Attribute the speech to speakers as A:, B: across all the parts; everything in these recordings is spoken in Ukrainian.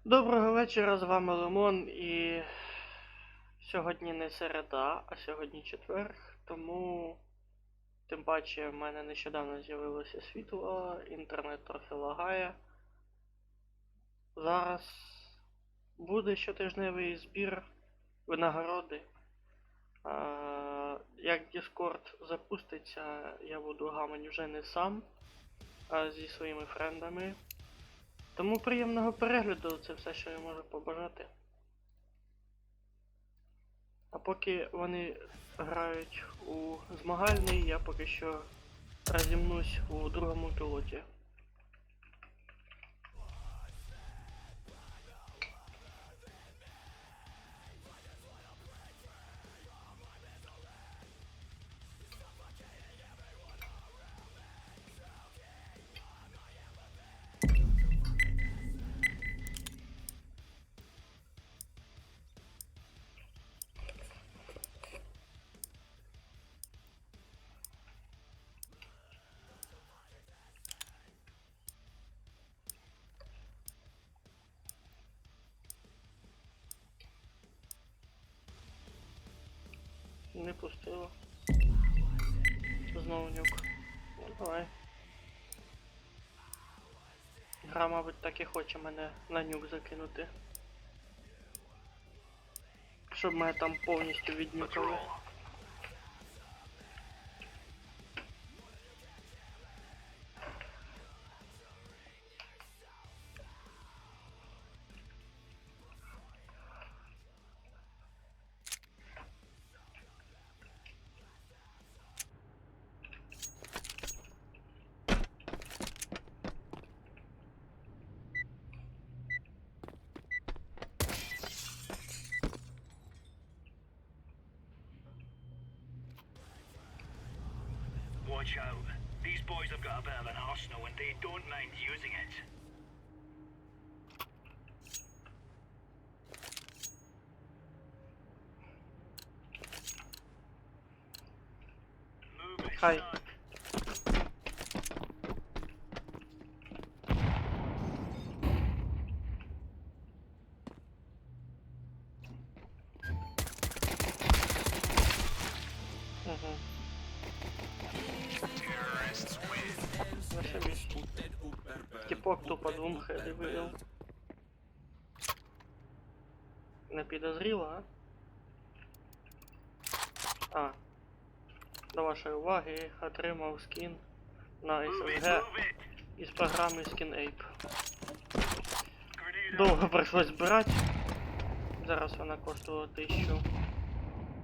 A: Доброго вечора, з вами Лимон, і сьогодні не середа, а сьогодні четвер, тому тим паче в мене нещодавно з'явилося світло, інтернет трохи лагає. Зараз буде щотижневий збір винагороди. Як Discord запуститься, я буду гамать вже не сам, а зі своїми френдами. Тому приємного перегляду, це все, що я можу побажати. А поки вони грають у змагальний, я поки що розімнусь у другому пілоті. Не пустило. Знову нюк. Ну давай. Гра, мабуть, так і хоче мене на нюк закинути. Щоб мене там повністю віднюкали.
B: Watch out. These boys have got a bit of an arsenal and they don't mind using it. Move it,
A: Hi.
B: son.
A: Угу. Зашибись. Типок тупо двом хеди вивел. Не підозріло, а? До вашої уваги отримав скін на
B: Move it,
A: SSG
B: move it.
A: із програми SkinApe.
B: Grenade out.
A: Довго прийшлось збирати. Зараз вона коштувала 1000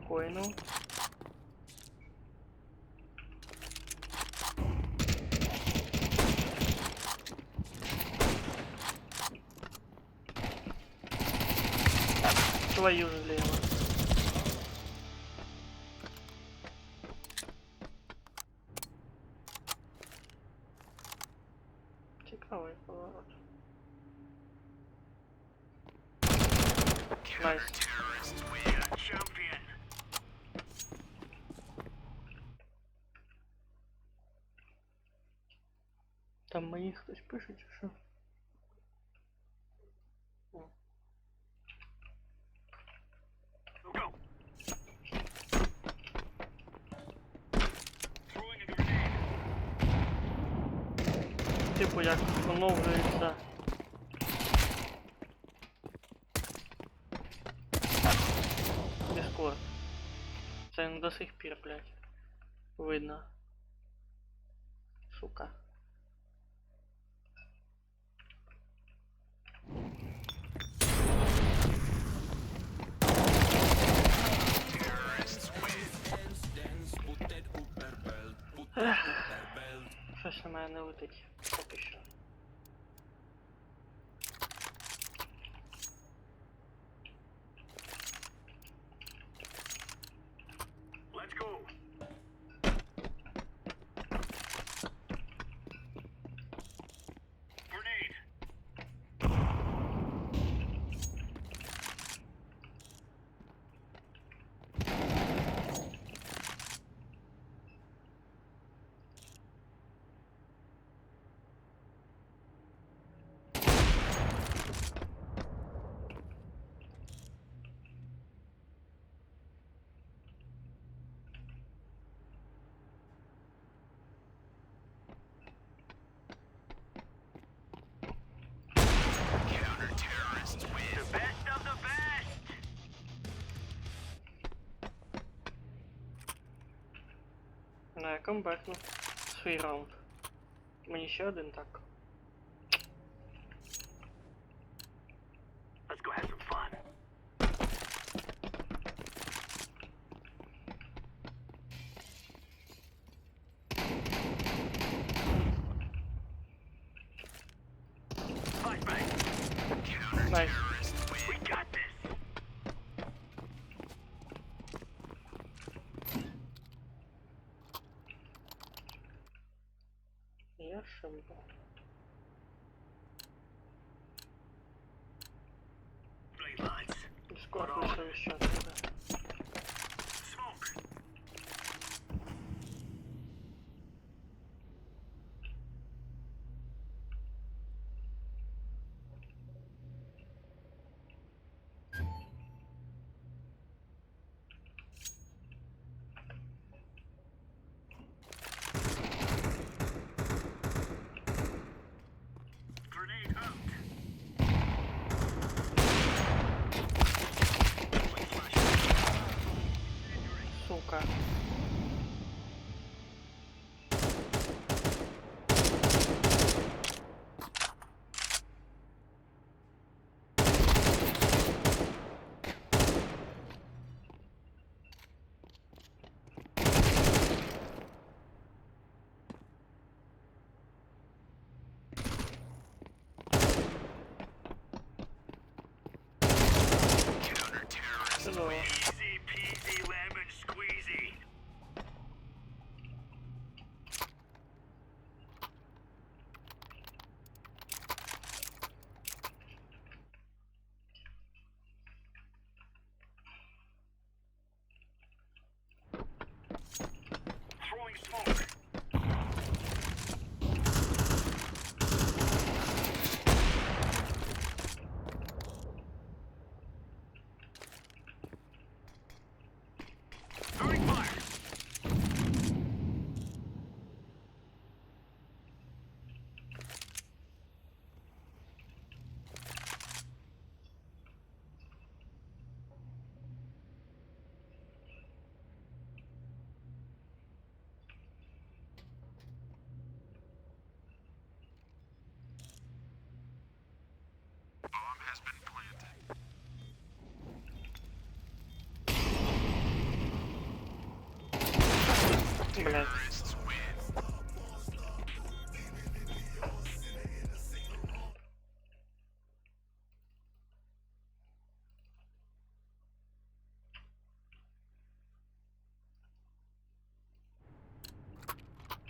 A: коїнів. Твою ж влево. Цікавий поворот. Найс.
B: Champion.
A: Там мої хтось пише чи що? О.
B: Go. Throwing a grenade.
A: Типу як оновлюється. Discord. Це не до сих пір, блядь. Видно. Сука. Щось на мене не летить. Поки що.
B: Let's go. Grenade.
A: камбекнув. Свій раунд. Мені ще один так.
B: Let's go have some fun. Flashbang.
A: Найс.
B: We got this.
A: Я шимбо.
B: Blade lines.
A: Дискорд вийшов ще туди.
B: Smoke. Grenade out.
A: Сука. Чудово.
B: Easy peasy lemon squeezy. Throwing smoke. Throwing fire.
A: Блядь.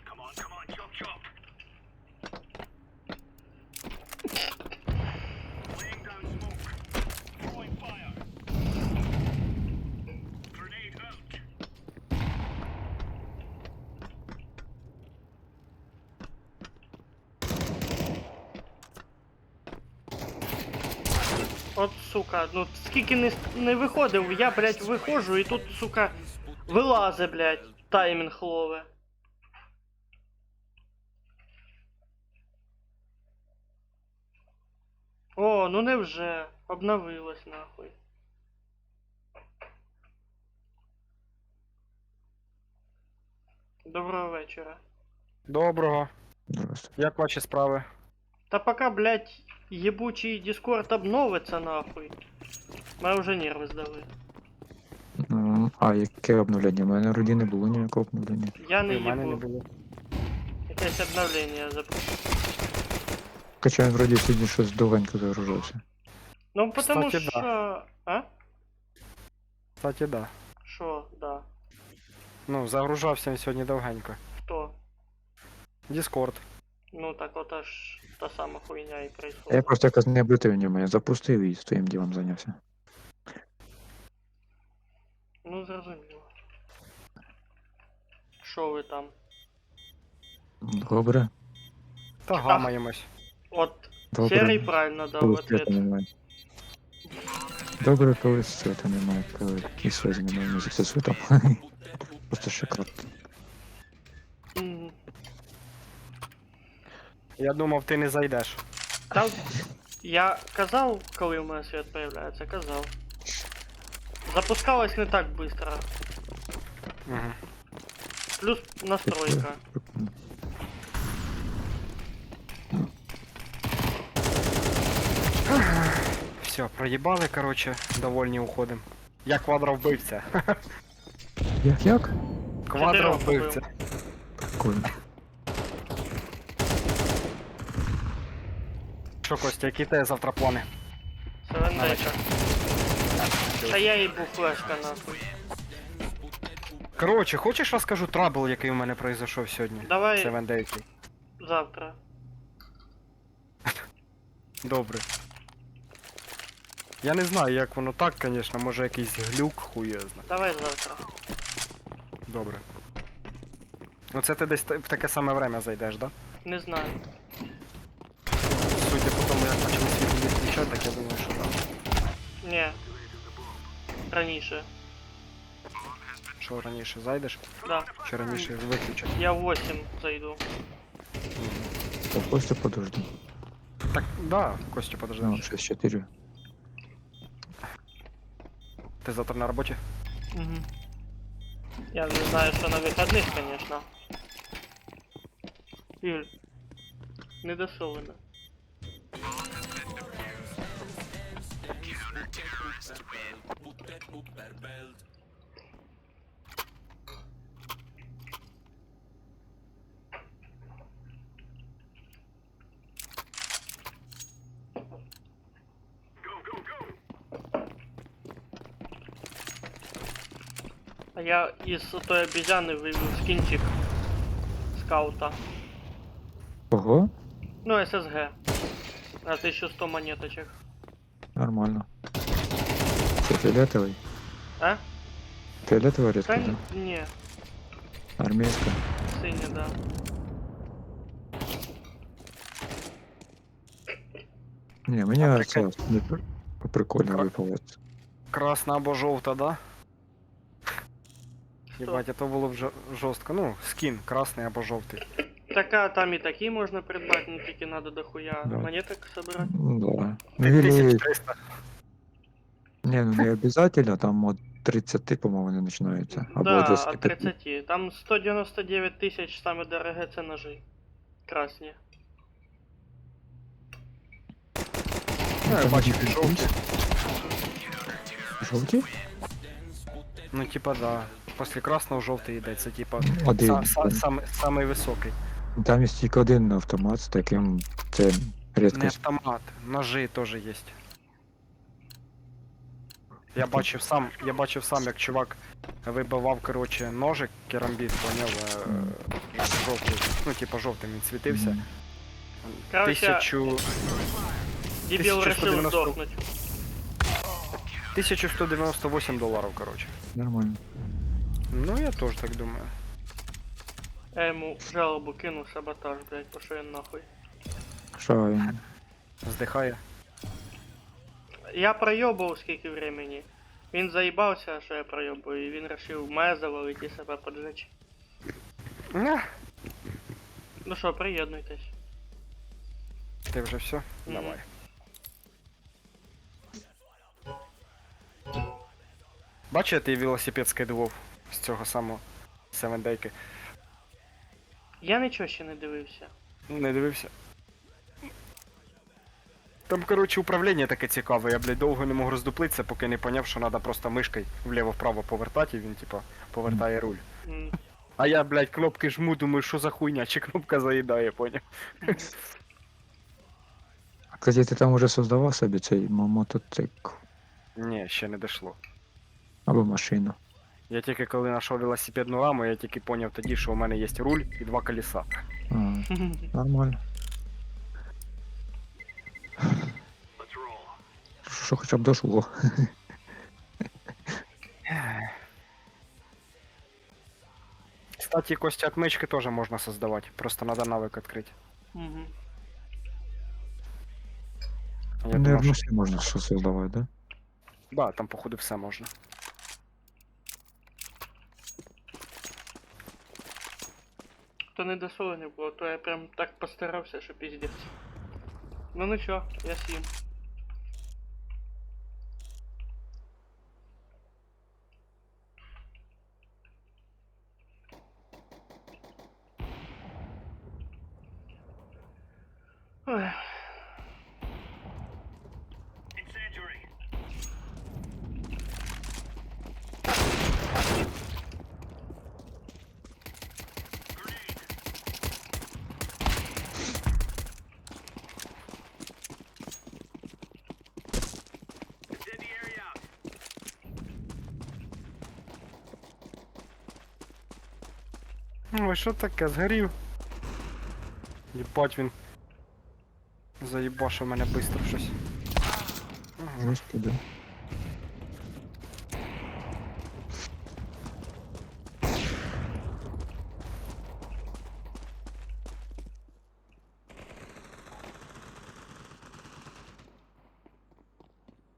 B: Come on, chop chop. Laying down smoke. Throwing fire. Grenade out.
A: От сука, ну скільки не виходив, я, блядь, виходжу і тут, сука, вилазе, блядь, таймінг лове. О, ну невже, обновилось нахуй. Доброго вечора.
C: Доброго. Як ваші справи?
A: Та пока, блядь, ебучий дискорд обновиться нахуй. Мене вже нерви здали.
D: А яке обновлення? У мене вроді не було ніякого обновлення.
A: Я не
C: І в мене не
A: їбу.
C: було.
A: Якесь обновлення запустив.
D: Хоча він вроді сьогодні щось довгенько загружався.
A: Ну потому
C: Кстати,
A: що...
C: да.
A: А?
C: Кстати, да.
A: Що, да.
C: Ну, загружався він сьогодні довгенько.
A: Хто?
C: Діскорд.
A: Ну так ота ж та сама хуйня і
D: Я
A: происходит.
D: просто якось не облютив в ньому, я запустив і своїм ділом зайнявся.
A: Ну зрозуміло. Що ви там?
D: Добре.
C: Та гамаємось.
A: От,
D: Добре.
A: Серий правильно дав
D: Коли
A: ответ.
D: свята немає. Добре, коли свята немає, коли і связі немає музик зі світом. Просто шикарно.
A: Мгм.
C: Я думав, ти не зайдеш.
A: Та я казав, коли у мене світ появляється, казав. Запускалось не так быстро.
C: Угу.
A: Плюс настройка.
D: Прикольно.
C: Все, проїбали, короче, довольні уходим. Я квадро вбивця.
D: Як?
C: Квадро
A: Чотирьох
C: вбивця.
D: Прикольно.
C: Що, Костя, які тебе завтра плани?
A: Севендейка. Та я їбу флешка нахуй.
C: Короче, хочеш розкажу трабл, який у мене произошов сьогодні?
A: Давай
C: 7 Day.
A: завтра.
C: Добре. Я не знаю, як воно так, звісно, може якийсь глюк, хуєзна.
A: Давай завтра.
C: Добре. Ну це ти десь в таке саме время зайдеш, да?
A: Не знаю.
C: Судя по тому, як почали світло відключати, так я думаю, що так.
A: Ні. Раніше.
C: Що раніше зайдеш?
A: Да.
C: Чи раніше виключать?
A: Я в 8 зайду.
D: То Костя подожди.
C: Так, да, Костю, подожди.
D: Ну, 6-4.
C: Ти завтра на роботі?
A: Угу. Я не знаю, що на вихідних, конечно. Юль. Недосолено. А я із той обезьяни вивів скінчик скаута.
D: Ого,
A: Ну, ССГ. На 1100 монеточек.
D: нормально. Це фіолетовий?
A: А?
D: Фіолетовий редко,
A: Та
D: да?
A: ні,
D: Армійська.
A: синя, да.
D: Ні, мені
C: А
D: це не прикольно випало.
C: Красна або жовта, да?
A: Що?
C: Єбать, а то було б жорстко. Ну, скін, красний або жовтий.
A: Така, там і такі можна придбати, ну тільки надо дохуя
D: Да.
A: монеток собирати.
D: Ну да. Ну, или...
C: 1300.
D: Не, ну не обязательно, там от 30, по-моему, вони починаються. Або
A: Да, от
D: 25.
A: 30. Там 199 тисяч саме дороге це ножи. Красні.
C: Ну, я
D: Там
C: бачу,
D: які
C: жовті.
D: Жовті?
C: Ну, типа, да. Після красного жовтий йде, це типа
D: Один.
C: самий високий.
D: Там є тільки один автомат з таким, це
C: Не
D: рідкість.
C: автомат, ножи теж є. Я бачив сам, як чувак вибивав, короче, ножик, керамбіт, поняв, жовтий, ну, типа жовтим він світився.
D: Мгм.
A: Короче,
C: 1000...
A: дебіл решил
C: 1190.
A: здохнуть.
C: $1198, короче.
D: Нормально.
C: Ну, я теж так думаю.
A: Я йому жалобу кинув, саботаж, блядь, пошел він нахуй.
D: Що він?
C: Здихає.
A: Я проебывал скільки времени. Він заїбався, що я проебую, і він решив мене завалити і себе поджечь. Ну що, приєднуйтесь.
C: Ти вже все?
A: Мгм.
C: Давай. Бачиш, я ти велосипед скидував з цього самого 7 Day.
A: Я нічого ще не дивився.
C: Не дивився. Там, короче, управління таке цікаве, я, блядь, довго не мог роздуплитися, поки не поняв, що треба просто мишкою вліво-вправо повертати, і він, типа, повертає руль.
A: М.
C: А я, блядь, кнопки жму, думаю, що за хуйня, чи кнопка заїдає, поняв?
D: Кстати, ти там уже создавав собі цей мотоцикл
C: Ні, ще не дійшло.
D: або машину.
C: Я тільки коли знайшов велосипедну раму, я тільки поняв тоді, що у мене є руль і 2 колеса.
D: А, нормально.
B: Let's roll.
D: Що хоча б дошло.
C: Кстати, Костя, отмычки тоже можно создавать, просто надо навык открыть.
A: Мгм.
C: Я думав,
D: Наверно,
C: що...
D: все можна що создавати, да?
C: Да, там походу все можна.
A: То не досолений було, то я прям так постарався, що піздець. Ну нічого, я съем.
C: Ой, що таке, згорів? Єбать він. Заїбашив мене бистро щось. Ага.
D: Жорстко, да.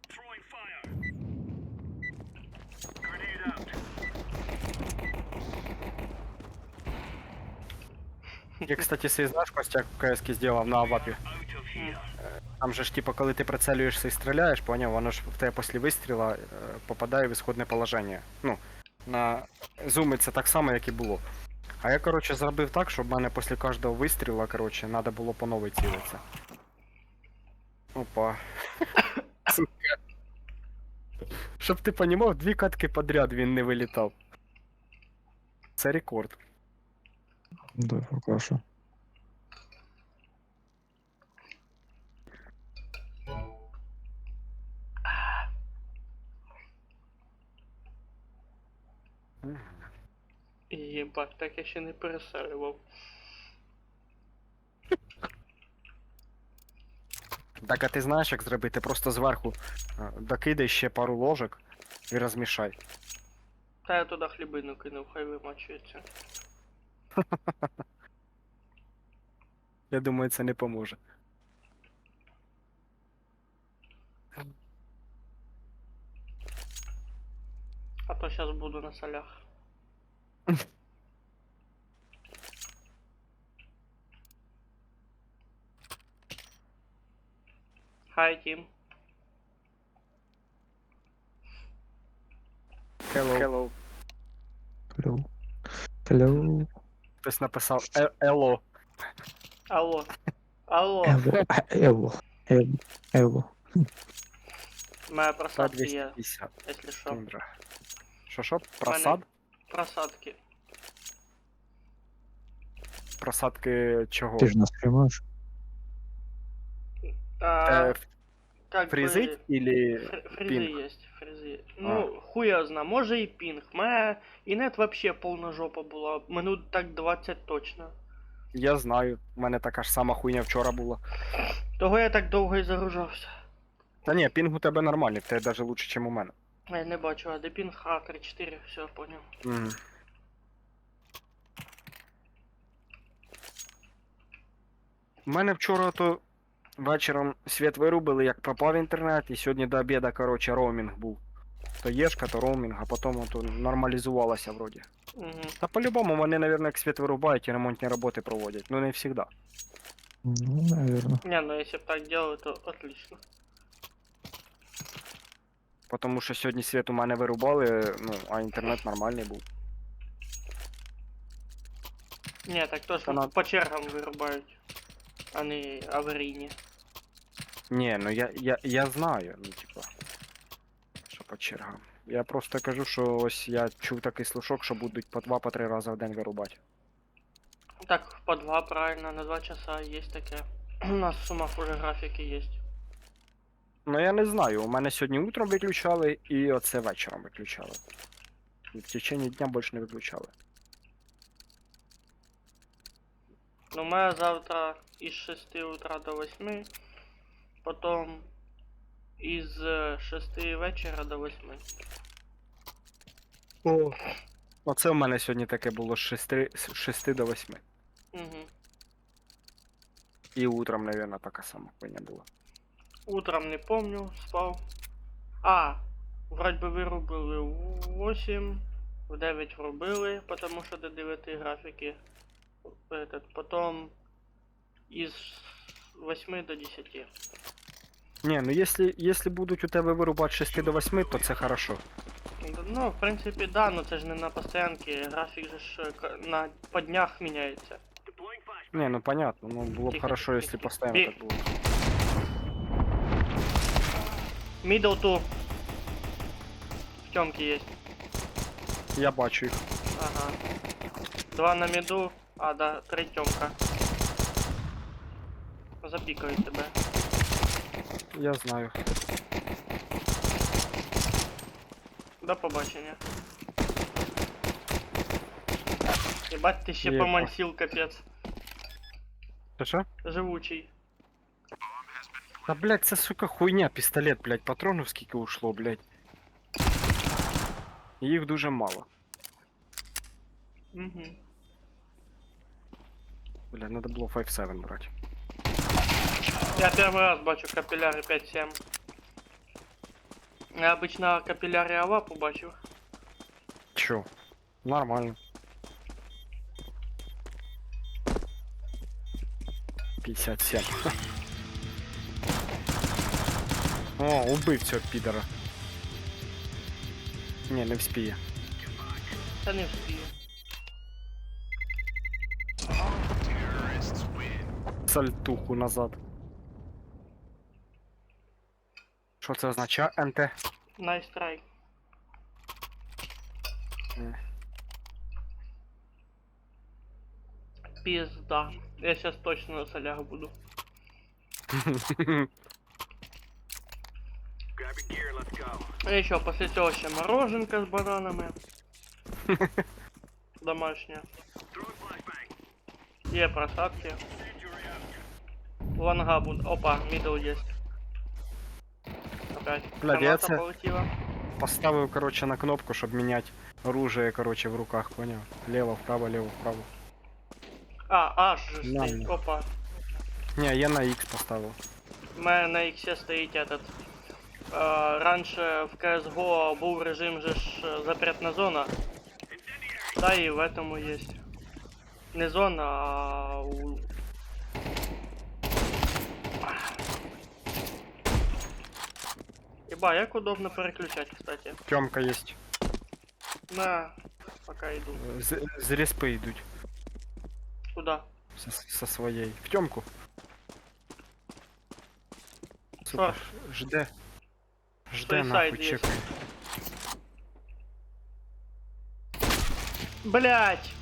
B: Throwing fire. Grenade out.
C: Я, кстати, свій знаєш, Костя, КСК зробив на авапі.
B: Out of here.
C: Там же ж, типа, коли ти прицелюєшся і стріляєш, поняв, воно ж в тебе після вистріла попадає в ісходне положення. Ну, на зумиться так само, як і було. А я, коротше, зробив так, щоб в мене після кожного вистріла, коротше, треба було по новій цілитися. Опа. Сука. Щоб ти понімав, 2 катки подряд він не вилітав. Це рекорд.
D: Да, покажу.
A: Єбать, так я ще не переселював.
C: Так, а ти знаєш, як зробити? Просто зверху докидай ще пару ложок і розмішай.
A: Та я туди хлібину кинув, хай вимачується.
C: Я думаю, це не поможе.
A: А то зараз буду на солях. Хай, Тім.
C: Hello. Hello.
D: Hello. Hello.
C: Хтось написав ело.
A: Алло. Алло.
D: Ево. Ево. Ево. Ево.
A: Моя просадка є,
C: 250.
A: якщо що.
C: Тундра. Що? Просад?
A: Просадки.
C: Просадки чого?
D: Ти ж нас приймаєш?
A: А, как
C: Фрізить
A: бы...
C: или
A: Фрезы
C: пинг?
A: есть, фрезы. Ну, хуй я знаю, може і пінг. Моя інет вообще повна жопа була. Минут так 20 точно.
C: Я знаю, у мене така ж сама хуйня вчора була.
A: Того я так довго і загружався.
C: Та ні, пінг у тебе нормальний, в тебе навіть лучше, ніж у мене.
A: Я не бачу, а де пінг? А, 3-4, все, понял.
C: Угу. У мене вчора то вечором світ вирубили, як пропав інтернет, і сьогодні до обіду, коротше, роумінг був. То єшка, то роумінг, а потім ото нормалізувалося вроді.
A: Угу.
C: Та по-любому вони, мабуть, як світ вирубають і ремонтні роботи проводять. Ну не завжди.
D: Ну, наверное.
A: Не, ну если б так делали, то отлично.
C: Тому що сьогодні світ у мене вирубали, ну, а інтернет нормальний був.
A: Не, так то,
C: Та
A: що
C: на-
A: по чергам вирубають, а не аварійні.
C: Ні, ну я знаю, ну типа. Що по чергам. Я просто кажу, що ось я чув такий слушок, що будуть по 2-3 рази в день вирубати.
A: Так, по 2 правильно, на 2 часа есть таке. У нас в Сумах уже графики есть.
C: Ну я не знаю, у мене сьогодні утром виключали і оце вечором виключали. І в течение дня більше не виключали.
A: Ну, у меня завтра из 6 утра до 8, потом из 6 вечера до 8.
C: О. Оце у мене сьогодні таке було з 6 до 8.
A: Угу.
C: І утром, мабуть, така сама хуйня була.
A: Утром не помню, спал. А, вроде бы вырубили в 8, в 9 врубили, потому что до 9 графики. Этот, потом из 8 до 10.
C: Ні, ну якщо будуть у тебе вирубати з 6 до 8, то це хорошо.
A: Ну, в принципе, да, но это же не на постоянке, график же на по днях меняется.
B: Deploying flash.
C: Не, ну понятно, ну було б
A: Тихо,
C: хорошо,
A: тихо,
C: якщо
A: тихо.
C: постійно
A: Бі-
C: так було.
A: Middle two. В темке есть.
C: Я бачу їх.
A: Ага. 2 на миду, а да, 3 темка. Запикаю тебе.
C: Я знаю.
A: До побачення. Ебать, ти ще
C: Єба.
A: помансил, капець.
C: Що?
A: Живучий.
C: Та, блядь, це, сука, хуйня, пістолет, блядь, патронів скільки ушло, блядь. Їх дуже мало.
A: Угу.
C: Бля, надо було 5-7 брати.
A: Я первый раз бачу капіляри 5-7. Я обычно капіляри авапу бачив.
C: Чо? Нормально. 57. О, убив цього підора. Ні, не вспіє.
A: Та не встиг.
C: Сальтуху назад. Що це означає? НТ?
A: Найс трай.
C: Е.
A: Пизда. Я сейчас точно на солях буду.
B: Grab your gear, let's go.
A: И еще после цього ще мороженка з бананами. Домашня.
B: Throwing flashbang.
A: Є просадки.
B: Incendiary out.
A: Ланга буде. Опа, мідл є. Опять.
C: Блядь, я
A: Граната
C: це-
A: полетіла.
C: Поставив, короче, на кнопку, щоб міняти оружие, короче, в руках, поняв? Лево, вправо, лево, вправо.
A: А, аж же
C: На,
A: стоїть.
C: на.
A: Опа.
C: Ні, я на X поставив.
A: У мене на X стоїть этот. Раньше в CSGO був режим же ж запретна зона. Да, и в этом и есть. Не зона, а у... Еба, як удобно переключать, кстати.
C: Тёмка есть.
A: На, пока иду.
C: З респи йдуть.
A: Куда?
C: Со своєї. В Тёмку. Сука, жде. Жде
A: Suicide
C: нахуй,
A: есть.
C: чекай.
A: Блять!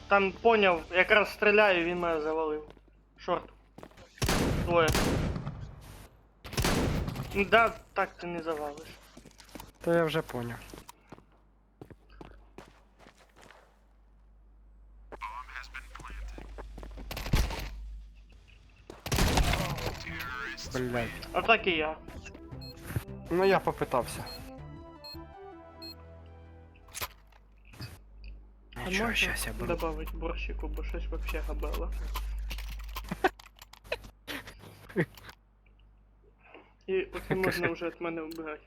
A: Там поняв, якраз стріляю, він мене завалив. Шорт. Двоє. Да, так ти не завалиш.
C: Та я вже поняв. Блядь.
A: А так і я.
C: Ну я попитався.
A: А
C: Нічого,
A: можна
C: щас я беру.
A: добавить борщику, бо щось вообще габело. І оце можна вже від мене вбирати.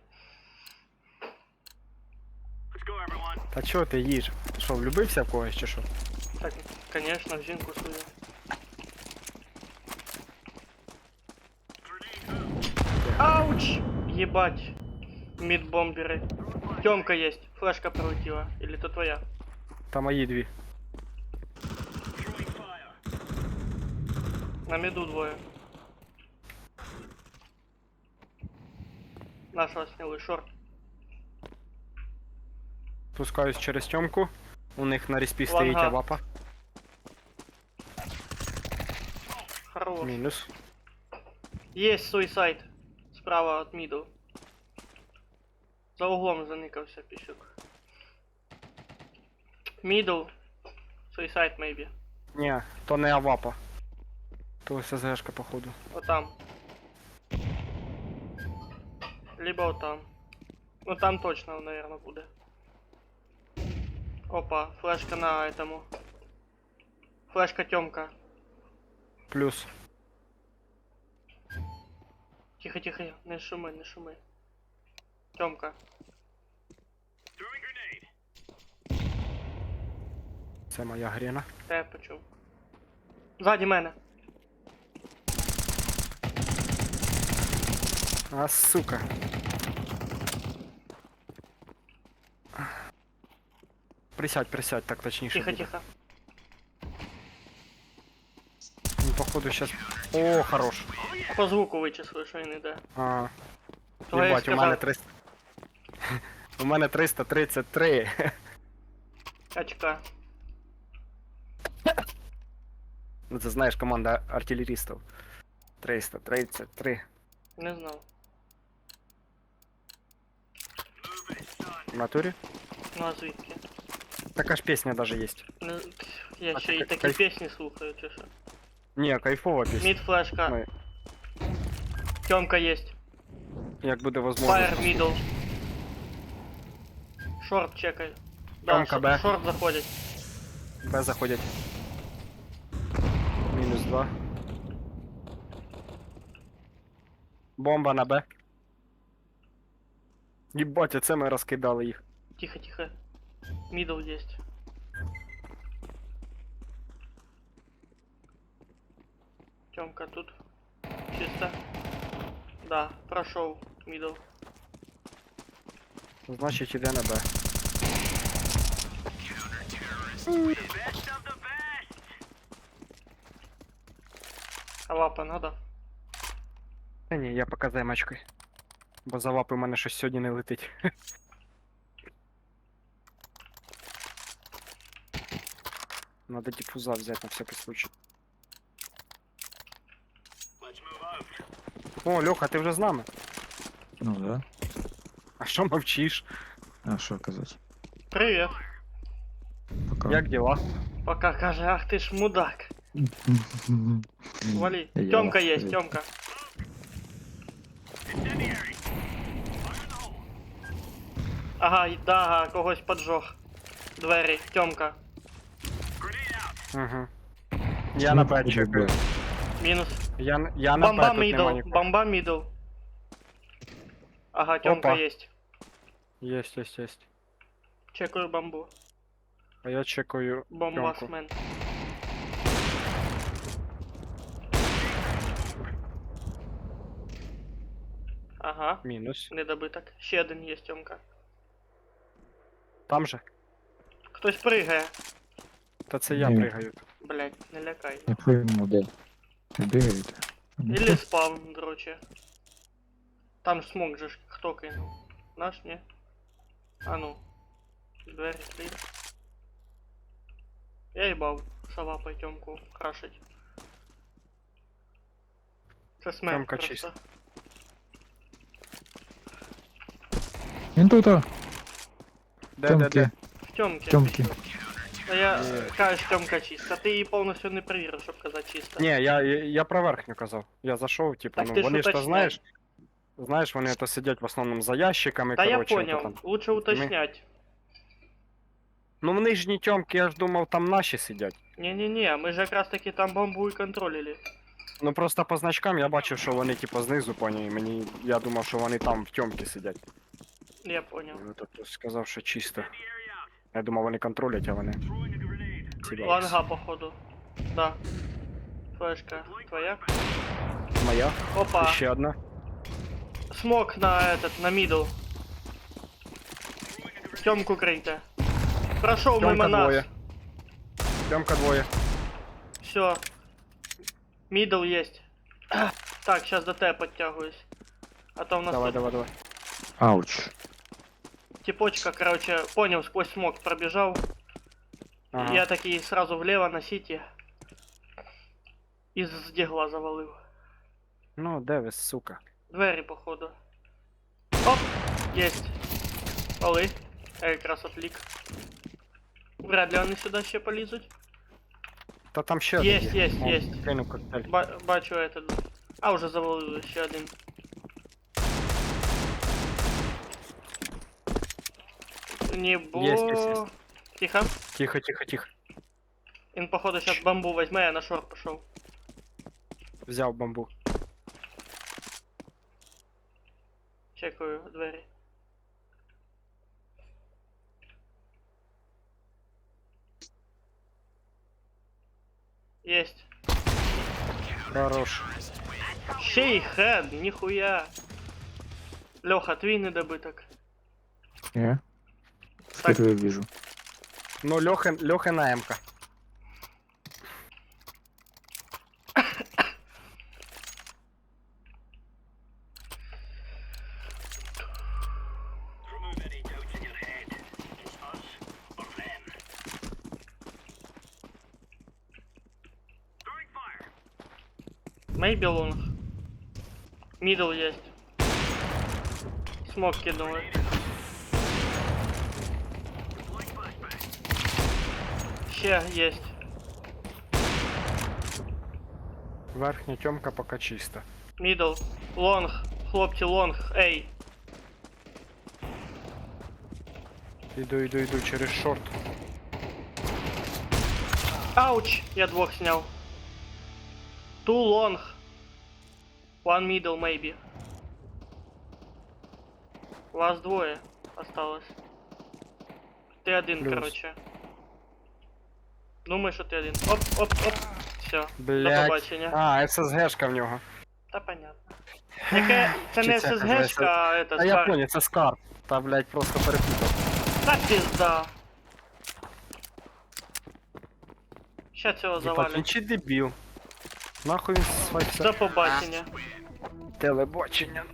B: Let's go, everyone.
C: Та чого ти їж? Що, влюбився в когось чи що?
A: Так, конечно, в жінку свою. Ауч! Ебать. Мидбомберы. Тёмка есть. Флешка пролетела. Или то твоя?
C: Та мої дві.
B: Throwing fire.
A: На миду двое. Нашего сняли шорт.
C: Спускаюсь через Тьомку. У них на респі стоїть
A: Ланга.
C: авапа.
A: Хорош.
C: Мінус.
A: Есть суицид. Справа от мидл. За углом заникався пісюк. Мидл. Суицид maybe.
C: Ні, то не авапа. То СЗшка, походу.
A: Вот там. Либо вот там. Ну там точно, наверное, будет. Опа, флешка на этому. Флешка Тёмка.
C: Плюс.
A: Тихо, тихо, не шуми, не шуми. Тёмка.
B: Throwing grenade.
C: Це моя грена.
A: Та я почув. Ззаді мене.
C: А, сука. Присядь, присядь, так точніше
A: Тихо,
C: буде.
A: тихо.
C: Він, походу, щас... О, хорош.
A: По звуку вичислили, що він іде.
C: А,
A: Того я й
C: єбать, у мене
A: сказав.
C: 300... У мене 333.
A: Очка.
C: Ну, це знаєш, команда артилерістів. 333.
A: Не знав.
C: В натурі?
A: Ну а звідки?
C: Така ж пісня даже є.
A: Ну, я
C: А
A: ще й
C: ти
A: такі
C: кайф-
A: пісні слухаю, чи що.
C: Ні, кайфова пісня.
A: Мід флешка.
C: Ми-
A: Тёмка есть.
C: Як буде
A: Fire
C: возможно.
A: middle. Шорт чекай. Да,
C: Тёмка, Б.
A: шорт заходить.
C: Б заходять. Мінус 2. Бомба на Б. Єбать, оце ми розкидали їх.
A: Тихо, тихо. Middle есть. Тёмка тут. Чисто. Да, прошел middle.
C: Значить іде на Б.
B: Best of the best!
A: А лапа надо?
C: Та ні, я поки займачкою. Бо за лапи в мене щось сьогодні не летить. Надо дифуза взяти на всякий случай.
B: Let's move out.
C: О, Льоха, ти вже з нами?
D: Ну да.
C: А що мовчиш?
D: А що казати?
A: Привет.
D: Пока.
C: Як діла?
A: Пока каже, ах ты ж мудак. Вали.
D: Я
A: Тёмка есть,
D: привет.
A: Тёмка.
B: Incendiary! Fire in the hole!
A: Ага, да, ага, когось поджог. Двері, Тёмка.
B: Grenade out!
C: Угу. Я на Б чекаю.
A: Мінус.
C: Я на
A: Бомба
C: Б тут нема
A: мидл,
C: нікого.
A: бомба мидл. Ага, Тёмка
C: Опа.
A: есть.
C: Єсть.
A: Чекаю бомбу.
C: А я чекаю Тёмку.
A: Бомбасмен. Ага,
C: Мінус.
A: недобиток. Ще один є, Тёмка.
C: Там же?
A: Хтось пригає.
C: Та це я
D: Ні.
C: пригаю.
A: Блять, не лякай.
D: Не пойму, де. Ви бігаєте?
A: Или спавн, дроче. Там смог же ж хто кинув? Наш, не? А ну. Двері клір. Я їбав шалапай Тёмку крашить. Це смерть
C: Тёмка
A: просто.
C: чист.
D: Він тут,
C: Де?
D: Тьомки.
A: В Тёмки.
D: Тёмки.
A: Та я
C: Ні.
A: кажеш Тёмка чиста, ти її повністю не перевірив, щоб казати чисто.
C: Ні, я про верхню казав. Я зайшов, типу,
A: Так
C: ну
A: ти ж
C: вони ж то
A: уточняй.
C: знаєш, вони то сидять в основному за ящиками,
A: Та я
C: коротше, ото
A: понял,
C: там.
A: лучше уточнять.
C: Ну в нижній тьомки, я ж думав, там наші сидять.
A: Не-не-не, ми ж якраз таки там бомбу і контролили.
C: Ну просто по значкам я бачив, що вони типу знизу поні, і мені я думав, що вони там в тьомки сидять.
A: Я понял.
C: Тобто сказав, що чисто.
B: Incendiary out!
C: Я думав, вони контролять, а вони
B: Throwing a grenade.
C: ці
A: Ланга, походу. Да. Флешка твоя.
C: Моя.
A: Опа.
C: І ще одна.
A: Смок на этот, на мидл. Тёмку крийте. Прошел
C: Тьомка
A: мимо
C: двоє.
A: нас.
C: Тьомка двоє.
A: Все. Мидл есть. Так, сейчас до тебя подтягиваюсь. А то у нас
C: Давай,
A: тут
C: давай.
D: Ауч.
A: типочка, короче, понял, сквозь смог пробежал.
C: Ага.
A: Я такие сразу влево на сити. Из дигла завалил.
C: Ну, де ви, сука?
A: Двери, походу. Оп! Есть. Полы. Я якраз отлик. Вряд ли вони сюди ще полізуть.
C: Та там ще один
A: Есть,
C: є.
A: есть,
C: О,
A: есть.
C: Кинув коктейль.
A: Бачу этот. А, уже завалили ще один. Небо.
C: Есть.
A: Тихо.
C: Тихо.
A: Он, походу, сейчас бомбу возьме, я на шорт пошел.
C: Взяв бамбу.
A: Чекаю двері. Есть.
C: Хорош.
A: Ще й хед, ніхуя. Леха, твій недобиток.
D: Я?
A: Так.
D: Впервые вижу.
C: Ну, Льохина М-ка.
B: Remove any doubts in your head. It's us or them. Throwing fire!
A: Maybe лонг. Мидл есть. Смог кинули.
B: Deploying flashbang.
A: Ще єсть.
C: Верхня тьомка поки чиста.
A: Мідл. Лонг. Хлопці, лонг. Ей.
C: Іду через шорт.
A: Ауч! Я двох сняв. Two long. One middle, maybe. Вас двоє осталось. Ти один,
C: Плюс.
A: короче. Думаю, що ти один. Оп, оп, оп. Все. До
C: Блять.
A: побачення.
C: А, ССГшка в нього.
A: Та понятно. Яке... Це
C: Чи
A: не
C: це
A: ССГшка, а это
C: А я
A: скар.
C: понял, це скар. Та, блять, просто перепутав.
A: Та пізда. Ща цього
C: Єбать, він
A: завалю.
C: чи дебіл. Нахуй він свайся.
A: До побачення.
C: Телебачення.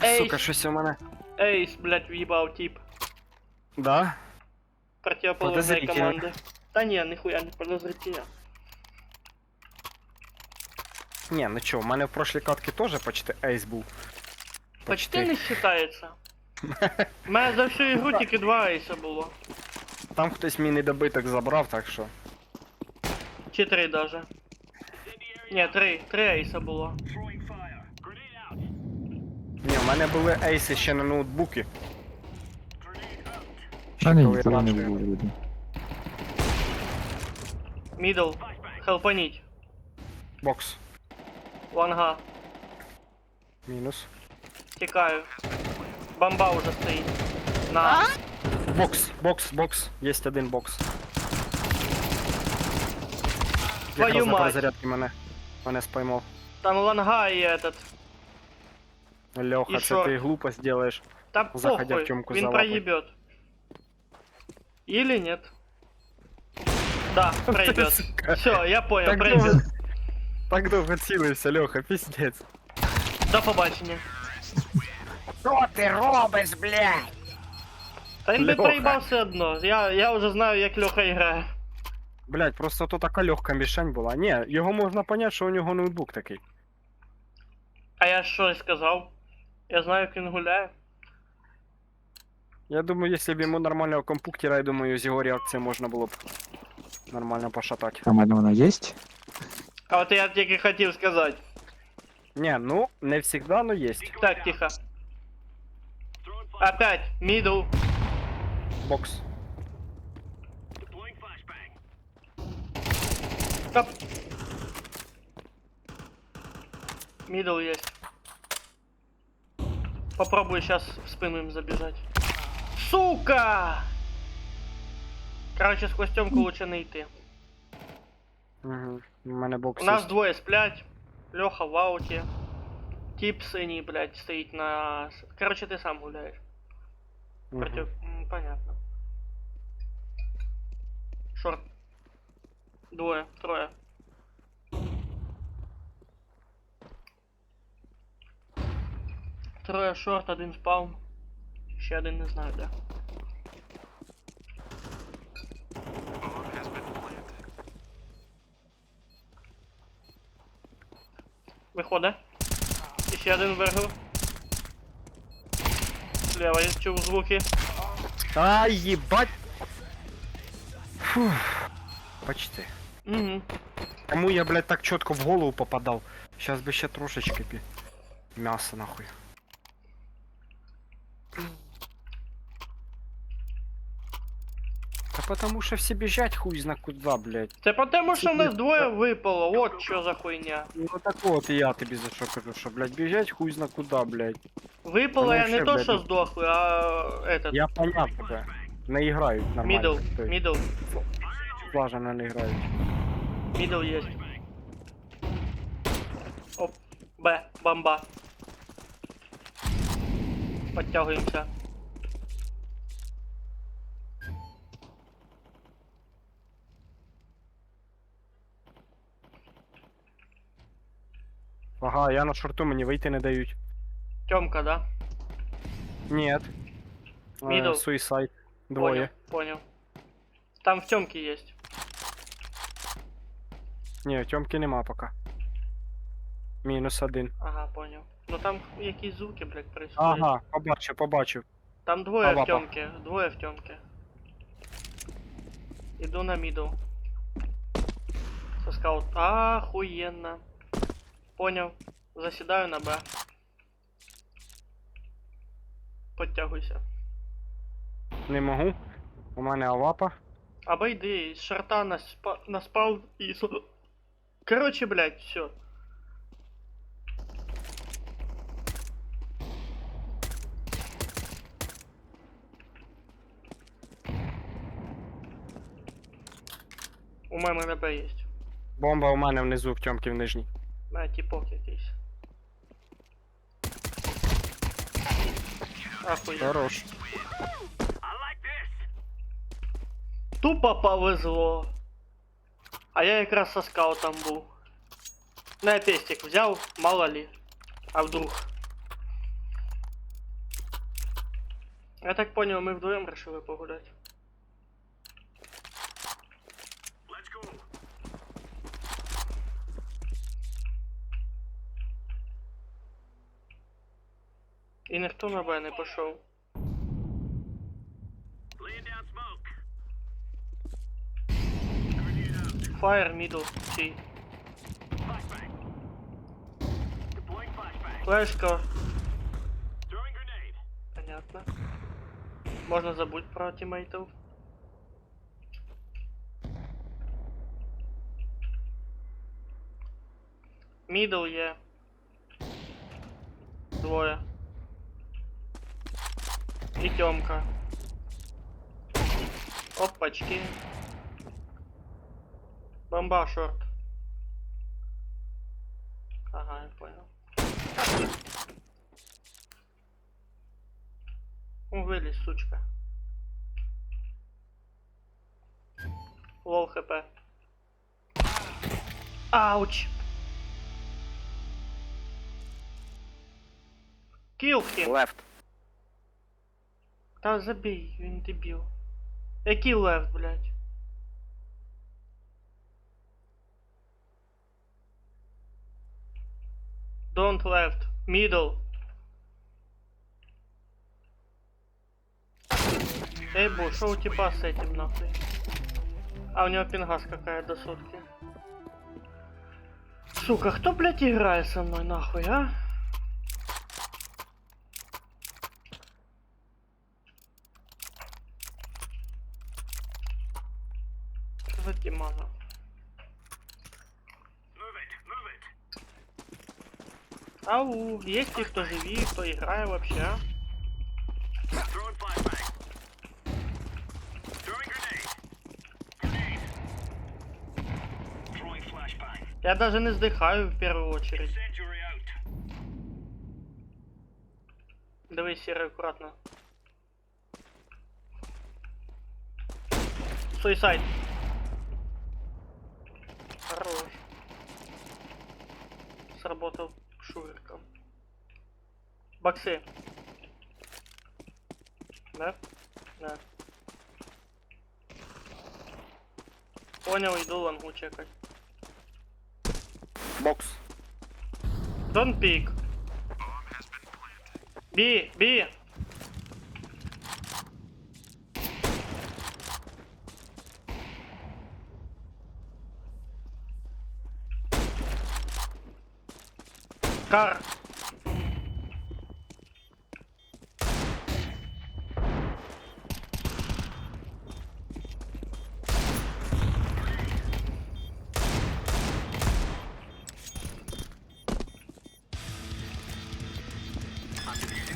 A: Ей.
C: Сука, щось у мене.
A: Ейс, блядь, в'їбав тип.
C: Да?
A: Противоположной
C: Подозрительно.
A: команды. Да не, нихуя не подозрительно.
C: Ні, ну чо, у мене в прошлій катці теж почти ейс був.
A: Почти не считається. У мене за всю ігру тільки 2 ейса було.
C: Там хтось мій недобиток забрав, так що.
A: Чи 3 даже. Ні, 3 ейса було.
B: Throwing fire. Grenade out.
C: Ні, у мене були ейси ще на ноутбуки.
B: Grenade out.
C: Ще
D: А ні,
C: коли
D: нікого не
C: раніше.
D: було видно.
A: Мідл. Хелпаніть.
C: Бокс.
A: Ланга.
C: Мінус.
A: Тікаю. Бомба уже стоїть. На.
C: Бокс. Єсть один бокс.
A: Твою
C: Якраз на
A: мать.
C: перезарядки мене споймав.
A: Там ланга і этот.
C: Льоха,
A: І
C: це
A: шо?
C: ти глупость делаєш.
A: Та
C: Заходя в
A: похуй,
C: тёмку
A: він
C: залапай.
A: проебет. Или нет? Да, проебет.
C: Сука.
A: Все, я понял,
C: Так
A: проебет.
C: довго, так довго цілився, Льоха, піздець.
A: До побачення.
C: Що ти робиш, блядь?
A: Та він би
C: Льоха.
A: проїбав все одно. Я вже знаю, як Льоха грає.
C: Блядь, просто то така легка мішень була. Ні, його можна понять, що у нього ноутбук такий.
A: А я щось сказав. Я знаю, як він гуляє.
C: Я думаю, якщо б йому нормального компуктера, я думаю, з його реакції можна було б нормально пошатати.
D: А в мене вона є?
A: А от я тільки хотів сказати.
C: Ні, ну, не всегда, но есть.
A: Так, тихо.
B: Throwing fire.
A: Опять, мидл.
C: Бокс.
B: Deploying flashbang.
A: Оп. Мидл есть. Попробую сейчас в спину им забежать. Сука! Короче, сквозь тёмку лучше не йти.
C: Угу. У мене бокс
A: У нас
C: є.
A: двое сплять. Леха в ауте. Тип синий, блядь, стоит на... Короче, ты сам гуляешь.
C: Мгм.
A: Против... Понятно. Шорт. Двое, трое. Трое шорт, один спаун. Ще один не знаю, де. Виходить. І ще один вверху. Слева я чув звуки.
C: Ай, ебать! Фух. Почти.
A: Угу.
C: Кому я, блядь, так чітко в голову попадав? Сейчас би ще трошечки мяса нахуй. Да потому что все бежать хуй зна куда, блядь.
A: Це потому, що в нас
C: Тебе-
A: двоє випало. Вот що за хуйня.
C: Ну так вот и я тобі за що кажу, що, блядь, бежать хуй зна куда, блядь.
A: Випало
C: Ну,
A: я не
C: вообще,
A: то,
C: блядь,
A: що
C: ну-
A: здохли, а этот.
C: Я понятно, бля. Не играють нормально.
A: Мидл,
C: То есть,
A: мидл,
C: слаженно не играють.
A: мидл есть. Оп, Б, бомба. Подтягиваемся.
C: Ага, я на шорту, мені вийти не дають.
A: Тёмка, да?
C: Нет.
A: Мидл.
C: Суисайд. Двоє.
A: Понял. Там в Тёмке есть.
C: Ні, Тьомки нема поки. Мінус один.
A: Ага, понял. Ну там якісь звуки, блядь, происходят.
C: Ага, побачив.
A: Там двое в
C: Лапа.
A: Тёмке, двое в Тёмке. Иду на мидл. Со скаут. Охуенно. Понял. Заседаю на Б. Подтягуйся.
C: Не можу. У мене авапа.
A: Обойди, из шарта на спал и... Короче, блядь, все. У мене на Б есть.
C: Бомба у мене внизу в тьомки в нижній.
A: На типок якийсь. Ахуєнно.
C: Хорош.
B: I like this.
A: Тупо повезло. А я якраз со скаутом був. На пестик взяв, мало ли. А вдруг. Я так понял, мы вдвоем решили погулять.
B: Let's go.
A: І ніхто на Б не пішов.
B: Laying down smoke.
A: Fire middle, чий.
B: Flashbang. Deploying flashbang.
A: Флешка.
B: Throwing grenade.
A: Понятно. Можна забудь про тімейтів. Мідл є. Двоє. І Тьомка. Опачки. Бомба шорт. Ага, я понял. Вылез, сучка. Лол хп. Ауч. Kill him.
C: Лефт.
A: Та забей, він дебіл. Який лев, блядь? Don't left. Middle. Эй, бо, шо у тебя с этим нахуй? А у него пингас какая до сотки. Сука, кто, блядь, играет со мной нахуй, а? Что за тимана?
B: Move it. Move it.
A: Ау, есть ли кто живи, кто играет вообще, а?
B: Throwing flashbang. Throwing grenade. Grenade. Throwing flashbang.
A: Я даже не вздыхаю в первую очередь.
B: Incendiary out.
A: Давай, серый, аккуратно. Суицайд. Хорош. Сработал шуверком. Боксы. Да? Да. Понял, иду лангу чекать.
C: Бокс.
A: Don't pick. Би, би. Кар.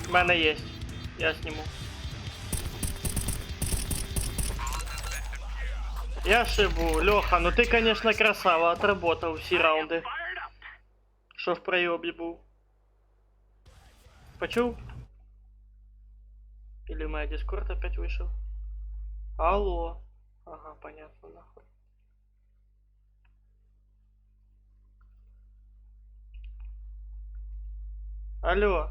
A: У мене є. Я сниму. Я шибу. Леха, ну ты, конечно, красава. Отработал всі раунди.
B: Fired up.
A: Що в пройобі був. Почув? Или у меня дискорд опять вышел? Алло. Ага, понятно, нахуй. Алло.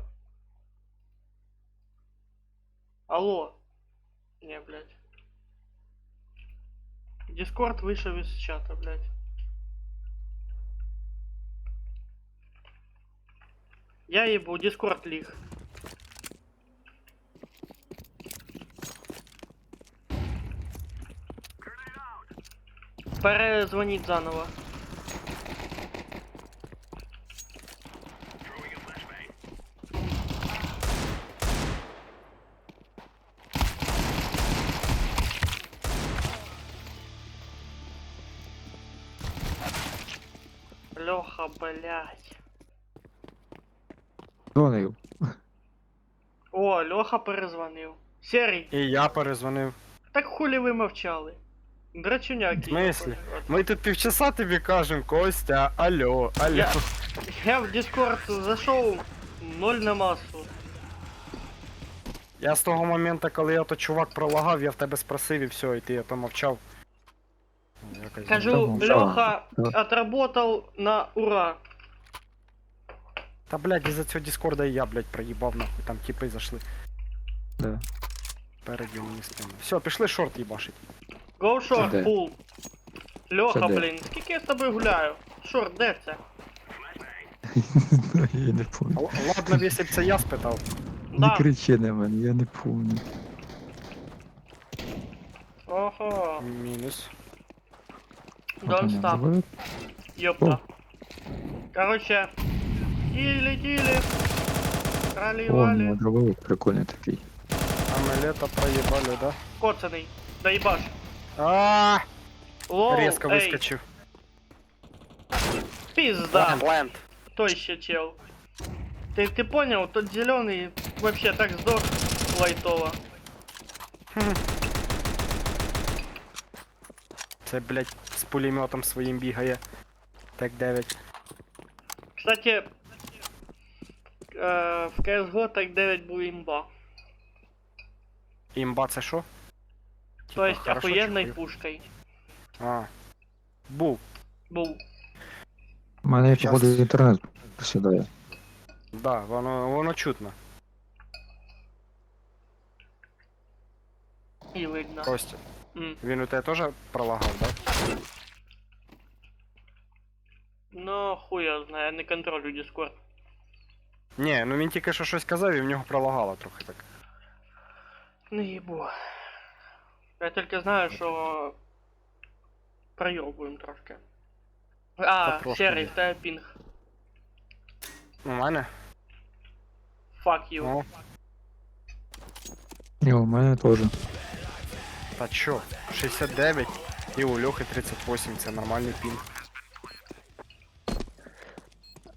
A: Алло. Не, блядь. Дискорд вышел из чата, блядь. Я ебу, дискорд лих.
B: Grenade out.
A: Перезвоніть заново.
B: Throwing a flashbang.
A: Льоха, блядь.
D: Дзвонив.
A: О, Льоха перезвонив. Серій,
C: І я перезвонив.
A: так хулі ви мовчали? Драчуняки.
C: В смислі? Ми тут півчаса тобі кажемо, Костя, алло, алло.
A: Я в Дискорд зайшов, 0 на масу.
C: Я з того моменту, коли я то чувак пролагав, я в тебе спросив і все, і ти помовчав. Якось
A: Кажу,
D: Там,
A: Леха
D: да.
A: отработал на ура.
C: Та блядь, із-за цього Діскорда і я, блядь, проїбав нахуй, там тіпи зайшли.
D: Да.
C: Переді мені спину. Все, пішли шорт їбашить.
A: Go
D: Це
A: short,
D: де?
A: пул. Льоха,
D: Це де?
A: блін, скільки я з тобою гуляю? Шорт, де це?
D: Я не помню.
C: Ладно, якщо б це я спитав.
D: Не
A: Да.
D: кричи на мене, я не помню.
A: Ого.
C: Мінус.
A: Don't stop.
D: Заберет?
A: Ёпта. Короче, тили-тили.
D: О,
A: Трали-вали.
D: ну, дробовик прикольний такий.
C: Амелета проїбали, да?
A: Коцаний. Доебаш.
C: А,
A: Лоу,
C: резко
A: эй,
C: вискочив.
A: пизда.
C: Ленд.
A: Кто еще чел? Ты понял, тот зеленый вообще так сдох лайтово.
C: Це, блядь, з пулеметом своїм бігає. Так 9.
A: Кстати, в CSGO так 9 був имба.
C: Імба це що?
A: То есть
C: Типа, хорошо чи
A: охуенной
C: хуй?
A: пушкой.
C: А. Був.
A: Был.
D: У мене,
C: Щас.
D: походу, інтернет присідає.
C: Да, воно чутно.
A: И видно.
C: Костя.
A: М.
C: Він у тебе теж пролагав, да?
A: Ну, хуй я знаю, я не контролю Discord.
C: Ні, ну він тільки що щось казав і в нього пролагало трохи так.
A: Не ебу. Я только знаю, що проебуем трошки. А,
C: трошки.
A: серый, в тебе пинг.
C: У мене?
A: Fuck you.
C: О,
D: І у мене теж.
C: та чо? 69 і у Льохи 38, це нормальний пінг.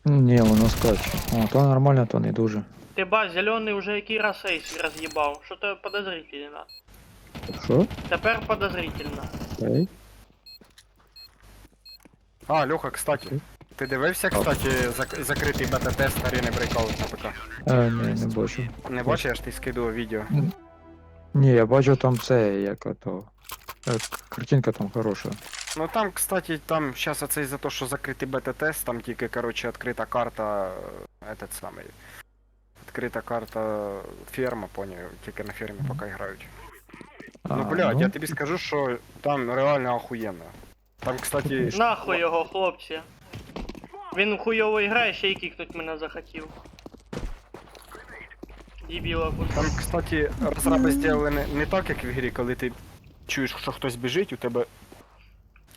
D: Ні, воно скаче. О, то нормально, то не дуже.
A: Ти ба, зеленый уже який раз ейс роз'їбав. Що то подозрительно.
D: Що?
A: Тепер подозрительно.
D: Ей?
C: А, Льоха, кстати. Ти дивився, кстати, закритий бета-тест Arena Breakout на ПК?
D: Ні, не бачу.
C: Не бачиш, я ж ти скидував відео.
D: Ні, я бачу там це, як ото. Картинка там хороша.
C: Ну там, кстати, там сейчас оце із-за того, що закритий бета-тест, там тільки, короче, відкрита карта, этот самий. Відкрита карта ферма, поняв, тільки на фермі поки грають. Ну, блядь, я тобі скажу, що там реально охуєнно. Там, кстати,
A: Нахуй його, хлопці. Він хуйово грає, ще й кікнуть мене захотів. Дебіла кусок.
C: там, кстати, розраби зробили не так, як в грі, коли ти чуєш, що хтось біжить, у тебе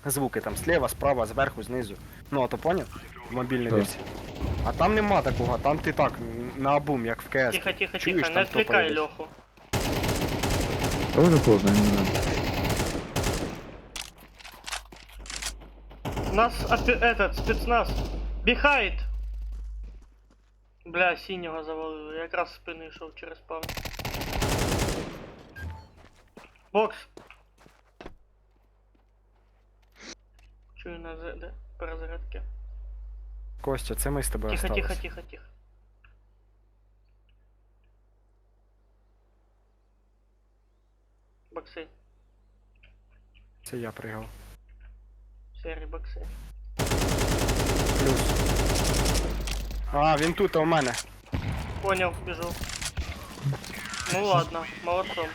C: звуки там зліва, справа, зверху, знизу. Ну, а то поняв? В мобільній
D: Так.
C: версії. А там нема такого, там ти так, наобум, як в КС.
A: Тихо, тихо,
C: Чуєш,
A: тихо,
C: там
A: не отвлекай
C: топає десь.
A: Леху.
D: Тоже поздно, не знаю.
A: Нас этот спецназ. Біхайт! Бля, синього завалили. Я якраз з спини йшов через пав. Бокс. Чую на перезарядки.
C: Костя, це ми з тобою
A: Тихо,
C: осталось.
A: тихо, тихо, тихо. Бокси.
C: Це я пригав.
A: Серії бокси.
C: Плюс. А, він тут, а у мене.
A: Понял, біжу. Ну ладно, молодцом.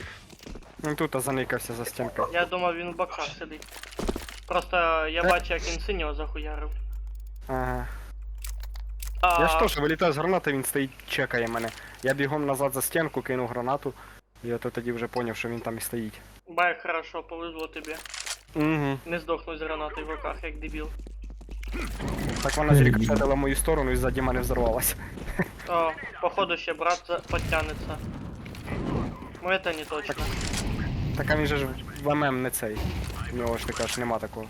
C: Він тут заникався за стінкою.
A: Я думав, він в боксах сидить. Просто я бачу, як він синього захуярив.
C: Ага.
A: А,
C: Я ж теж вилітаю з гранати, він стоїть, чекає мене. Я бігом назад за стінку, кинув гранату. І от тоді вже поняв, що він там і стоїть.
A: Бай, хорошо, повезло тобі.
C: Угу.
A: Не здохнуть з гранатою в руках, як дебіл.
C: Так вона зрікошетила в мою сторону і ззаді мене взорвалась.
A: О, походу ще брат подтянется. Ну это не точно.
C: Так а він же ж в ММ не цей. У нього ж ти кажеш, нема такого.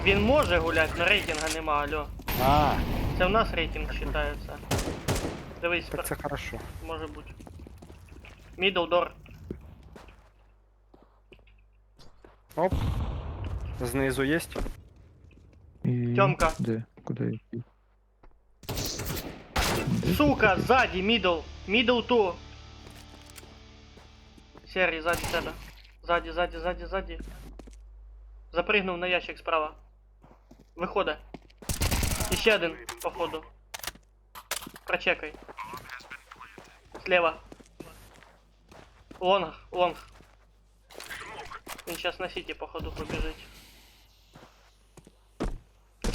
A: Він може гуляти, но рейтинга нема, алло.
C: А,
A: Це в нас рейтинг вважається. Дивись,
C: так це хорошо.
A: може бути. Middle door.
C: Оп. Знизу єсть.
D: І...
A: Тьомка.
D: Де? Куди?
A: Сука, сзади, middle. Middle two. Серый, сзади тебя. Сзади. Запрыгнув на ящик справа. Виходи. Еще один, походу. Прочекай. Слева. Лонг. Он сейчас на сити, походу, побежит.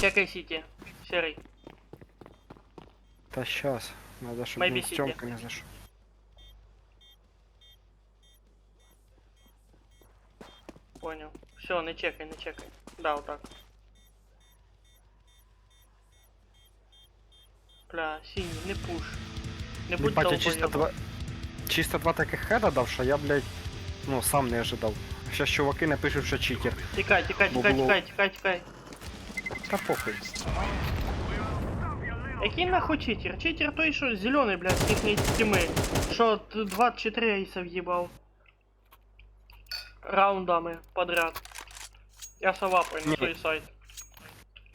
A: Чекай сити. Серый.
C: Та щас. Надо, щоб
A: Maybe
C: він з
A: City.
C: Тьомки не зайшов.
A: Понял. Все, не чекай. Да, вот так. Бля, синий, не пуш. Не будь
C: Батя чисто
A: долбоёбом.
C: чисто два таких хеда дав, що я, блядь, ну, сам не ожидав. Щас чуваки напишуть, що читер.
A: Тікай.
C: Та похуй.
A: Який нахуй читер? Читер той, що зелений, блядь, з їхньої тіми. Що 24 ейсов їбав. Раундами подряд. Я совапаю на
C: Ні.
A: той сайт.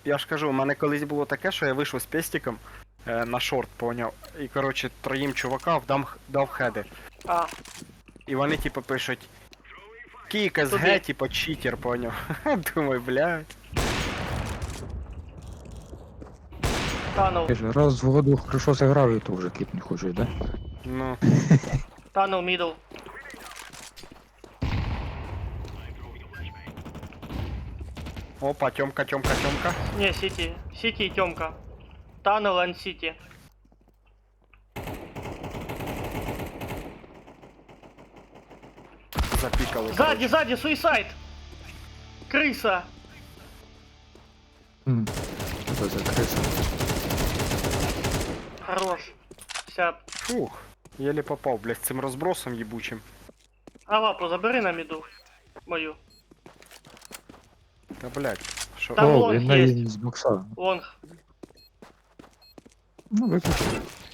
C: Я ж кажу, у мене колись було таке, що я вийшов з пестиком на шорт, поняв. І, коротше, троїм чувакам дав хеди.
A: А,
C: І вони, типу, пишуть. Кіка з
A: Тобі.
C: Г, типу, читер, поняв. Думаю, блядь.
A: танул.
D: Каже, раз в году хорошо зіграв, і то вже кіп не хочеш, да?
C: Ну,
A: Танул мидл.
C: опа, Тьомка.
A: Не, сити. Сити и Тёмка. Танул and сити.
C: Запікали.
A: Сзади, суицайд! Крыса!
D: Що це за криса?
A: Хорош. Вся.
C: Фух, єлі попав, блядь, з цим розбросом їбучим.
A: А лапу забери на миду. Мою.
C: Та, блядь, що?
A: Там
D: О,
A: лонг
D: він на
A: є.
D: її з бокса.
A: Лонг.
D: Ну, виключи.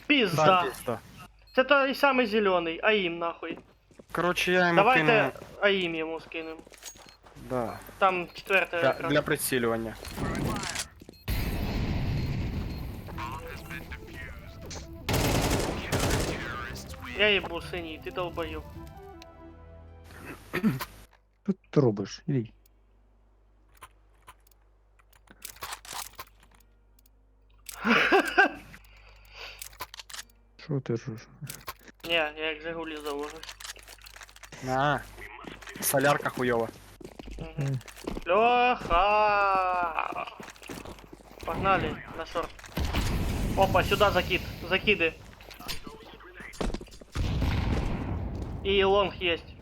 A: Пизда.
C: Пізда.
A: Це той самий зелений, аїм нахуй.
C: Коротше, я йому
A: Давайте
C: кину...
A: аїм йому скинем.
C: Да.
A: Там четвертая
C: Для,
A: якраз.
C: для прицілювання.
A: Я їбу синій, ти долбоёб.
D: Що ти робиш? Іди. Що ти робиш?
A: Не, я як Жигулі завожусь.
C: А, солярка хуйова.
A: Мгм. Леха! Погнали на шорт. Опа, сюда закид. Закиды. И лонг есть.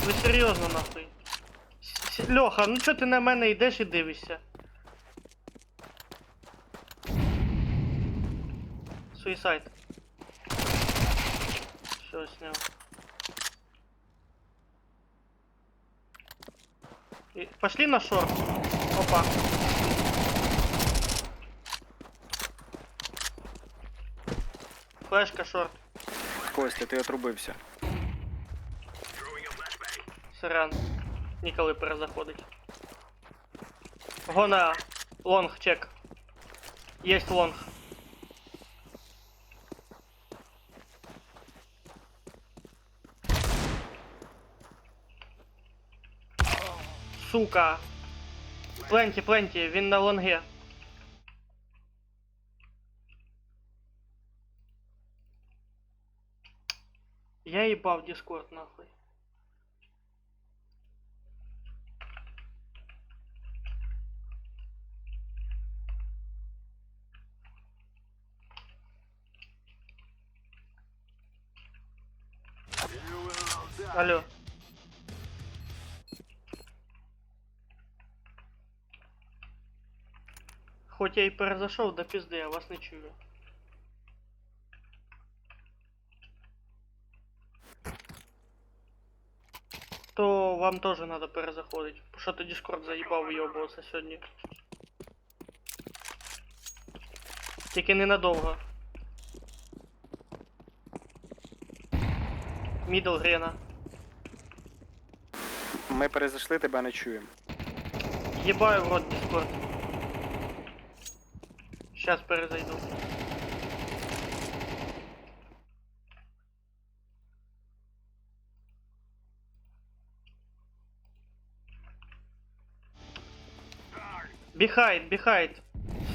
A: Ви серйозно нахуй? Льоха, ну чо ти на мене йдеш і дивишся? Суїсайд. Все, сняв. И пошли на шорт. Опа. Флешка шорт.
C: Костя, ти отрубився.
A: Сорян. Ніколи перезаходить. Гона. Лонг, чек. Есть лонг. Сука. Пленті, він на лонге. Я їбав Дискорд нахуй. Алло. Хоть я и произошел, до пизды, я вас не чую. То вам тоже надо перезаходить. Что-то Discord заебал выебываться сегодня. Тільки ненадовго. Мідл Грена.
C: Ми перезайшли, тебе не чуємо.
A: Ебаю в рот Discord. Сейчас перезайду. Біхайт, біхайт.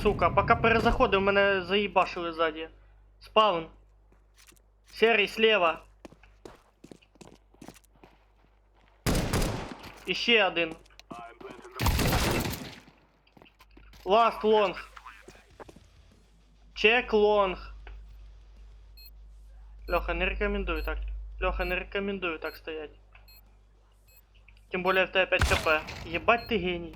A: Сука, пока перезаходив, мене заїбашили ззаді. Спаун. Серий слева. І ще один. Last long. Чек лонг. Леха, не рекомендую так. Леха, не рекомендую так стоять. Тем более в тебе 5 хп. Ебать ты гений.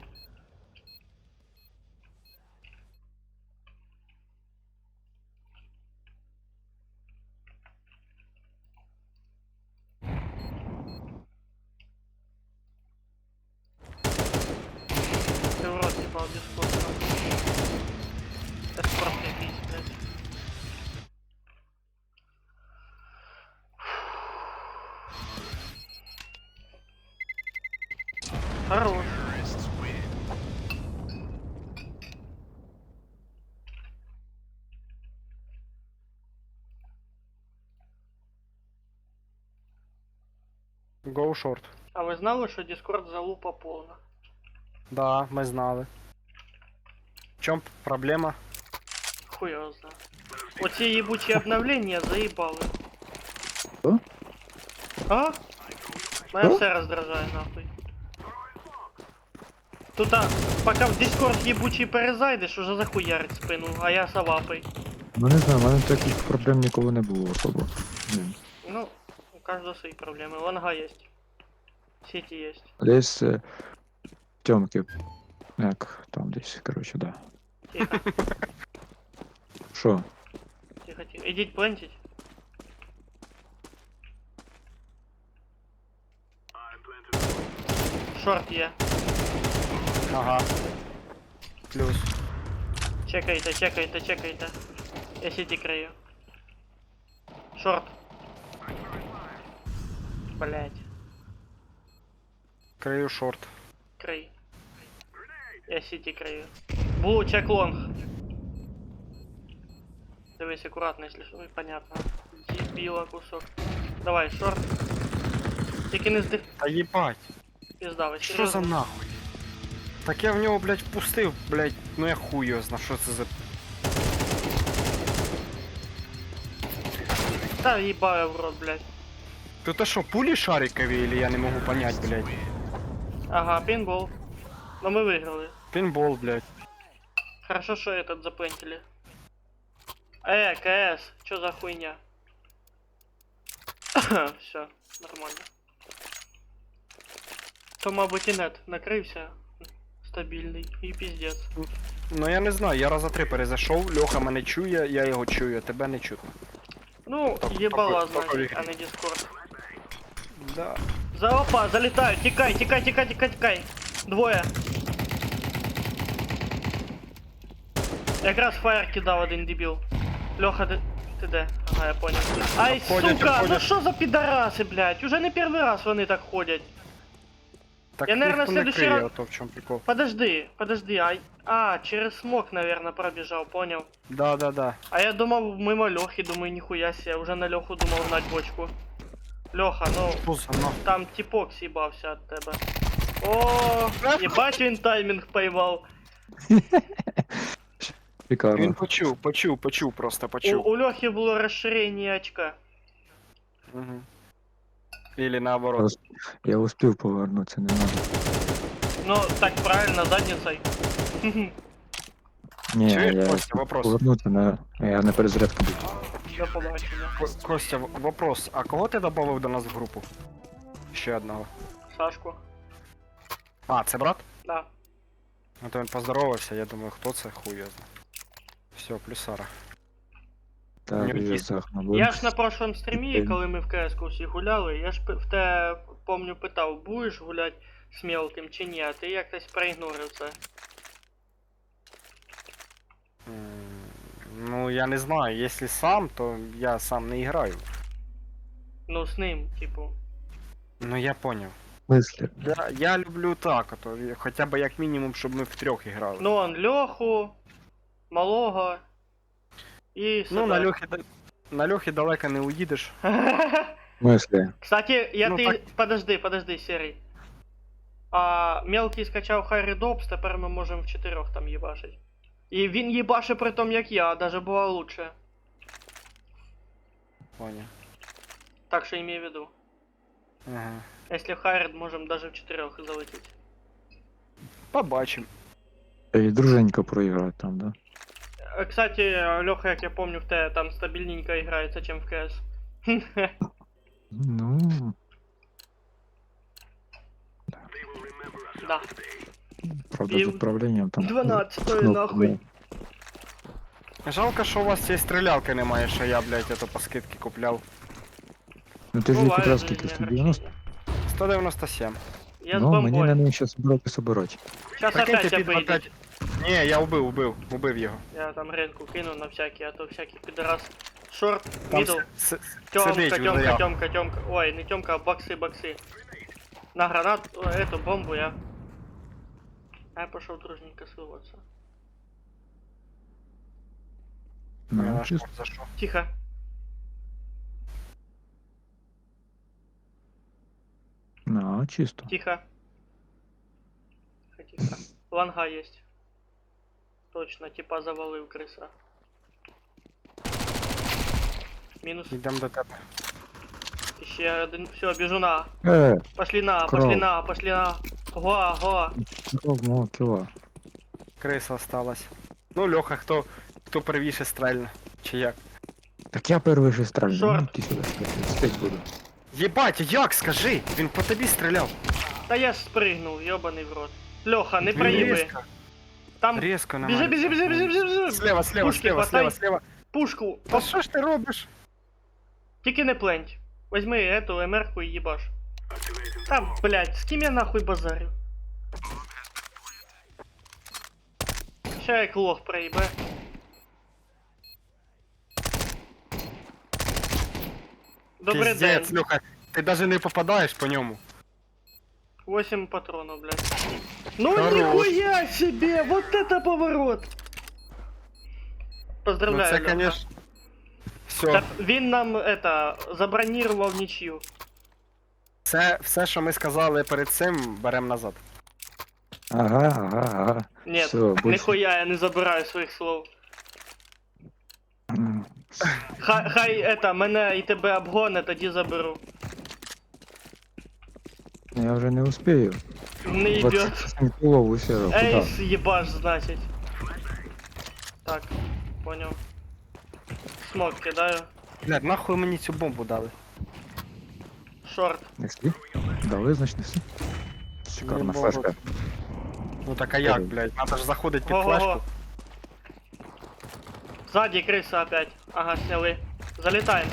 A: Ты в рот ебал Дискорд. Это спорт якийсь, блядь. Хорош.
C: Go short.
A: А ви знали, що Discord залупа повна?
C: Да, ми знали. В чому проблема?
A: Хуй його знає. Оці їбучі обновлення заїбали.
D: Що?
A: А? Мене
D: Що?
A: все роздражає нахуй. Тут, поки в Discord їбучий перезайдеш, уже захуярить спину, а я салапий.
D: Ну не знаю, в мене таких проблем ніколи не було особо. Ні.
A: Ну, у каждого свои проблемы. Ланга есть. Сети есть.
D: Десь Тьомки. Як там десь, коротше, да.
A: Тихо,
D: Що?
A: тихо, тихо. Идите плентить. Шорт є.
C: Ага. Плюс.
A: Чекайте, чекайте, чекайте. Я сети краю. Шорт. Блять.
C: Крию шорт.
A: Крей. Я сети краю. Блу, чек лонг. Дивись аккуратно, если что. Ой, понятно. Дебила кусок. Давай, шорт. Тільки не здих.
C: Та їбать.
A: Пізда, ви
C: Що за
A: серйозно?
C: нахуй? Так я в нього, блядь, впустив, блядь, ну я хуй його знав, що це за...
A: Та їбаю в рот, блядь.
C: Тут то що, пулі шарикові, или я не можу понять, блядь?
A: Ага, пинбол. Но мы выиграли.
C: Пінбол, блядь.
A: Хорошо, что этот заплентили. КС, чё за хуйня? Все, нормально. То, мабуть, і нет накрився. Стабільний. І піздец.
C: Ну я не знаю, я раза 3 перезайшов, Льоха мене чує, я його чую, а тебе не чутно.
A: Ну,
C: Так,
A: ебала,
C: такой
A: значит,
C: игры.
A: а не дискорд.
C: Да.
A: Залопа, залетаю, тікай, тікай, тікай, тікай, тікай. Двоє. Якраз фаєр кидав один дебіл. Льоха, ти де? Ага, я понял. Ай,
C: Обходять,
A: сука, ну
C: обходять.
A: що за підараси, блядь? Уже не перший раз вони так ходять.
C: Так
A: Я, наверное,
C: ніхто не
A: следующий
C: криє,
A: раз-
C: ото в чому прикол.
A: Подожди, через смок, наверное, пробежал, понял.
C: Да, да, да.
A: А я думал мимо Лехи, думаю, нихуя себе, уже на Леху думал гнать бочку. Леха, ну,
C: Що за нахуй?
A: там типок съебався от тебе. О, ебать він тайминг поймал.
D: Шикарно.
C: Він почув, просто почув.
A: У Лехи было расширение очка.
C: Угу. Или наоборот.
D: Я успів повернутися, не надо.
A: Ну, так правильно, задницей.
D: Ні,
C: Чуєш,
D: я
C: Костя, вопрос.
D: повернутися, я на перезарядку був.
A: До побачення.
C: Костя, вопрос. А кого ти добавив до нас в групу? Ще одного.
A: Сашку.
C: А, це брат?
A: Да.
C: Ну то він поздоровався, я думаю, хто це, хуй я знаю. Все, плюсара.
D: Так,
C: Ні,
D: я
C: є.
D: захнув.
A: Я ж на прошлом стрімі,
D: Окей.
A: коли ми в КС-ку всі гуляли, я ж в те, помню, питав, будеш гуляти з мелким чи ні, а ти якось проігнорив це.
C: Ну, я не знаю, якщо сам, то я сам не граю.
A: Ну, з ним, типу.
C: Ну я поняв.
D: Мислі.
C: Я люблю так, а то хоча б як мінімум, щоб ми втрьох грали.
A: Ну, он Льоху, Малого і
C: Ну,
A: себе.
C: на Льохі далеко не уїдеш.
D: Мислі.
A: Кстати,
C: Ну,
A: ти... Подожди, Серій. А мелкий скачав Харі Добс, тепер ми можемо в 4 там їбашить. І він їбаше при тому, як я, даже було лучше.
C: Поняв.
A: Так що имей в виду.
C: Ага.
A: Если Хард, можем даже в 4 залететь.
C: Побачимо.
D: І друженько проіграти там, да?
A: Кстати, Леха, як я помню, в те там стабільненько грається, чем в КС.
D: Ну,
A: Да.
D: правда,
A: І
D: з управлінням там.
A: 12-ї
D: кнопку,
A: нахуй.
C: Жалко, що у вас цієї стрілялки немає, що я, блядь, ето по скидці купляв.
D: Ну ти ж їх
A: Буває
D: якраз
A: в
D: скільки,
A: жизни
D: 190?
A: огорчення.
C: 197.
A: Я с
D: Ну, мені на
A: бомбой.
D: них зараз собирати.
A: Сейчас
C: Прикиньте,
A: опять
C: піду
A: обойдет.
C: опять. Ні, я убив його.
A: Я там ренку кину на всякий, а то всякий пидорас. Шорт,
C: Там
A: мидл.
C: сидить
A: Тёмка,
C: вже я.
A: Тёмка. Ой, не Тёмка, а боксы. На гранату, эту бомбу я. А я пошел дружненько сливаться.
C: Я
D: Ну,
C: на
D: чисто.
C: шкаф зайшов.
A: Тихо.
D: Ну, чисто.
A: Тихо. Тихо. Ланга есть. Точно, типа завалил крыса. Минус.
C: Йдемо до тебе.
A: Еще один. Все, бежу на. Пошли на.
D: Кров.
A: Го.
D: Мого кіла.
C: Криса осталась. Ну, Льоха, хто первіше стрельне? Чи як?
D: Так я перший же стрельну.
A: Шорт.
D: Ну, ти сюди, стить буду.
C: Єбать, як, скажи? Він по тобі стріляв.
A: Да я ж спрыгнул, ебаный в рот. Леха, не
C: Він
A: проеби.
C: Різко,
A: Там
C: різко на
A: бежи,
C: мене.
A: бежи.
C: Слева,
A: Пушки хватай.
C: слева.
A: Пушку.
C: Та що ж ти робиш?
A: Тільки не пленть. Возьми эту МР-ку и ебашь. Там, блядь, с кем я нахуй базарю? Ща як лох проебе. Добрий
C: Пиздец,
A: день.
C: Льоха, ти навіть не попадаєш по ньому.
A: 8 патронов, блядь. Ну
C: Хорош.
A: нихуя себе! Вот это поворот!
C: Ну
A: Поздравляю,
C: це,
A: Леха.
C: конечно. Все,
A: Так, він нам это забронировал ничью.
C: це все, що ми сказали перед цим, беремо назад.
D: Ага.
A: Нет,
D: Все, больше.
A: нихуя я не забираю своїх слов. Хай это, мене і тебе обгоне, тоді заберу.
D: Я вже не успею.
A: Не йдет.
D: 27 кілов усеру. Куда?
A: Ейс, ебаш, значить. Так, понял. Смок кидаю.
C: Блядь, нахуй мені цю бомбу дали?
A: Шорт.
D: Несли? Дали, значить неси. Шикарна
C: Єбало.
D: флешка.
C: Ну так а як, блядь, надо ж заходить під
A: Го-го-го.
C: флешку.
A: Сзади крыса опять. Ага, сняли. Залетаем.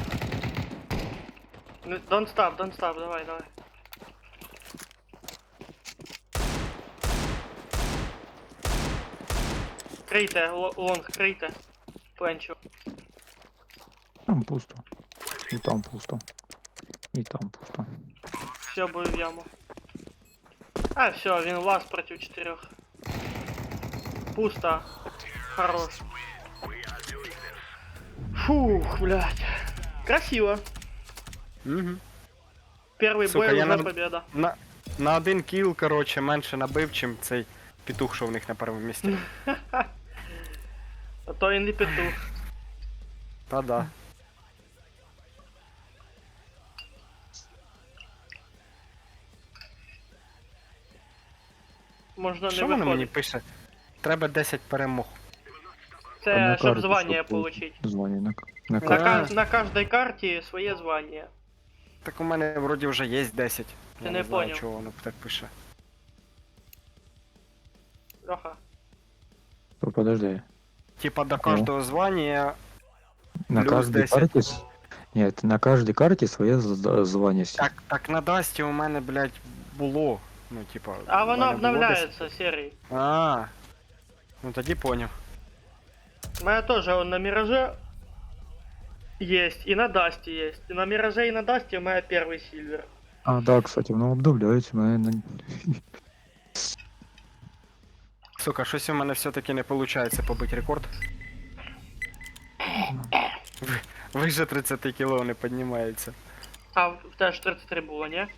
A: Don't stop, давай. Крийте, лонг, крийте. Пленчу.
D: Там пусто. І там пусто. І там пусто.
A: Все, бою в яму. А, все, він лаз против 4. Пусто. Хорош. Фух, блядь. Красиво.
C: Угу.
A: Первый
C: Сука,
A: бой
C: я
A: уже
C: на-
A: победа.
C: На один кіл, короче, менше набив, чим цей петух, що в них на першому місці.
A: А то і не петух.
C: Та да.
A: Можна не
C: Що воно мені
A: виходить.
C: пише? Треба 10 перемог.
A: Це
D: на
A: щоб
D: карті,
A: звання
D: щоб
A: получить.
D: Звоні на
A: На,
D: карті.
C: А.
A: на каждой карте своє звання.
C: Так у мене вроді вже є 10. Я
A: не
C: знаю,
A: поняв.
C: чого воно так пише.
A: Леха.
D: То подожди.
C: Типа до кожного звання
D: На
C: Плюс
D: каждой
C: 10.
D: карте... Нет, на каждой карте своє звання.
C: так на Дасті у мене, блядь, було. Ну, типа.
A: А
C: у
A: воно
C: мене було
A: обновляється, серій.
C: А. Ну тоді поняв.
A: У мене теж он на Мираже есть, и на Дасте есть. И на Мираже, и на Дасте у меня первый сильвер.
D: А, да, кстати, воно обновляється, мене...
C: Сука, щось у мене все-таки не виходить побити рекорд. Вище 30 кіло не піднімається.
A: А в тебе ж 33 було, не?
B: Let's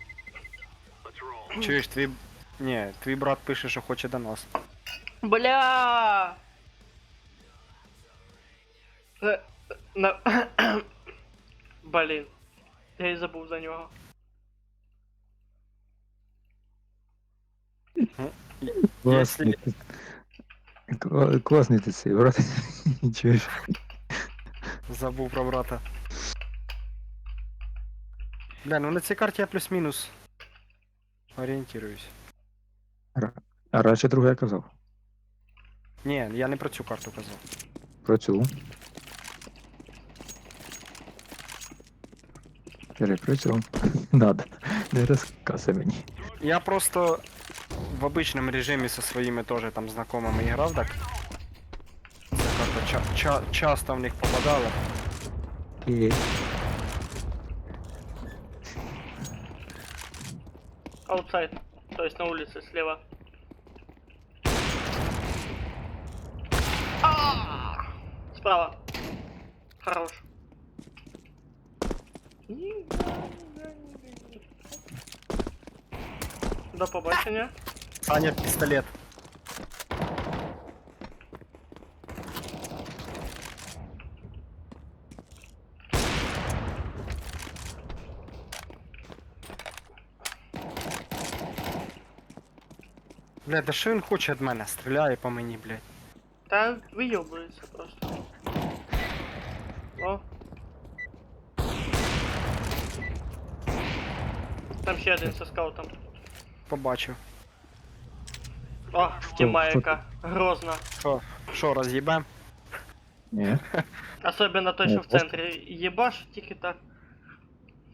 B: roll.
C: Чуєш, твій. Ні, твій брат пише, що хоче до нас.
A: Бля! На... Блін. Я і забув за нього.
D: Класний. Класний ти цей, брат. Чуєш?
C: Забув про брата. Бля, ну на цій карті я плюс-мінус орієнтируюсь.
D: А раніше друге я казав.
C: Ні, я не про цю карту казав.
D: Про цю. Про цю. Надо. Не розказуй мені.
C: Я просто в обычном режимі со своїми тоже там знакомими грав, так. Ця карта часто в них попадала.
D: І...
A: Аутсайд. То есть на улице слева. Справа. Хорош. До побачення.
C: Саня, пістолет. Бля, да що він хоче від мене? Стріляє по мені, блядь.
A: Та вийобується просто. О. Там ще один со скаутом.
C: Побачив.
A: О, тіма
D: що
A: яка. Грозна.
C: Що, роз'їбем?
D: Ні.
A: Особенно той,
D: Ні,
A: що в центрі єбаш, тільки так.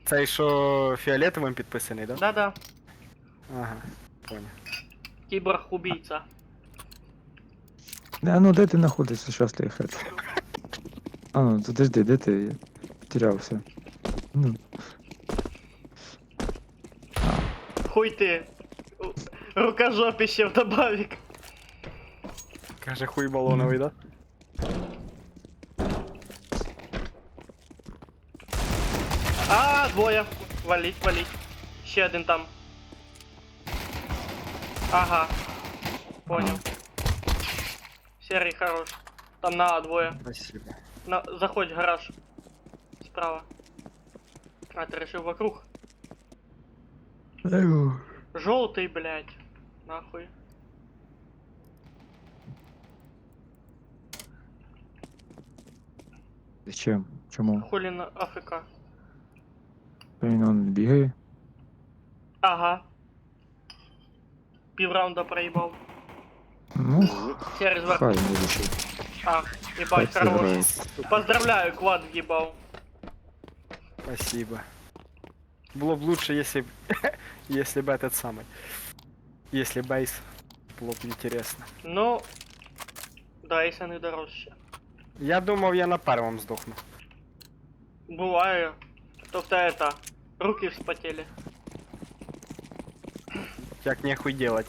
C: Цей, що фіолетовим підписаний, да?
A: Да-да.
C: Ага, понял.
A: Кіборг-убійця.
D: А ну де ти знаходишся, щас ти хет? А ну, подожди, де ти? Я потерявся. Ну.
A: Хуй ти. Рукожопище вдобавок.
C: Каже, хуй балоновий, да?
A: А, двоє. Валить, валить. Ще один там. Ага. Понял. Серый хорош. Там на А двоє.
C: Спасибо.
A: Заходь в гараж. Справа. А, ты решил вокруг?
D: Егу.
A: Желтый, блядь. Нахуй.
D: Зачем? Чому?
A: Хули на АФК.
D: Він он бігає.
A: Ага. Півраунда проебал.
D: Ну,
A: Серый зверху.
D: хай не лишить.
A: А, ебать,
D: Хай
A: хорош.
D: грає.
A: Поздравляю, квад въебал.
C: Спасибо. Было бы лучше, если б... если бы этот самый. Если бейс. Было бы интересно.
A: Ну, да, если не дорожче.
C: Я думав, я на первом сдохну.
A: Бываю. Только это, руки вспотели.
C: Як нехуй делать.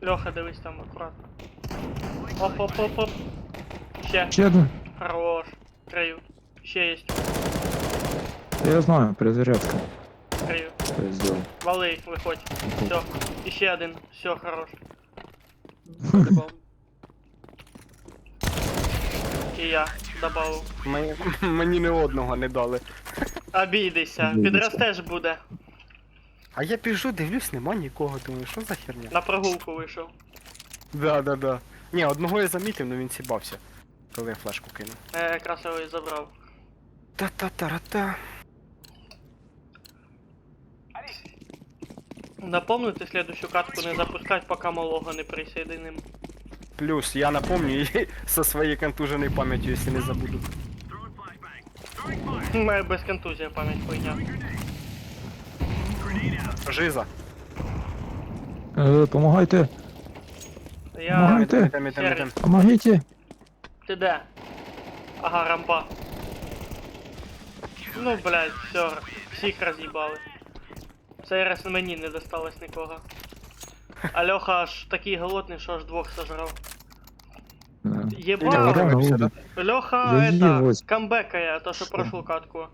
A: Леха, дивись там аккуратно. Оп-оп-оп-оп. Ще.
D: Ще один.
A: Хорош. Краю. Ще есть.
D: Я знаю, перезарядка.
A: Краю.
D: Що я зробив.
A: Вали, виходь. Все. Еще один. Все, хорош. І я добавив.
C: Мені не одного не дали.
A: Обійдися.
D: Обійдися.
A: Підростеш буде.
C: А я біжу, дивлюсь, нема нікого. Думаю, що за херня?
A: На прогулку вийшов.
C: Да. Ні, одного я замітив, но він сібався. Коли я флешку кину.
A: Я якраз його і забрав.
C: Та-та-та-ра-та.
A: Напомните следующую катку не запускать, пока малого не присоединим.
C: Плюс, я напомню и со своей контуженной памятью, если не забуду.
A: Має без контузії пам'ять хуйня.
C: Жиза.
D: Помагайте!
A: Я...
D: Помагайте!
A: Серый.
D: Помогите!
A: Ти де? Ага, рампа. Ну, блядь, все, всіх роз'їбали. Цей раз мені не досталось нікого. А Льоха аж такий голодний, що аж двох сожрав.
D: Да.
A: Єбать!
C: Я
D: Реально
C: вибився,
D: голодний.
A: Льоха,
D: Я їв ось.
A: камбекає, то що
D: Що?
A: прошлу катку.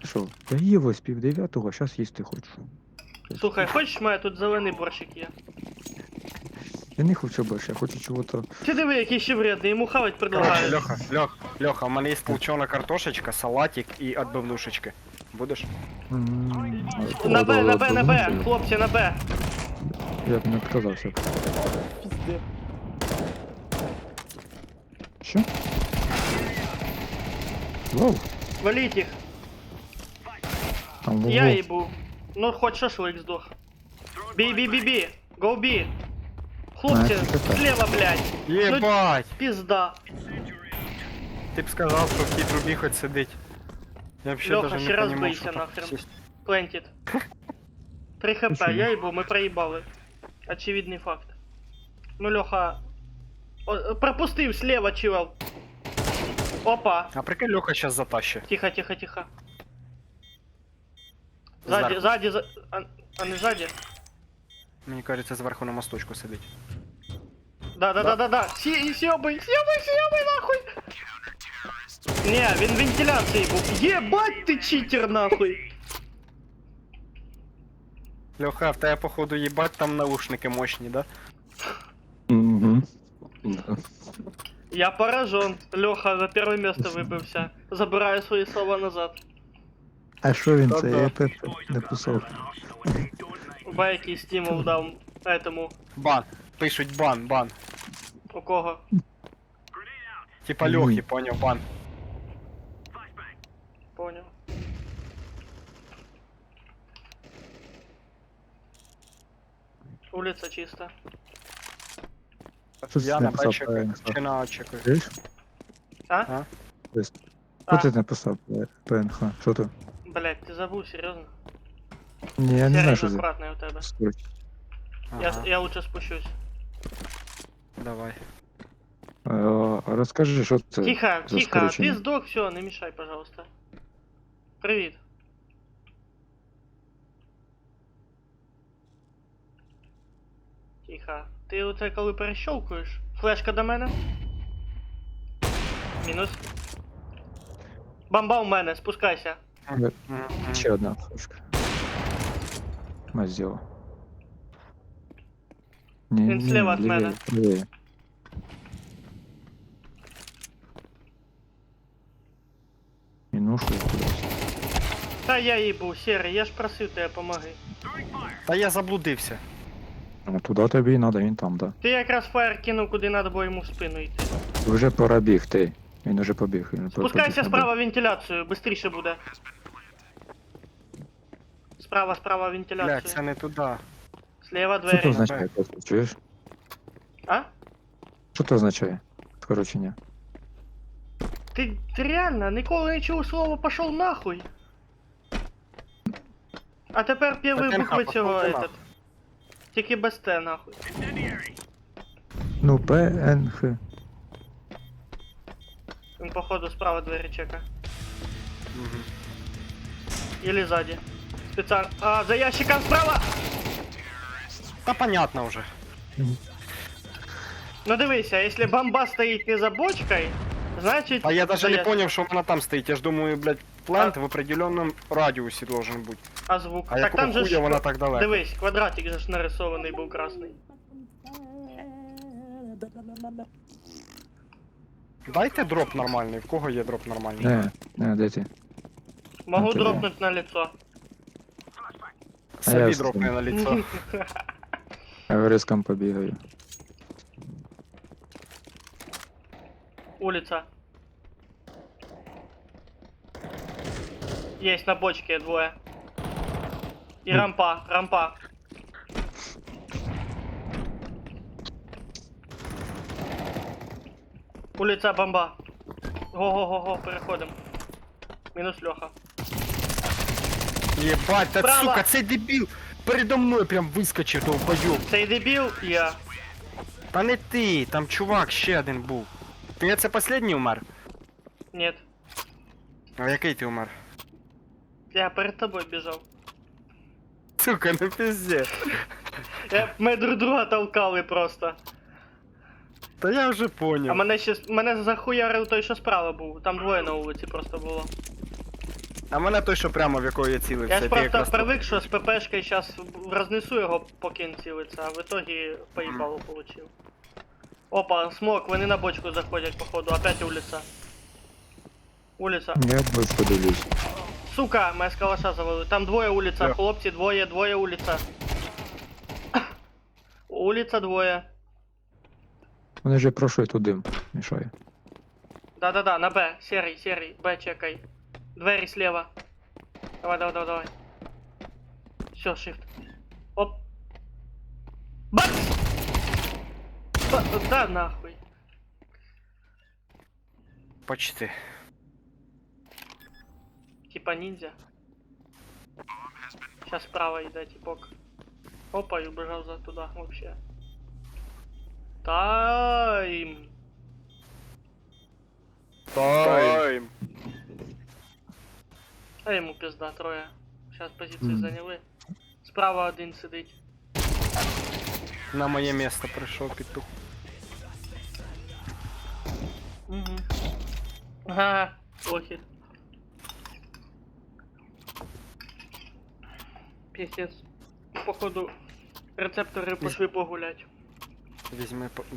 D: Що? Я їв ось 8:30, а зараз їсти хочу.
A: Слухай, хочеш мене тут зелений борщик є?
D: Я не хочу більше, я хочу чого-то.
A: Ти диви, який ще вредний, йому хавать
C: Короче,
A: предлагають.
C: Леха, у мене є толчена картошечка, салатик і отбивнушечки. Будеш?
A: На Б, на Б, на Б, хлопці, на Б.
D: Я б не отказався. Що? Вау!
A: Валіть їх.
D: Там
A: Я
D: вау.
A: їбу. Ну, хоч шашлик здох. Бі, бі, бі, бі. Go бі. Хлопці,
D: Знаєш, що це?
A: слева, блядь.
C: Єбать!
A: Пізда.
C: Ти б сказав, що в тій трубі хоч сидить. Я взагалі
A: Льоха,
C: даже
A: ще
C: не
A: раз
C: понимав,
A: бийся
C: що так
A: нахрен.
C: сість.
A: Плентит. 3 хп,
D: Почему?
A: я їбу, ми проїбали. Очевидний факт. Ну, Льоха... пропустив слева, чувак. Опа.
C: А прикинь, Леха сейчас затащит.
A: Тихо, тихо, тихо.
C: Зверху.
A: Сзади, а не сзади?
C: Мені кажется, зверху на мосточку сидить.
A: Да. Сьобай, нахуй! Не, він вентиляції був. Єбать ти читер, нахуй!
C: Леха, в тебе походу їбать там наушники мощні, да?
D: Угу.
A: Я поражен. Леха на первое место вибився. Забираю свої слова назад.
D: А що він це?
C: Да-да.
D: Я перше не писав.
A: Ба який стимул дав этому.
C: Бан. Пишуть бан.
A: У кого?
C: Типа
D: Мгм.
C: Лехи, понял, бан.
A: Понял. Улица чиста.
D: Що ти
C: Я на
D: написав
C: печек,
D: правильно?
C: чи на чекаю.
D: Чуєш?
A: А?
D: Що ти написав ПНХ? Що то?
A: Блять, ти забув, серйозно?
D: Ні, я не знаю, що
A: Серйозно
D: це.
A: аккуратно у тебе.
D: Скороть.
C: Ага,
A: Я лучше спущусь.
C: давай.
D: Розкажи, що це?
A: Тихо,
D: за
A: тихо,
D: скорочення?
A: ты сдох, все, не мешай, пожалуйста. Привіт. Тихо. Ти оце коли перещолкуєш? Флешка до мене. Мінус. Бамба у мене, спускайся.
C: Мгм.
D: Ще одна флешка. Мазділа. Ні,
A: Він зліва від мене.
D: Лівее. Мінушу кудись.
A: Та я їбу, Серий, я ж просив тебе, помоги.
C: Та я заблудився.
D: А туди тобі і надо, він там, да.
A: Ти якраз фаєр кинув, куди треба було йому в спину йти.
D: Вже пора бігти. Він уже побіг. Він
A: Спускайся
D: побіг.
A: справа вентиляцію, быстріше буде. Справа,
C: Блядь,
A: вентиляцію.
C: це не туди.
A: Слева
D: Що це
A: двері.
D: означає? Костя, чуєш?
A: А?
D: Що це означає? Скорочення.
A: Ти реально ніколи не чув слова «пошел нахуй»? А тепер перві
C: ПТНХ,
A: букви
C: пошел
A: цього
C: ти
A: этот.
C: нахуй.
A: Тільки без Т нахуй.
D: Ну, ПНХ.
A: Він походу справа двері чека.
C: Мгм.
A: Или сзади. Специально. А, за ящиком справа!
C: Та понятно вже.
A: Ну дивися, якщо бомба стоїть не за бочкою, значить...
C: А я даже
A: за
C: не
A: ящиком.
C: понял, что она там стоит. Я ж думаю, блядь, плант в определенном радиусе должен быть.
A: А звук?
C: А
A: так
C: якого
A: там же
C: хуя
A: ж...
C: вона так далеко?
A: Дивись, квадратик же ж нарисований був красний.
C: Дайте дроп нормальний. В кого є дроп нормальний?
D: Де ти?
A: Могу
D: це
A: дропнуть на лицо.
C: Собі
D: я
C: дропне на лицо.
D: Я риском побігаю.
A: Улица. Есть на бочке двое. И рампа, рампа. Улица бомба. Го-го-го-го, переходим. Мінус Льоха.
C: Єбать, та
A: Справа.
C: сука, цей дебіл передо мною прям вискочив, довбойоб.
A: Цей дебіл, я.
C: Та не ти, там чувак ще один був. Ти це останній умер?
A: Нет.
C: А який ти умер?
A: Я перед тобой бежал.
C: Сука, ну пизде.
A: Ми друг друга толкали просто.
C: Та я вже
A: А
C: поняв.
A: мене захуярив той, що справа був. Там двоє на вулиці просто було.
C: А мене той, що прямо в якого я цілився.
A: Я ж
C: ти
A: просто
C: якраз
A: привик, що з ППшкою зараз рознесу його, поки він цілиться, а в итоге поїбалу получив. Опа, смок, вони на бочку заходять, походу, опять улица. Улица.
D: Я б подивлюсь.
A: Сука, мене з калаша завели. Там двоє улица,
C: Де?
A: хлопці, двоє улица. Улица двоє.
D: Вони вже прошли тут дим. Мішає.
A: Да-да-да, на Б, серый, Б чекай. Двері слева. Давай. Все, shift. Оп. Бац! Да нахуй.
C: Почти.
A: Типа ниндзя. Сейчас справа йде типок. Опа, и убежал за туда вообще. Тайм.
C: Тайм.
A: А йому пизда, троє. Сейчас позиції
D: Мгм.
A: зайняли. Справа один сидить.
C: На моє місце прийшов петух.
A: Угу. Ага, плохи. Писец. Походу, рецептори пошли погулять.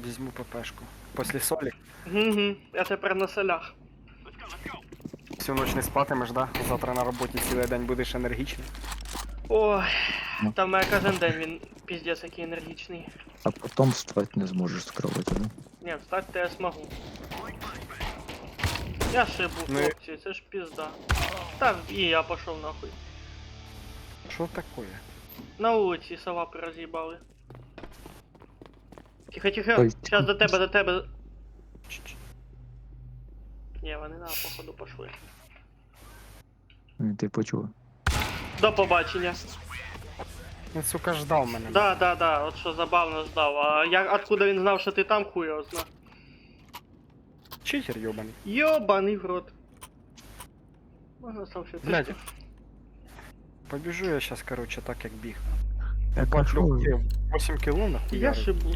C: Візьму ППшку. Після солі.
A: Угу, я тепер на солях.
C: Всю ніч не спатимеш, да? Завтра на роботі цілий день будеш енергічний.
A: Ой,
D: Ну.
A: там мене кожен день він піздець який енергічний.
D: А потім встати не зможеш з кровати, да?
A: Ні, встати я смогу. Я шибу,
C: Ну і-
A: хлопці, це ж пізда. Та і я пішов нахуй.
C: Що таке?
A: На вулиці салапи роз'їбали. Тихо,
D: Ой.
A: зараз до тебе. Ні, вони на походу пішли.
D: Ти почув.
A: До побачення.
C: Він, сука, ждав мене.
A: Да, от що забавно ждав. А я откуда він знав, що ти там, хуй його зна.
C: Читер йобаний.
A: Йобаний в рот. Можна сам ще
C: Блядь. Побіжу я щас, короче, так як біг.
D: Я
C: Бачу,
D: кажу,
C: 8 кіло нахуй.
A: Я шибу.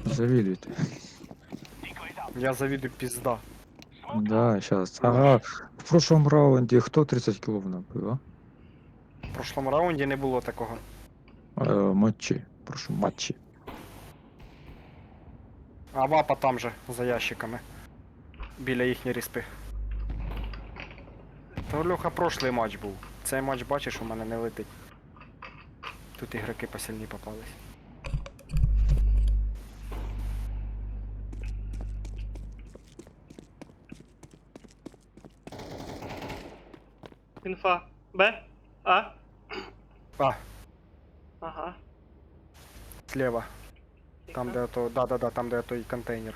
D: завідуйте.
C: Я завідую пізда.
D: Да, сейчас. Ага, в прошлом раунді хто 30 кілов набив, а?
C: В прошлому раунді не було такого.
D: Матчі. Прошу, матчі.
C: А вапа там же, за ящиками. Біля їхньої ріспи. То Льоха прошлий матч був. Цей матч, бачиш, у мене не летить. Тут ігроки посильні попались.
A: Інфа. Б? А?
C: А,
A: Ага.
C: слева. Там, де ото. Да, там, де той контейнер.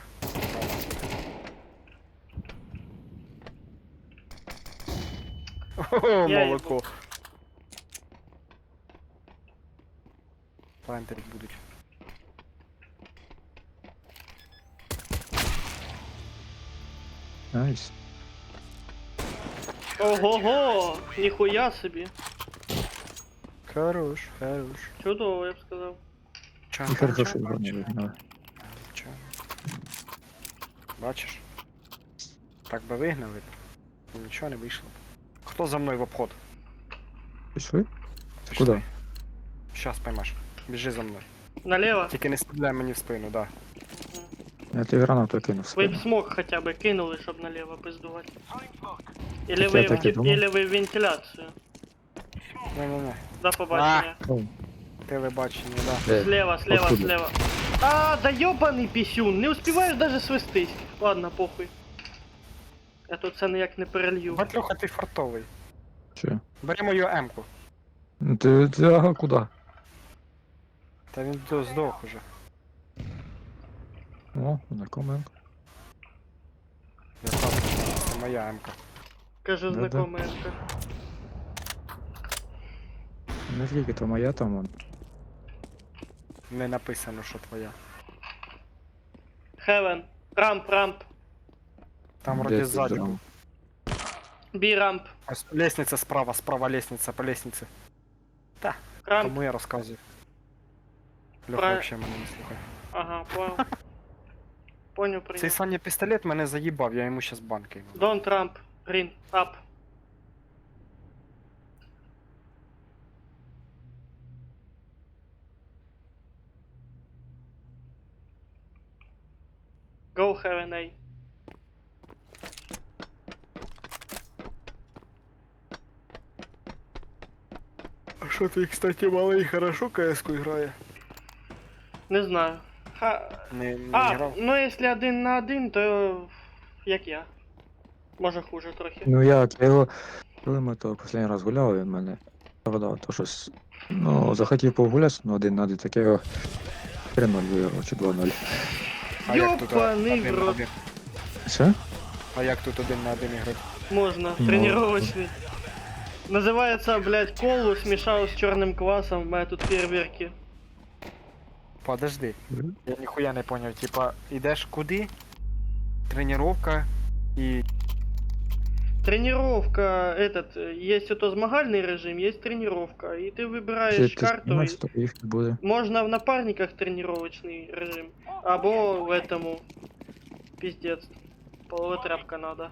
C: О,
A: Я
C: молоко. Плантерить будуть.
D: Найс.
A: Ого-го! Ніхуя собі.
C: Хорош.
A: Чудово, я б сказав.
C: Чан,
D: І хорошо,
C: чан,
D: що його не вигнали.
C: чан. Бачиш? Так би вигнали б. Нічого не вийшло. Хто за мною в обход?
D: Пішли?
C: Пішли.
D: Куди?
C: Щас поймеш. Біжи за мною.
A: Налево?
C: Тільки не стріляй мені в спину, да.
D: Я тобі гранату кинув в
A: Ви б
D: спину.
A: смог хоча б кинули, щоб наліво пиздувати. Или
D: Так я
A: ви,
D: так і думав.
A: или ви вентиляцію.
C: Не-не-не.
A: До побачення.
D: О,
C: Телебачення, да.
D: де?
A: Слева,
D: Откуда?
A: слева. А, да ёбаний пісюн, не успіваєш даже свистись. Ладно, похуй. Я тут це ніяк не перелью.
C: Батлюха, ти фартовий.
D: Че?
C: Бери мою М-ку.
D: Ну ты ага, куда?
C: Та він здох уже.
D: О, знакомый.
C: Я сам, це моя М-ка.
A: Каже
D: Да-да.
A: знакоменка.
D: Наскільки то моя там вон.
C: Не написано, що твоя.
A: Хевен. Рамп, рамп.
C: Там
D: Де
C: вроді
D: ти
C: ззаді.
D: взяв?
A: Бі рамп.
C: Ось лестниця справа, справа лестниця, по лестниці.
A: Рамп.
C: Кому я розказую? Льоха
A: Про-
C: вообще мене не слухає.
A: Ага, понял. Понял,
C: Цей
A: принял.
C: Саня пістолет мене заїбав, я йому щас банки.
A: Don't ramp. Green. Up. Go heaven A.
C: А що ти, кстати, малий хорошо КС-ку грає?
A: Не знаю.
C: Не
A: А,
C: грав?
A: ну если 1 на 1, то як я. Може хуже трохи.
D: Ну я його, коли ми то останній раз гуляли, він мене продав, то щось, ну, захотів погуляти, ну, 1 на 1, таке його 3-0 виграв, чи 2-0.
C: А як тут
A: Ёбаний
C: один
A: в
C: на
A: рот.
C: один?
D: Що?
C: А як тут 1 на 1 грати?
A: Можно.
D: Ну,
A: Тренировочный. Называется, блядь, колу смешал с черным квасом. У меня тут фейерверки.
C: Подожди, я ніхуя не поняв, типа, ідеш куди? Тренировка і...
A: Тренировка, есть это змагальный режим, есть тренировка. И ты выбираешь карту.
D: знімаєш, то їх не буде.
A: Можно в напарниках тренировочный режим. Або в этому. Пиздец. Половая тряпка надо.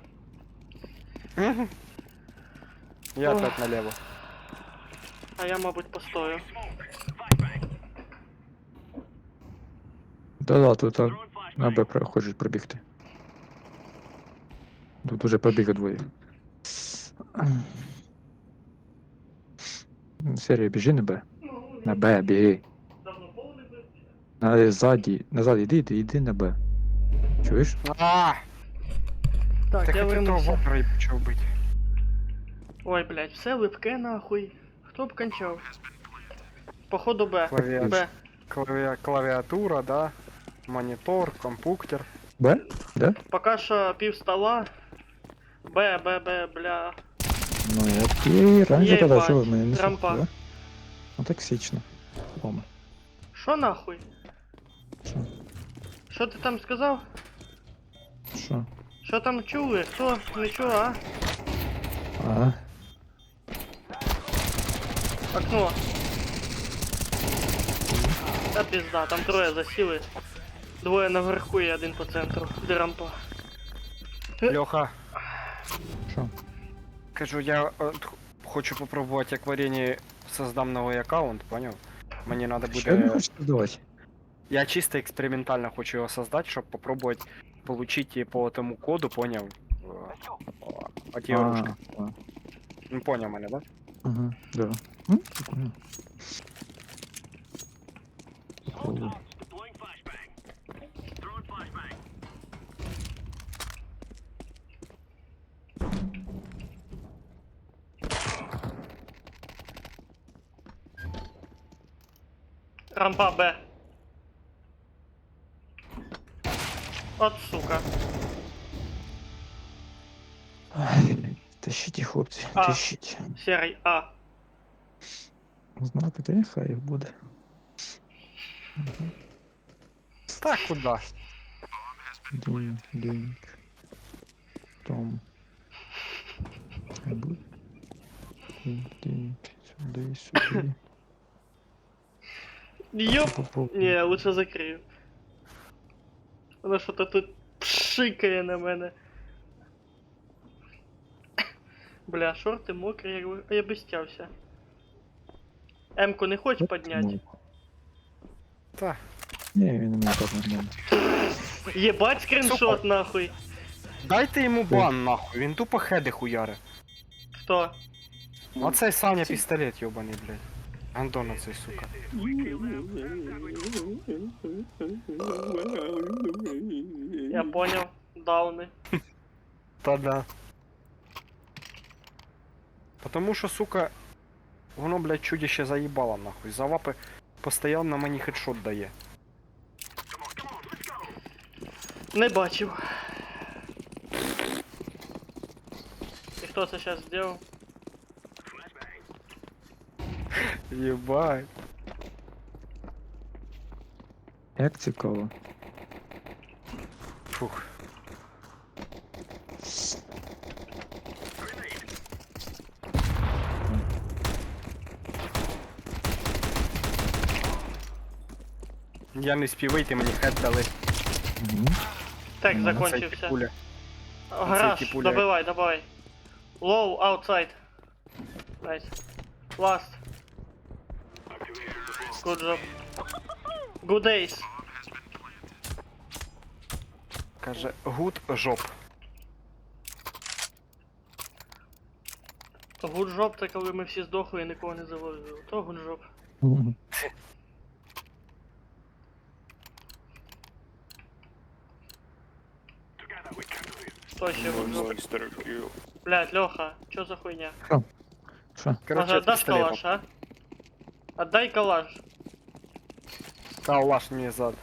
C: Я
A: Ох.
C: опять налево.
A: А я, мабуть, постою.
D: Да-да, тут на Б хочуть пробігти. Тут уже побіг двоє. Серія, біжи на Б. На Б, біги. Назад іди на Б. Чуєш?
C: А,
A: Так,
C: так
A: я
C: я того
A: вернувся.
C: вопера і почав бити.
A: Ой, блядь, все липке нахуй. Хто б кончав? Походу Б.
C: Клавіатура.
A: Б.
C: Клавіатура, да? Монітор, компуктер.
D: Б? Да?
A: Пока що пів стола. Б, бля.
D: Ну, я і раніше казав,
A: Єбать,
D: що ви мене не
A: рампа.
D: слухали. Ну, токсично. Ома.
A: Що нахуй?
D: Що?
A: Що ти там сказав?
D: Що?
A: Що там чули? Хто? Нічого, а?
D: Ага.
A: Окно. Та пізда, там троє засіли. Двоє наверху і один по центру. Де рампа.
C: Льоха,
D: Що?
C: кажу, я хочу попробувати, як в арені создам новий аккаунт, поняв? Мені треба
D: Що не
C: буде...
D: хочеш здавати?
C: Я чисто експериментально хочу його создать, щоб попробувати получить по тому коду, поняв? От ігрушки. Ну, поняв мене, да?
D: Ага, да. Ну, прикольно. Прикольно.
B: Deploying flashbang. Throwing flashbang.
A: Рампа Б. От сука.
D: Ай, тащіть, хлопці,
A: А.
D: тащіть.
A: Серий А.
D: Знаки, то нехай їх буде.
C: Так, куда?
D: Дінь. Том. Дінь. Сюди.
A: Ёп.
D: Попробуй.
A: Не, лучше закрию. Воно що-то тут пшикає на мене. Бля, шорти мокрі, я би стявся. М-ку не хочеш підняти?
C: Та,
D: Ні, він не так нормально.
A: Єбать скріншот нахуй.
C: дайте йому бан, нахуй, він тупо хеди хуяри.
A: Хто?
C: Оцей Саня пістолет, йобаний, блядь. Антона цей, сука.
A: Я поняв, дауни.
C: Та да. Потому що, сука, воно, блядь, чудище заїбало нахуй. За лапи постоянно мені хедшот дає.
A: Не бачив. І хто це зараз зробив?
C: Єбать.
D: Як цікаво.
C: Фух. Я не спів вийти, мені хед дали.
D: Угу.
A: Так,
D: Ну,
C: Цей
A: закончився.
C: пуля.
A: Гараж,
C: типу,
A: добивай, добивай. Low, outside. Найс. Last. Good job. Good days.
C: Каже, гуд жоп.
A: Good job це коли ми всі здохли і нікого не завозили. То good job. Що ще good job? Блять, Леха, що за хуйня?
D: Що?
C: Короче,
A: Може, отдаш
C: пістолетом.
A: калаш, а? Отдай калаш.
C: Калаш мені зад.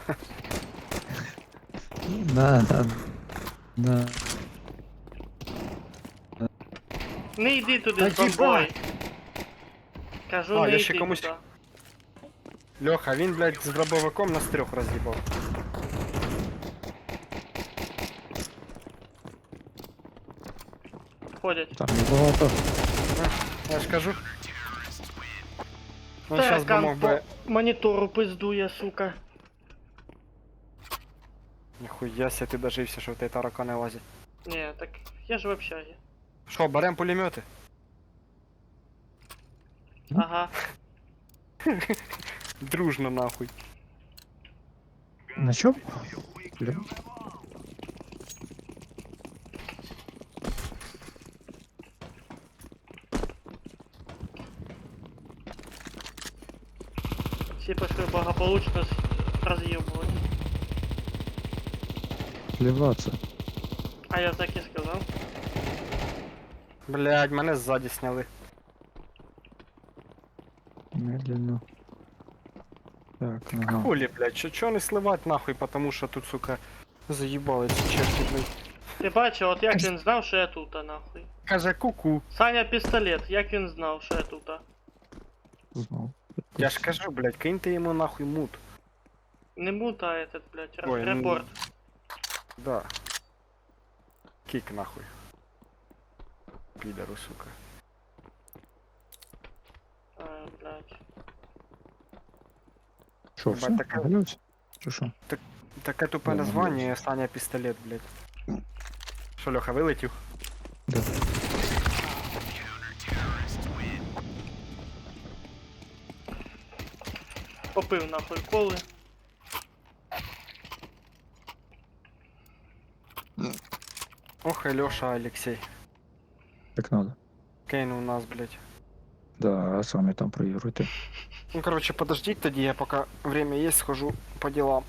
D: На.
A: Не йди туди
C: Та
A: з бомбою. Кажу,
C: А,
A: не
C: я
A: йди
C: ще комусь-
A: туди.
C: Льоха, він, блядь, з дробовиком нас трьох роз'їбав.
A: Ходять.
D: Там небагато.
C: Я ж кажу. Ну,
A: Так,
C: щас би мог би...
A: монітору пиздує, сука.
C: Ніхуя ся, ти дожився, що в тебе таракани лазять.
A: Не, так я ж в общаге.
C: Що, берем пулемети?
A: Ага.
C: Дружно нахуй.
D: На що? Бля.
A: Всі пішли благополучно роз'єбувати.
D: Плеваться.
A: А я так і сказав.
C: Блядь, мене ззаді сняли.
D: Медленно. Так, ага.
C: Хулі, блядь, чого не сливать нахуй, потому що тут, сука, заїбали ці черти, блядь.
A: Ти бачив, от як він знав, що я тут, нахуй.
C: Каже, ку-ку.
A: Саня пістолет, як він знав, що я тут.
D: Знов.
C: Я ж кажу, блядь, киньте йому нахуй мут.
A: Не мута этот, блядь,
C: Ой, ну-
A: репорт.
C: Да. Кик нахуй. Підару, сука.
A: А, блядь.
D: Що,
C: Бать,
D: все?
C: така-
D: Валявся? Чи що?
C: Таке тупе
D: Ну,
C: названня, Саня пістолет, блядь. Що, Льоха, вилетів?
D: Да.
A: Попив нахуй коли.
C: Ох, і Льоша, Алексей.
D: Так надо.
C: Кинув нас, блядь.
D: Да, а самі там проігруйте.
C: Ну, короче, подождіть тоді, я поки время є, схожу по ділам.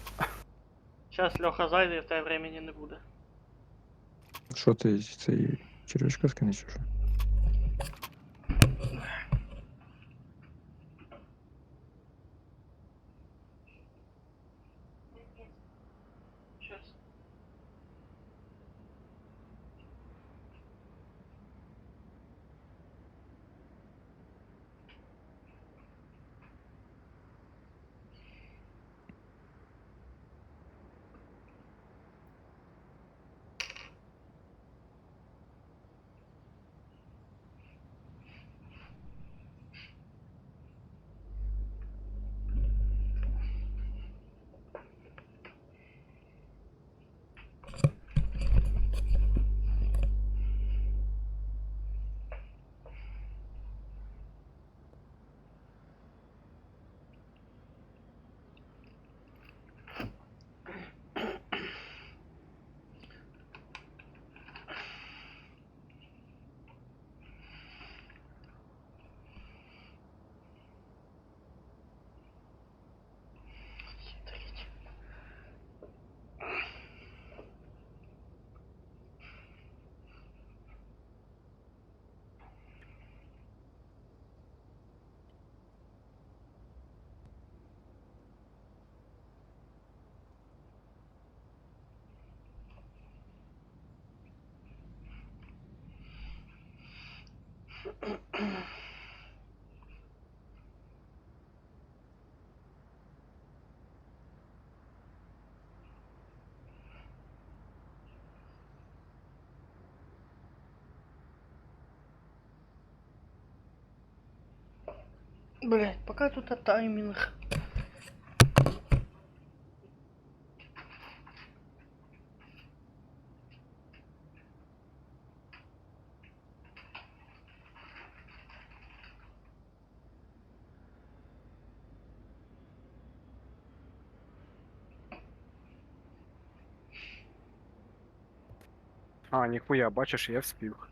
A: Сейчас Леха зайде, і в тебе времени не буде.
D: Що ти цей червячка скинеш, чи що?
A: Сейчас. Блять, пока тут тайминг.
C: А, ніхуя, бачиш, я вспів.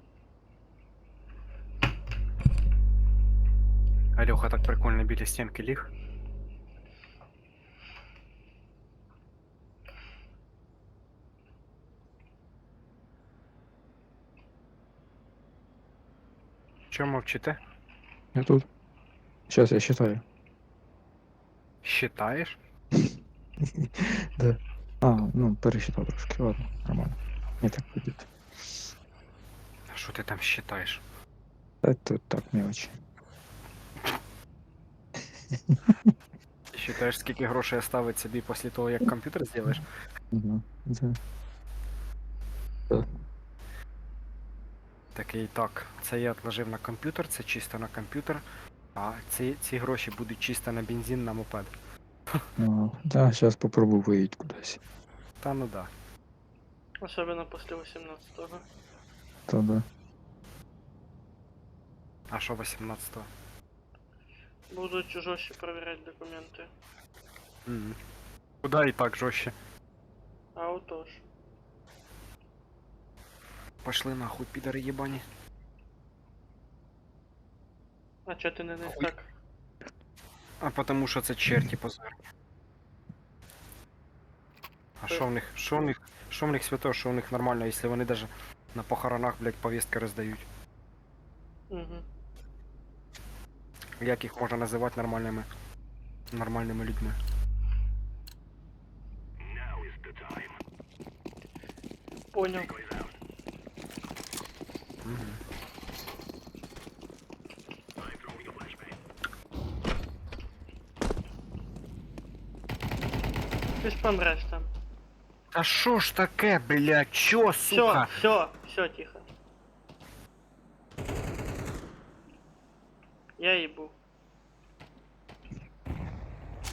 C: Алёха так прикольно біля стінки ліг. Чому мовчите?
D: Я тут. Сейчас я считаю.
C: Считаєш?
D: Да. А, ну, пересчитал трошки, ладно, нормально. Не так будет.
C: Що ти там считаєш?
D: Это так, мелочи.
C: Ти считаєш, скільки грошей оставить собі після того, як комп'ютер зробиш?
D: Угу. Да.
C: Такий так, це я відложив на комп'ютер, це чисто на комп'ютер, а ці гроші будуть чисто на бензин на мопед.
D: Ну, да, сейчас попробую выйти куда-то.
C: Та ну да.
A: Особенно после 18-го.
D: То да.
C: А що 18-го?
A: Будут жестче проверять документы.
C: Куда і так жорстче?
A: А вот тоже.
C: Пошли нахуй, підари єбані.
A: А чё ты на них
C: Хуй.
A: так?
C: А потому що це черті позорні. А що в них, що в них свято, що в них нормально, якщо вони даже на похоронах, блядь, повістки роздають?
A: Угу.
C: Як їх можна називати нормальними людьми?
B: Now is the time.
A: Понял.
C: Угу.
B: I'm throwing a flashbang.
A: Ты ж помрешь там.
C: Та що ж таке, блядь, чо, сука?
A: Все, тихо. Я ебу.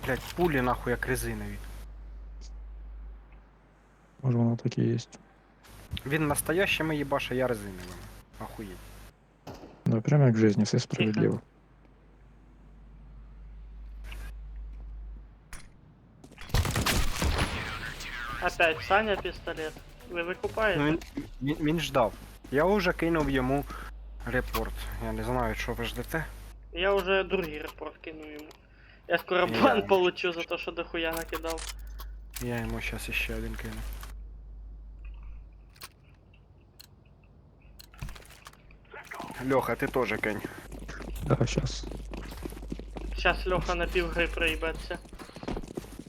C: Блядь, пулі нахуй як резинові.
D: Может, оно так и есть.
C: Він настоящими їбаше, я резиновими. Охуєть.
D: Да, прямо как в жизни, все справедливо.
A: Опять Саня пистолет. Вы выкупаете?
C: Ну, він ждав. Я вже кинув йому репорт. Я не знаю, що ви ждете.
A: Я уже другий репорт кину ему. Я скоро
C: Я-
A: бан получу за то, что дохуя накидал.
C: Я йому зараз ще один кину. Льоха, ти теж кинь.
D: Да, сейчас.
A: Сейчас Леха на пивгры проебаться.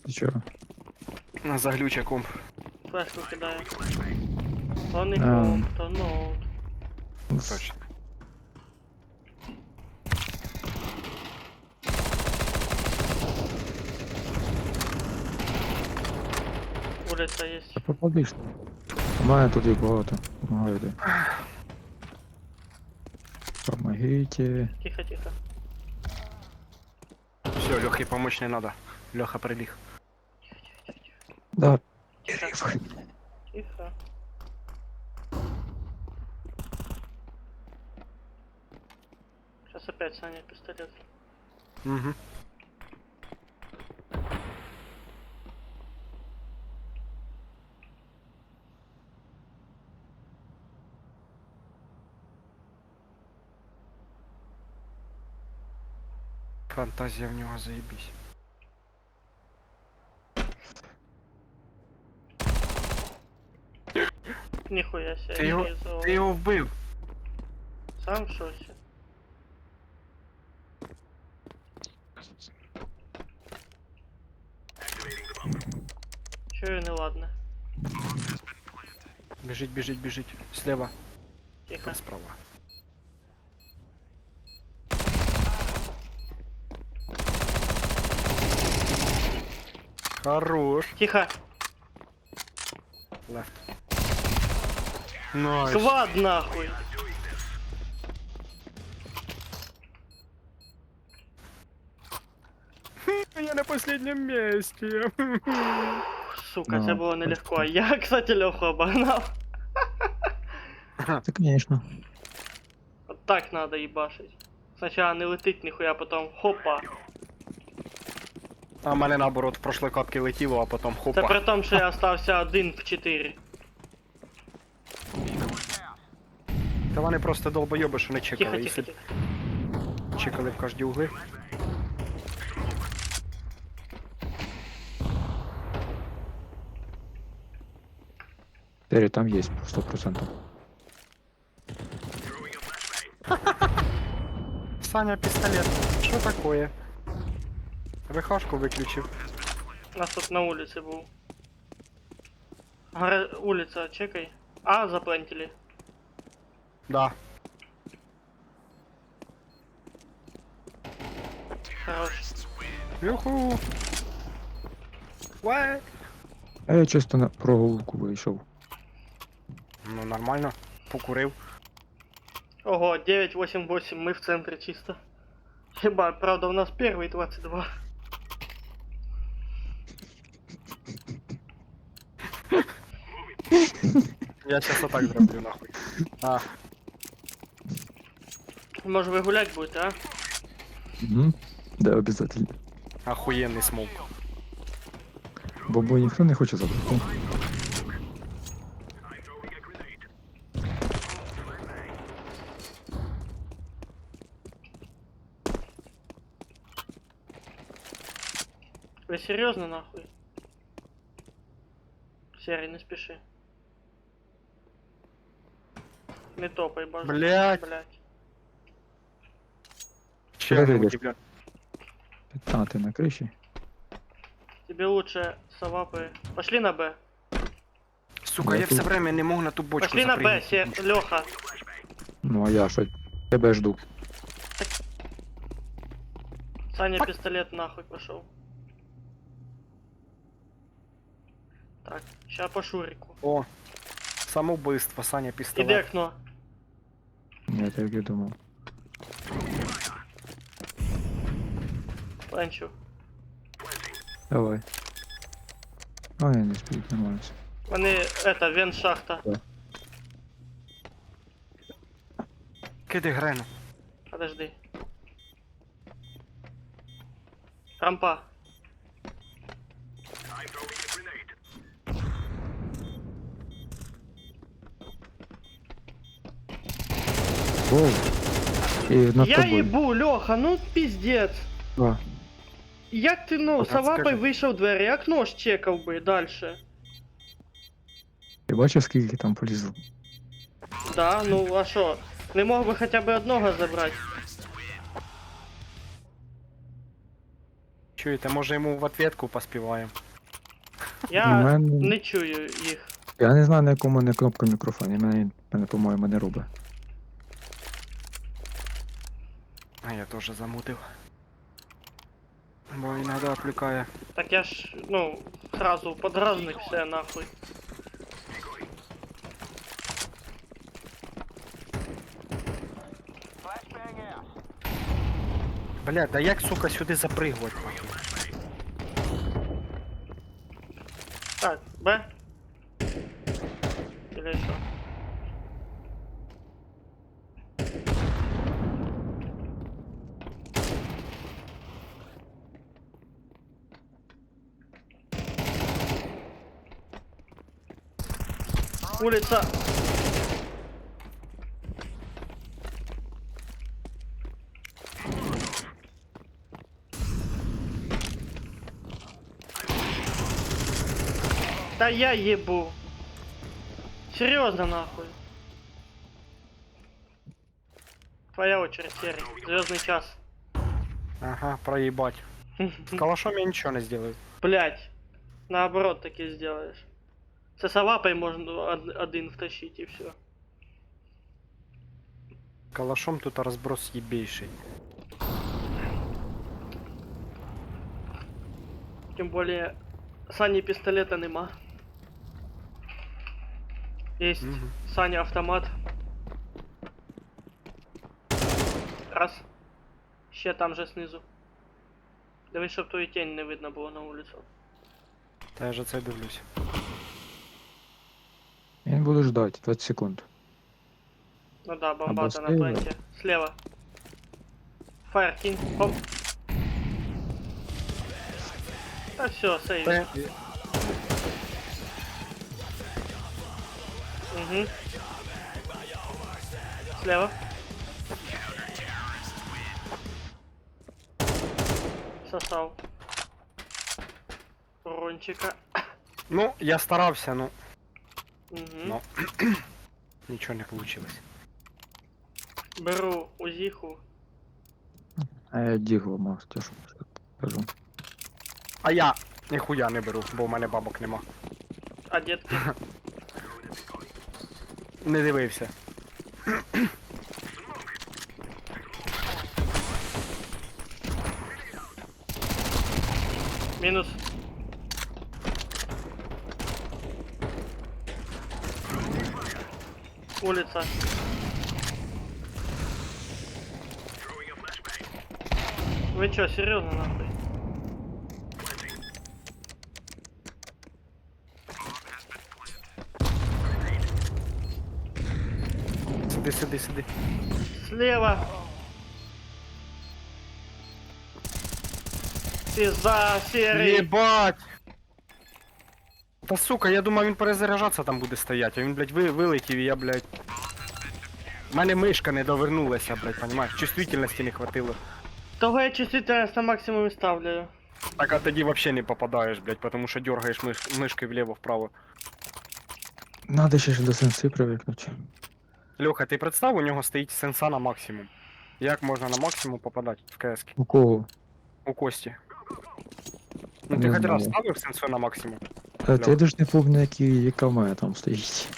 D: Ты чё?
C: На заглюча комп.
A: Флешку кидаю. То не
D: А.
A: комп, то ноут.
C: Точно.
A: Улица есть.
D: Попади ж. У мене тут їх багато. Помагаю, де. Помогите.
A: Тихо, тихо.
C: Все, Льохі помочь не надо. Льоха приліг.
D: Да.
A: Тихо. Тихо. Сейчас опять Саня пистолет.
C: Угу. Фантазія в нього заєбісь.
A: Нихуя себе.
C: Ти його,
A: реализовал.
C: ти його вбив.
A: Сам в шоке. Чё и неладно.
C: Біжить, біжить, біжить. Слева.
A: Тихо.
C: Справа. Хорош.
A: Тихо.
C: Лефт. Найс.
A: Квад нахуй.
C: Я на последнем месте.
A: Сука,
D: Ну,
A: це було нелегко. Я, кстати, Леху обогнав.
D: Це, конечно.
A: Вот так надо ебашить. Сначала не летить нихуя, потом хопа.
C: А в мене наоборот в прошлой катки летіло, а потім
A: Це
C: хопа.
A: при тому, що я остався 1 в 4.
C: Та вони просто долбойоби, що не
A: Тихо,
C: чекали.
A: тихо,
C: Якщо
A: тихо.
C: б чекали в кожні угли.
D: Тері там є 100%.
C: Саня, пістолет. Що такое? ВХшку виключив.
A: У нас тут на улице был. Улица, чекай. А, заплентили.
C: Да.
A: Хорош.
C: Юху. Уай.
D: А я чисто на прогулку вийшов.
C: Ну нормально. Покурив.
A: Ого, 9-8-8, мы в центре чисто. Ебать, правда у нас первый 22.
C: Я сейчас отак зроблю нахуй. А,
A: Может вы гулять будете, а?
D: Угу. Да, обязательно.
C: охуєнний смок.
D: Бо ніхто не хоче забрати.
A: Вы серьезно нахуй? Серый, не спеши. Не топай, боже.
C: Блядь.
A: Блядь.
C: Ще
D: Куди
C: не
D: ти йдеш?
C: удивлен.
D: А, ти на криші?
A: Тебе лучше совапы. Пошли на Б.
C: Сука,
D: Я
C: я все
D: тут.
C: время не мог на ту бочку
A: Пошли на Б,
C: запрыгнуть.
A: Леха.
D: Ну а я що? Тебе жду.
A: Саня пистолет нахуй пошел. Так, сейчас по Шурику.
C: О, самоубийство, Саня
A: Иди
C: пістолет.
A: окно.
D: Я так і думав.
A: Панчу.
D: Давай. А, я не спить, нормально.
A: Вони, это, вен шахта.
C: Киди грену.
A: Подожди. Рампа.
D: Воу. І над
A: Я
D: тобою.
A: ебу, Леха, ну пиздец.
D: А,
A: Як ти, ну,
C: От
A: совапой
C: скажи.
A: вийшов двері, окно ж чекав би дальше.
D: ти бачив, скільки там полізло?
A: Да, ну а що? Не мог би хоча б одного забрати.
C: Чуєте, може йому в ответку поспіваємо?
A: Я
D: У мене-
A: не чую їх.
D: Я не знаю, на якому мене кнопка мікрофоні. Мене, по-моєму, не робить.
C: А я теж замутив. Бо іноді відвлікає.
A: Так я ж, ну, сразу подразник все нахуй.
C: Блядь, да як, сука, сюди запригувати? нахуй?
A: Так, Б. Или що? Улица. Да я ебу. Серьезно нахуй. Твоя очередь, Серый. Звездный час.
C: Ага, проїбать. З калашом я нічого не зроблю.
A: Блять. Наоборот таки сделаешь. Со совапой можно один втащить и все.
C: Калашом тут розброс єбейший.
A: Тем более Сані пістолета нема. Єсть.
C: Мгм.
A: Саня автомат. Раз. Ще там же знизу. Дивись, щоб твою тінь не видно було на вулицю.
C: Та я же це дивлюсь.
D: Я не буду ждать, 20 секунд.
A: Ну да, бомбата на
D: слева?
A: пленте. Слева. Фаер, кинь. Хоп. Да все, сейв.
C: Та...
A: Угу. Слева. Сосал. Рончика.
C: Ну, я старався, ну,
A: Угу.
C: Ну. нічого не вийшло.
A: Беру узіху.
D: А я дігло мав, тяжко кажу.
C: А я ніхуя не беру, бо в мене бабок нема.
A: А детки?
C: Не дивився.
A: Мінус. Улица. Вы чё, серьезно нахуй?
C: Сиди, сиди, сиди.
A: Слева. Пизда, серый.
C: Єбать! Та сука, я думав він перезаряджатися там буде стояти, а він, блядь, вилетів і я, блядь. У мене мишка не довернулася, блядь, понімаєш? Чувствительності не хватило.
A: Того я чувствительность на максимум ставлю.
C: Так а тоді вообще не попадаєш, блядь, потому що дергаєш мишкою вліво-вправо.
D: Надо ще ж до сенси привикнути.
C: Льоха, ти представ, у нього стоїть сенса на максимум. Як можна на максимум попадати в КС?
D: У кого?
C: У Кості. Ну ти
D: Не
C: хоч раз
D: знаю.
C: ставив сенсу на максимум?
D: Та ти ж не помню, яка в мене там стоїть.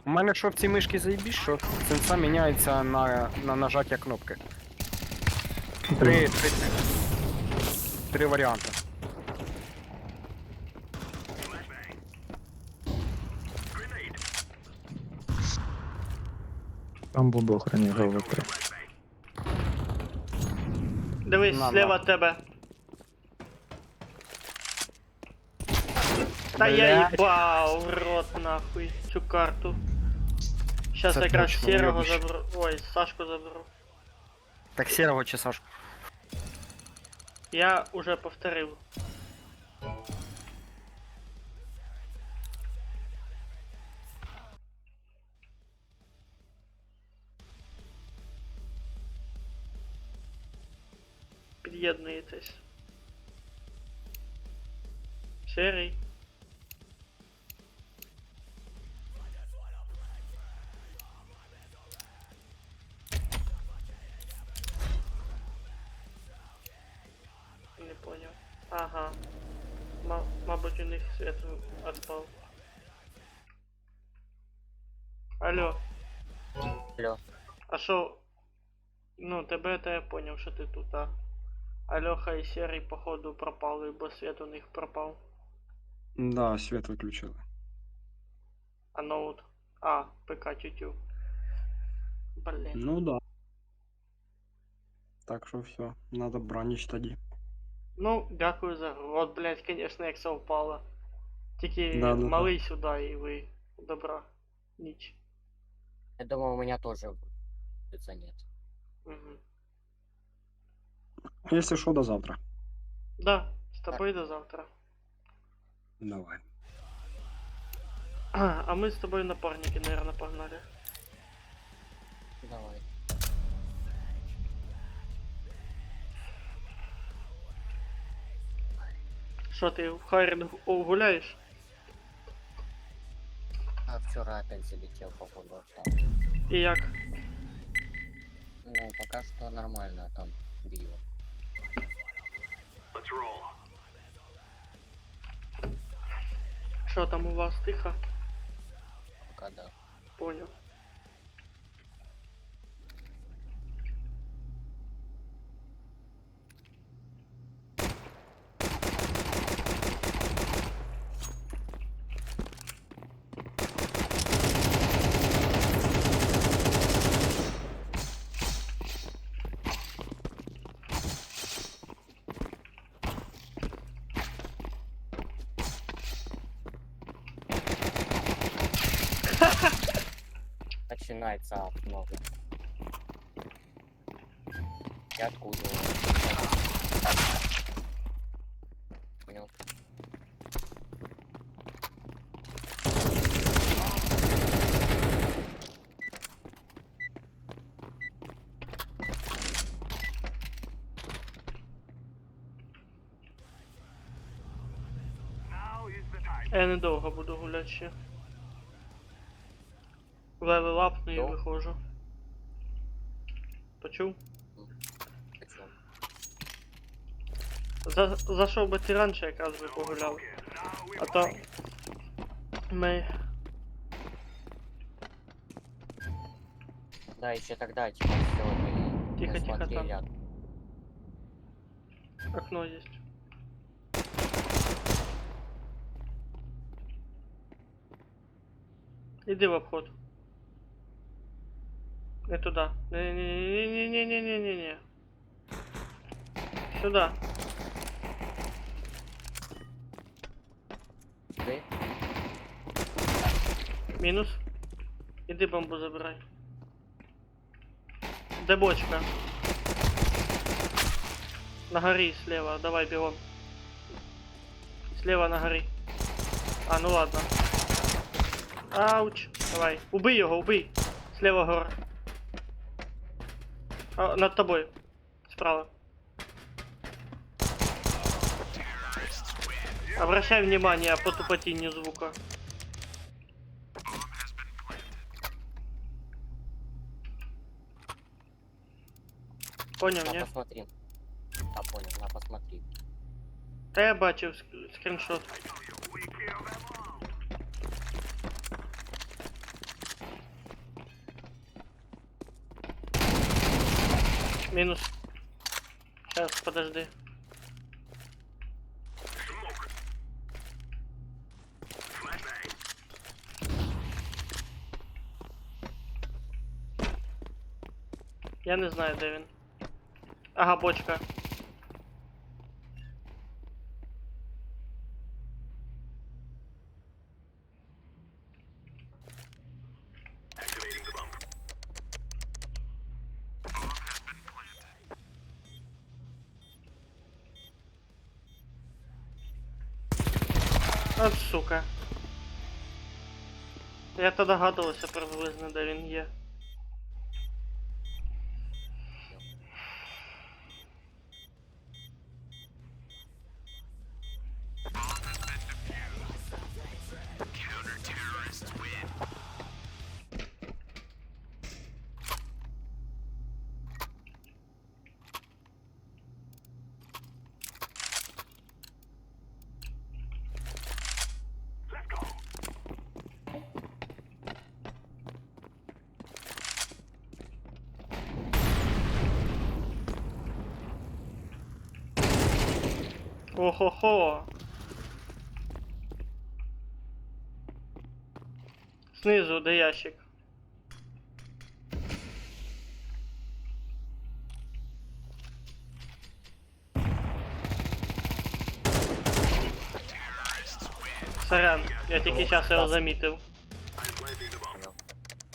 C: У мене що в цій мишці заїбіш, що сенса міняється на нажаття кнопки. Три варіанти.
D: Там бомба охороняє ГВП.
A: Дивись,
C: На,
A: слева
C: на.
A: от тебе. Та я
C: Блядь.
A: їбав в рот нахуй цю карту. Щас
C: Це
A: якраз
C: точно
A: Серого
C: уйобище.
A: заберу. Ой, Сашку заберу.
C: Так сірого чи Сашку?
A: Я уже повторив. Під'єднуєтесь. Серий. Не понял. Ага. Мабуть, у них свет отпал. Алло.
E: Алло.
A: А шо? Ну, тебе то я понял, що ти тут, а. Альоха і Серий, походу, пропали, бо свет у них пропав.
C: Да, світ виключили.
A: А ноут. А, ПК тютю. Блин.
C: Ну да. Так що все, надо бранить тоді.
A: Ну, дякую за гру. От, блядь, конечно, як совпало. Тільки
C: Да-да-да.
A: малий сюди і ви. Добра. Ніч.
E: Я думаю, у меня тоже будет нет.
A: Угу.
C: Якщо що, до завтра.
A: Да, з тобою до завтра.
C: Давай.
A: А ми з тобою напарники, наверное, погнали.
E: Давай.
A: Що ти в Харрін гуляєш?
E: А вчера опять залетел по ходу там.
A: І як?
E: Ну, пока что нормально там било.
B: Let's roll.
A: Що там у вас тихо?
E: Пока да.
A: Понял.
E: начинается много. И откуда? Понял.
B: Now is the time.
A: Я недовго буду гуляти ще. Левел апну і
E: Дов-
A: виходжу. Почув?
E: Почему?
A: Зайшов би ти раніше, якраз би погуляв. А то ми.
E: Да, еще тогда типа все мы
A: Тихо,
E: не
A: тихо,
E: смотрели.
A: там. Окно есть. Иди в обход. Не туда. Не-не-не-не-не-не-не-не-не. Сюда.
E: Ты?
A: Минус. Иди бомбу забирай. Де бочка? На горі слева. Давай бегом. Слева на горі. А, ну ладно. Ауч. Давай. Убий його, убий. Слева гора. А, над тобою. Справа. Обращай внимание по тупотінню звука. Поняв,
E: На
A: ні?
E: посмотри. А понял, на посмотри.
A: Та я бачив скріншот. Минус. Сейчас, подожди. Я не знаю, де він. Ага, бочка. От сука. Я то догадувався приблизно, де він є. Охо-хо. Снизу, де ящик. Сорян, я тільки зараз його замітив.
E: Понял.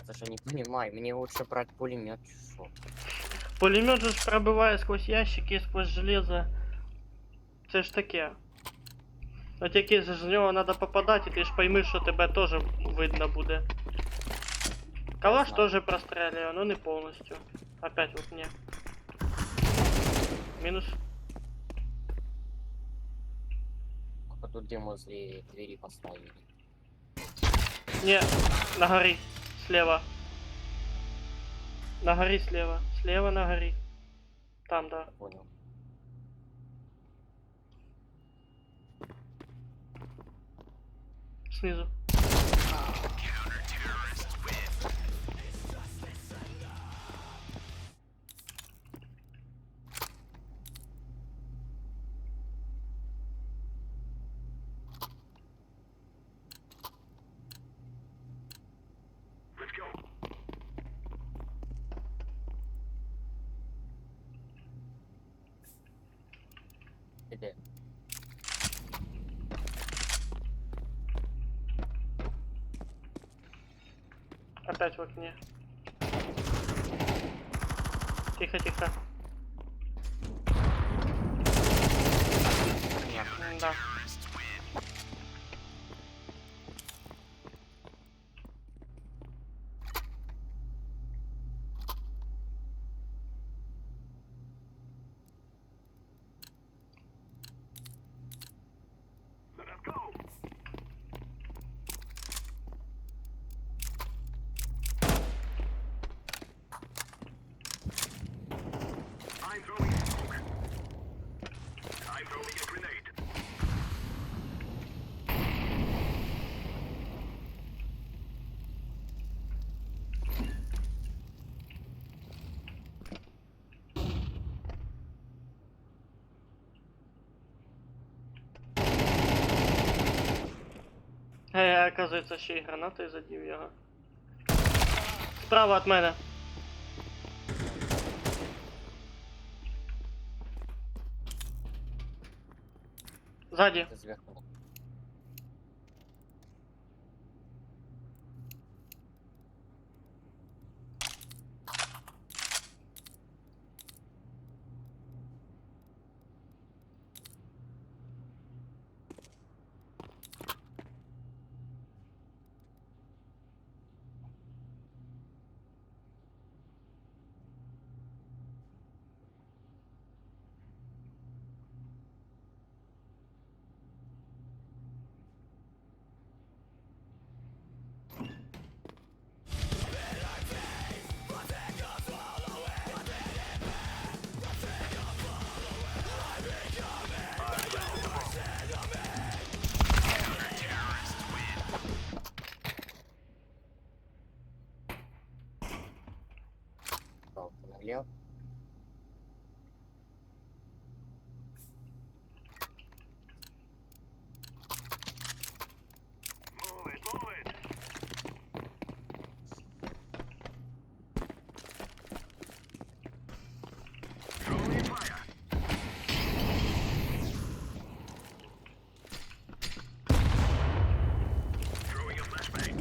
E: Даже не понимаю, мне лучше брать пулемет, что?
A: Пулемет же ж пробиває сквозь ящики, сквозь железо. Це ж таке. А тільки з нього треба попадати, і ти ж пойми, що тебе теж видно буде. Калаш
E: знаю.
A: теж прострелює, но не повністю. Опять вот мне. Мінус.
E: А тут где возле двери поставили.
A: Не, на горі. Слева. На горі слева. Слева на горі. Там, да.
E: Понял.
A: Снизу.
E: Где?
A: Опять в окне. Тихо, тихо. Да.
B: Let us go. I'm throwing smoke. I'm throwing a grenade.
A: Оказується, ще й гранатою задів його. Справа від мене. Ззаді.
E: Ты сверху. Палка налево.
B: Move it, move it. Throwing fire. Throwing a flashbang.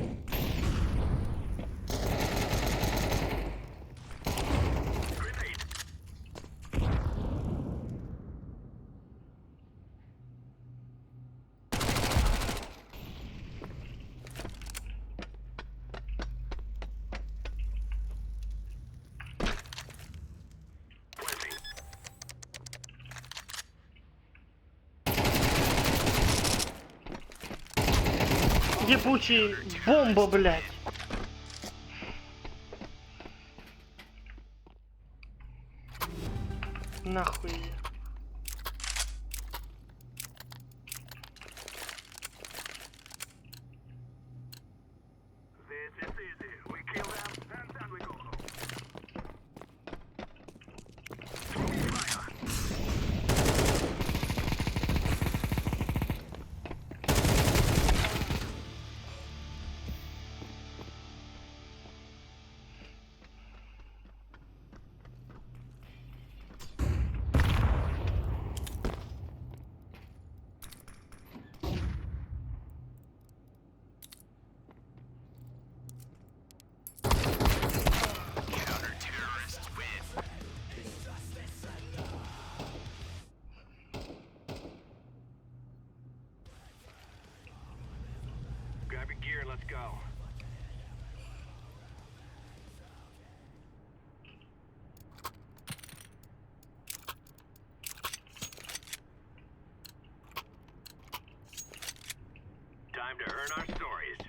B: Grenade. Planting.
A: Ебучий бомба, блядь. Нахуй её.
B: This is easy. We kill them, and then we go home. Throwing fire. Grab your gear, let's go. Time to earn our stories.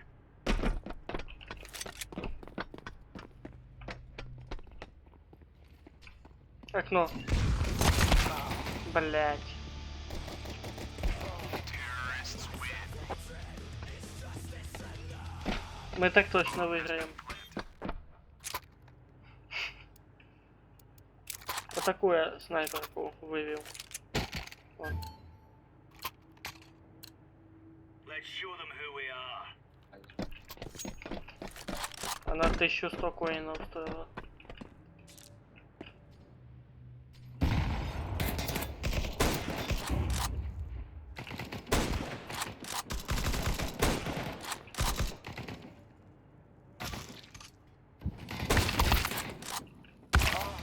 A: Окно. Блять. Мы так точно выиграем. Вот такую снайперку вывел. Вот.
B: Let's show them who we are.
A: Она 1100 коинов стоила.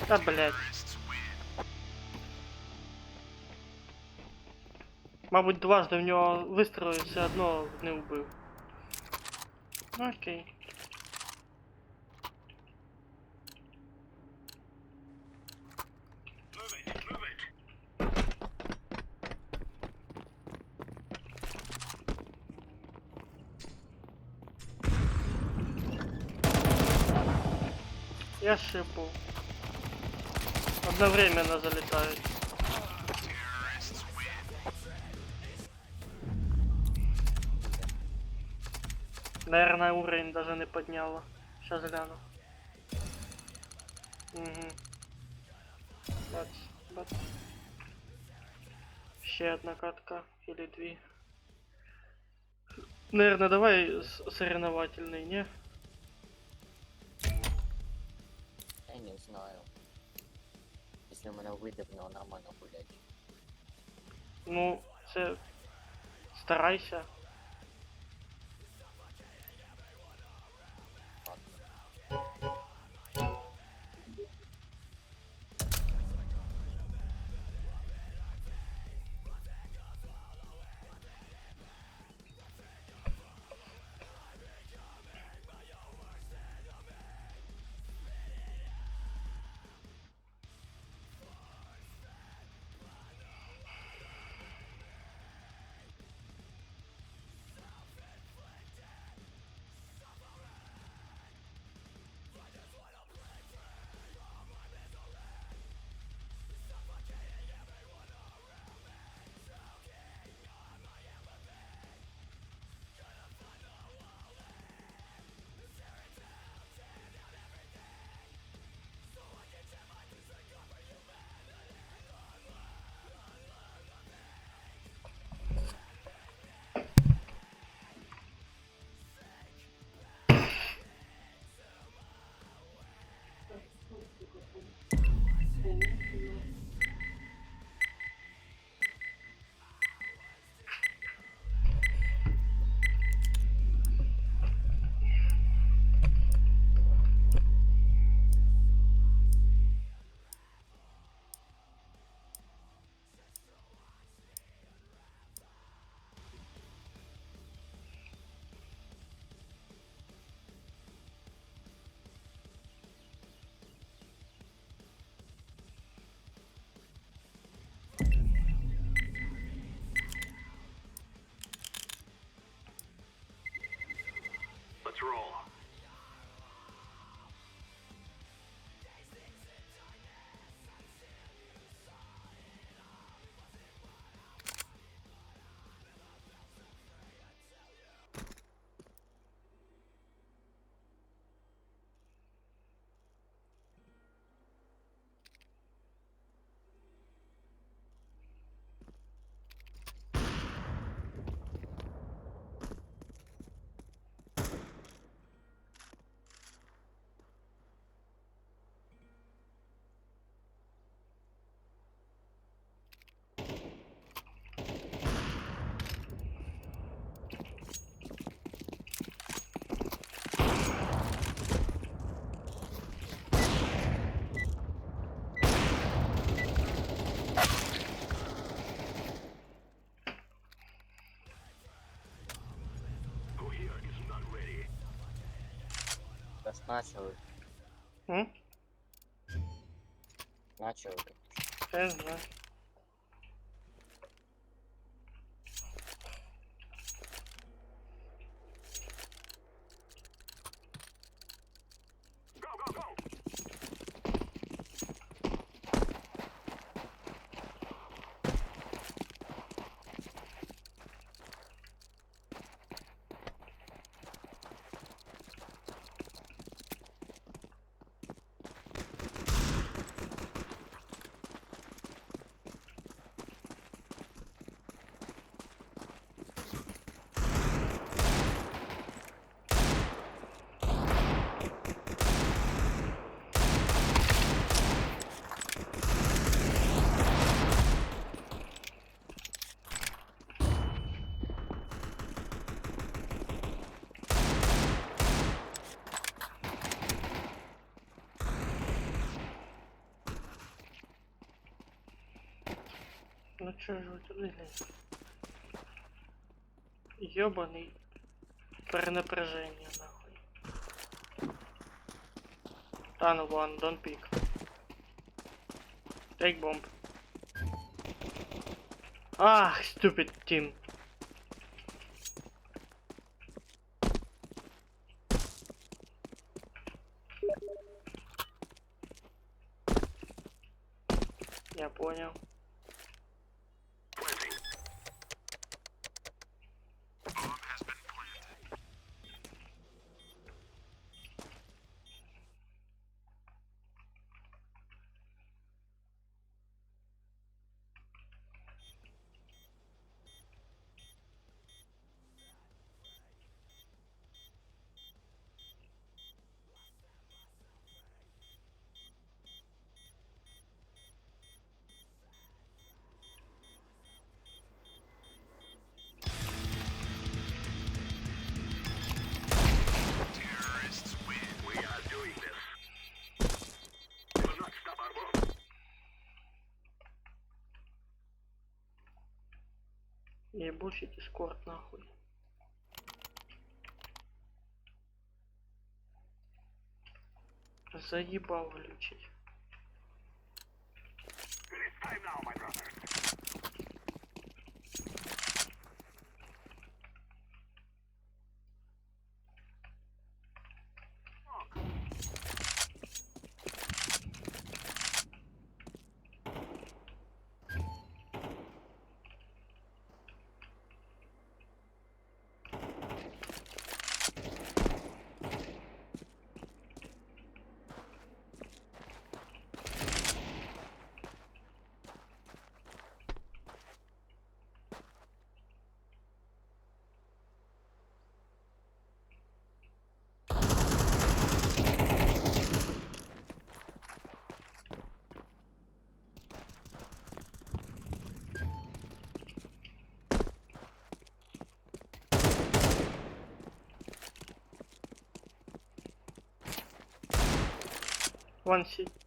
A: Та блять. Мабуть, дважди в нього вистрілив, все одно не вбив. Ну, окей. Я шипу. Одновременно залетают. Наверное, уровень даже не подняла. Сейчас гляну. Угу. Бац, бац. Ще одна катка или две. Наверное, давай соревновательный, не?
E: Я не знаю. Если мене вийде, в нього нормально гулять.
A: Ну, це... Старайся.
B: Let's roll. Who here is not ready?
E: Раз начали.
A: М?
E: Начали.
A: Я знаю.
B: Go, go, go!
A: Ну чё же вы туди лезете? Ёбаный перенапряжение, нахуй. Tunnel one, don't pick. Take bomb. Ах, stupid team. Я понял. Ебучий дискорд, нахуй. Заебал глючить.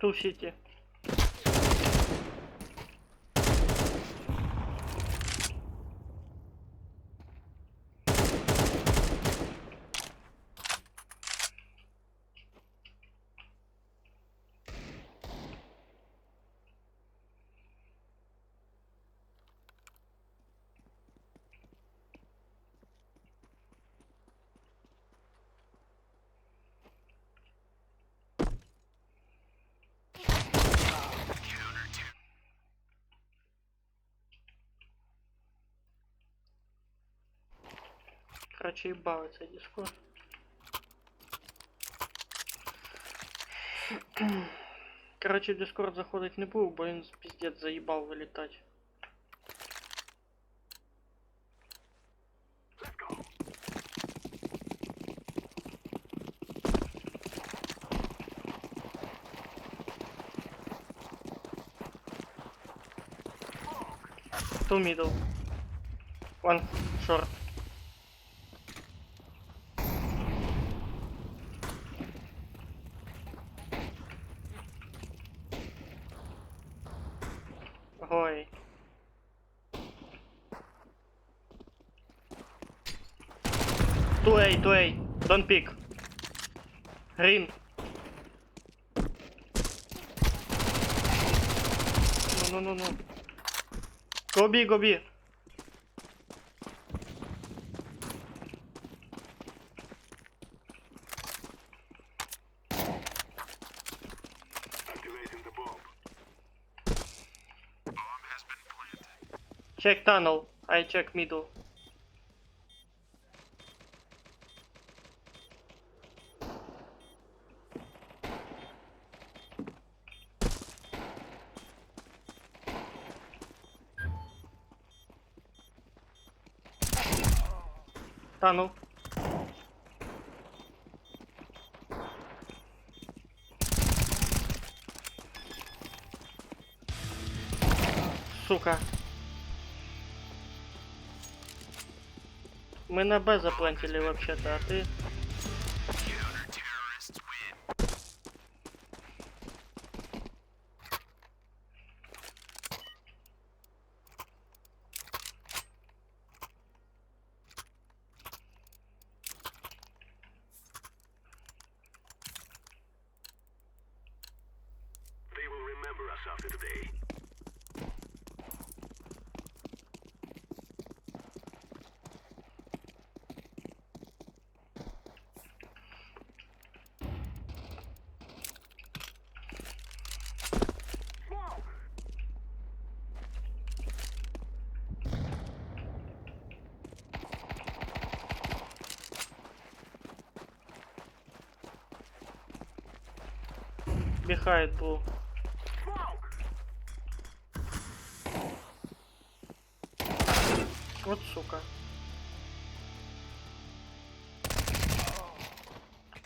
A: Two city. Короче, ебал цей дискорд. Короче, в дискорд заходить не буду, бо він пиздец заїбав вилітати. Two middle. One short. Ой. Two A. Don't pick. Green. No. Go B. Check tunnel. I check middle. Tunnel. Сука. Мы на Б заплантили вообще-то, а ты...
B: us after today.
A: Behind blue. Вот сука.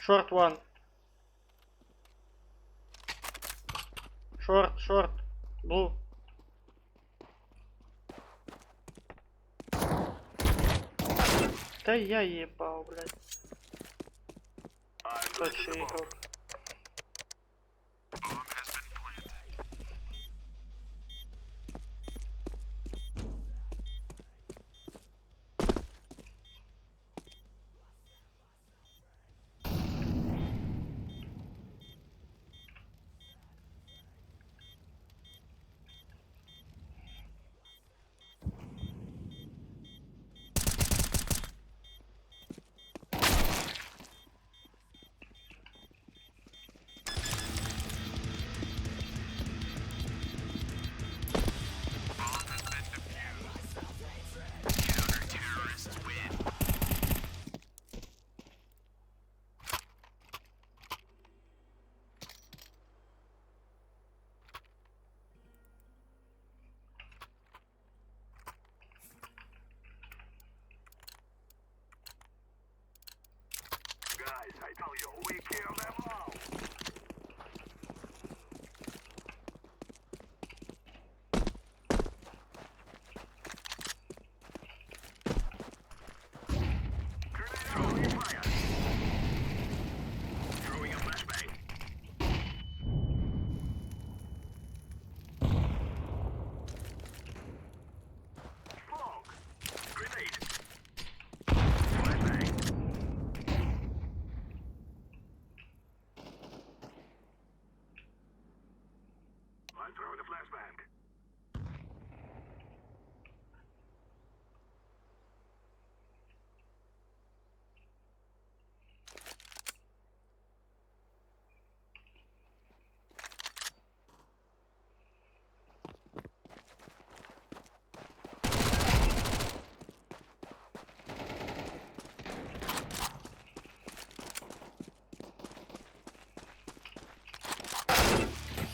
A: Short one. Short. Blue. Да я ебал, блядь. Точно игрок.
B: Guys, I tell you, we kill them all. Throwing fire. Throwing a flashbang. Smoke. Grenade. Flashbang. I'm throwing a flashbang.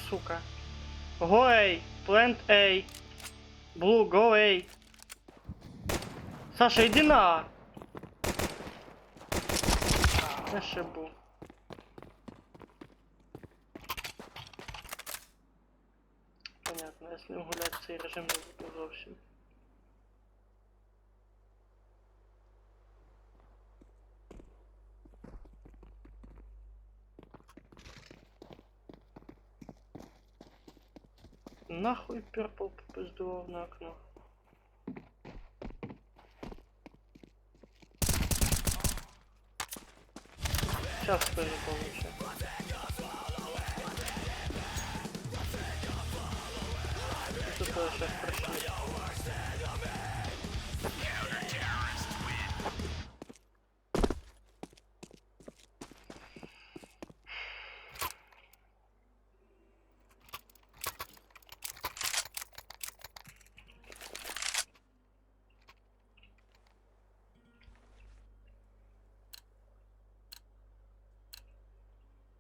A: Сука. Go A. Plant A. Blue, go A. Саша, иди на. Я шибу. Понятно, я з ним гуляти цей режим не буду зовсім. Нахуй Перпл попиздував на окно. Сейчас тоже получу. Тут тоже сейчас прошли.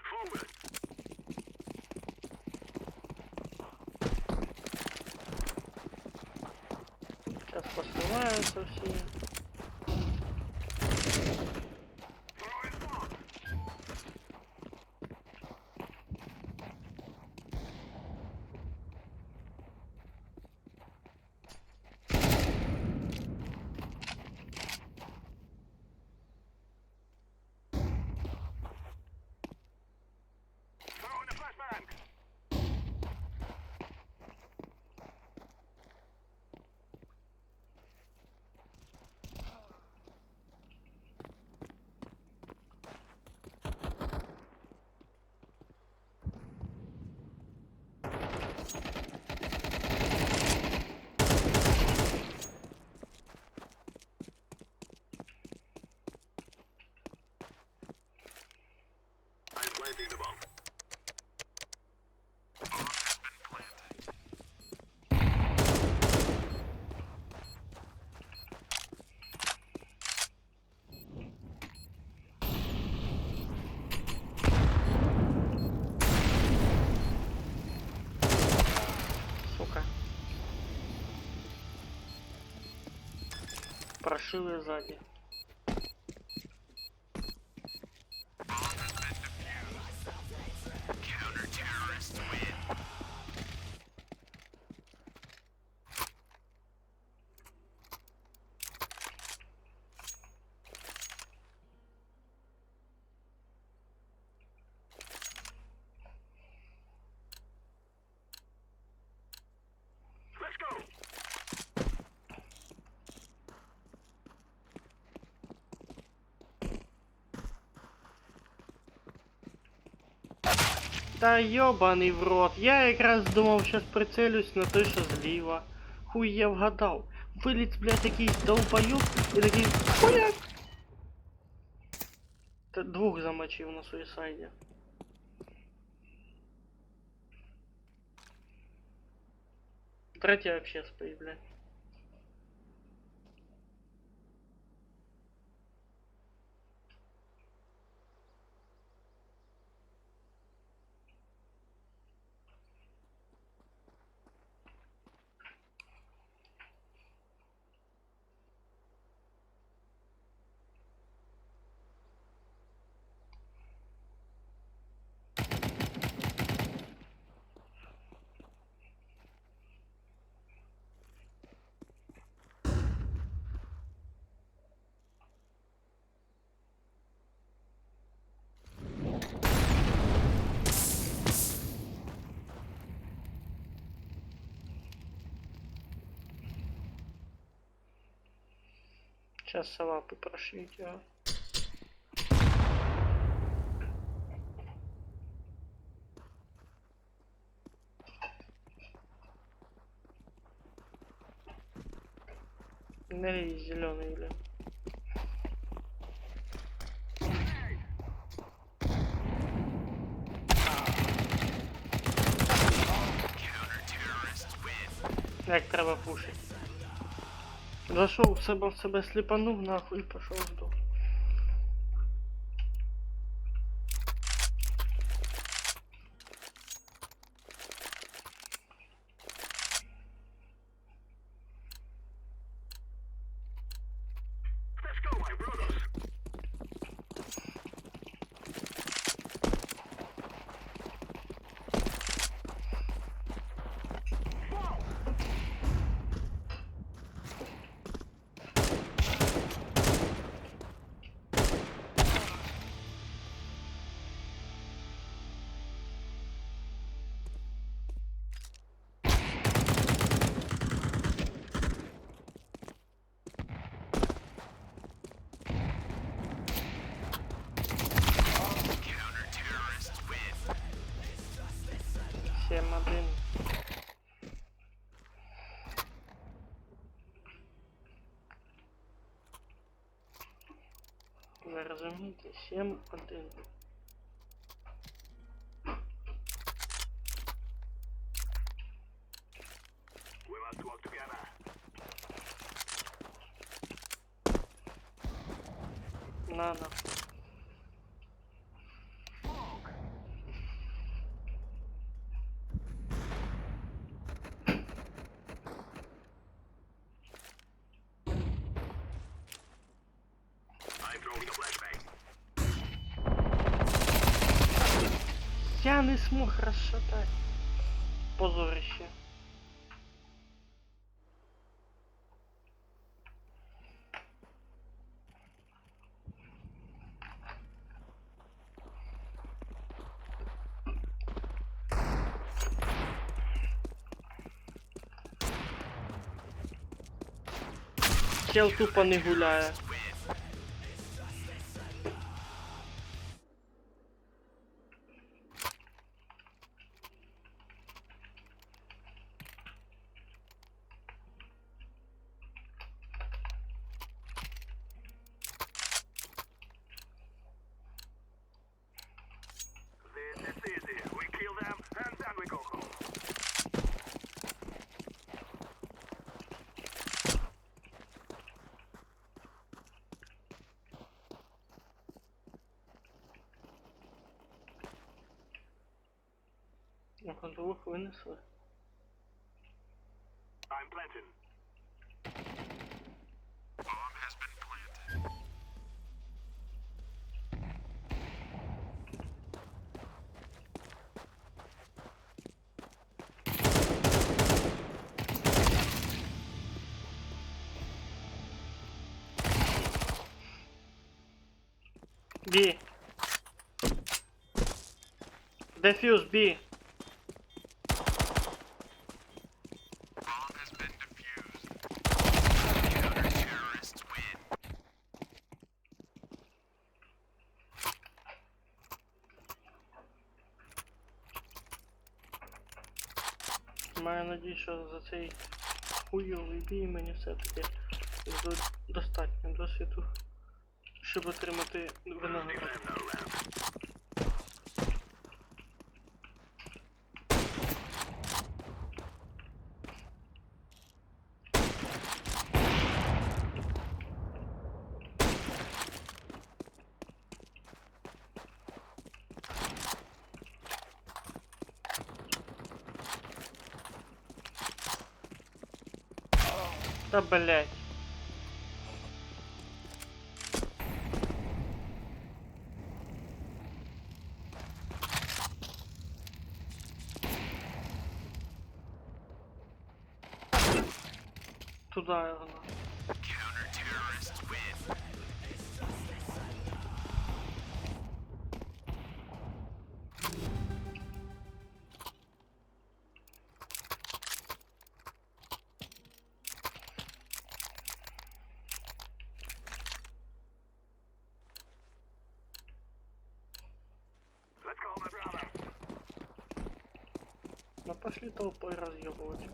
B: Forward.
A: Сейчас посылаются все.
B: Throwing smoke. Throwing a flashbang.
A: Сука. Прошили сзади. Та йобаний в рот. Я якраз думав, щас прицелюсь на той, що зліва. Хуй я вгадав. Виліт, блядь, якийсь долбойоб і такий хуяк. Та двох замочив на суїсайді. Третій вообще спить, блядь. Сейчас салапы прошьют его. Налей зеленый, блин. Як треба пушить. Зашел в себе слепанув нахуй и пошел сдох. Всем один. Ви розумієте? 7-1. Надо. Я не смог расшатать. Позорище. Чел тупо не гуляє. Двох винесли.
B: I'm planting.
A: Бі. Дефюз, бі. Маю надію, що за цей хуйовий бій мені все-таки достатньо досвіду, щоб отримати винагороду. Та блять. Туда його на.
B: Let's call my brother.
A: Ну пошли толпой разъебывать.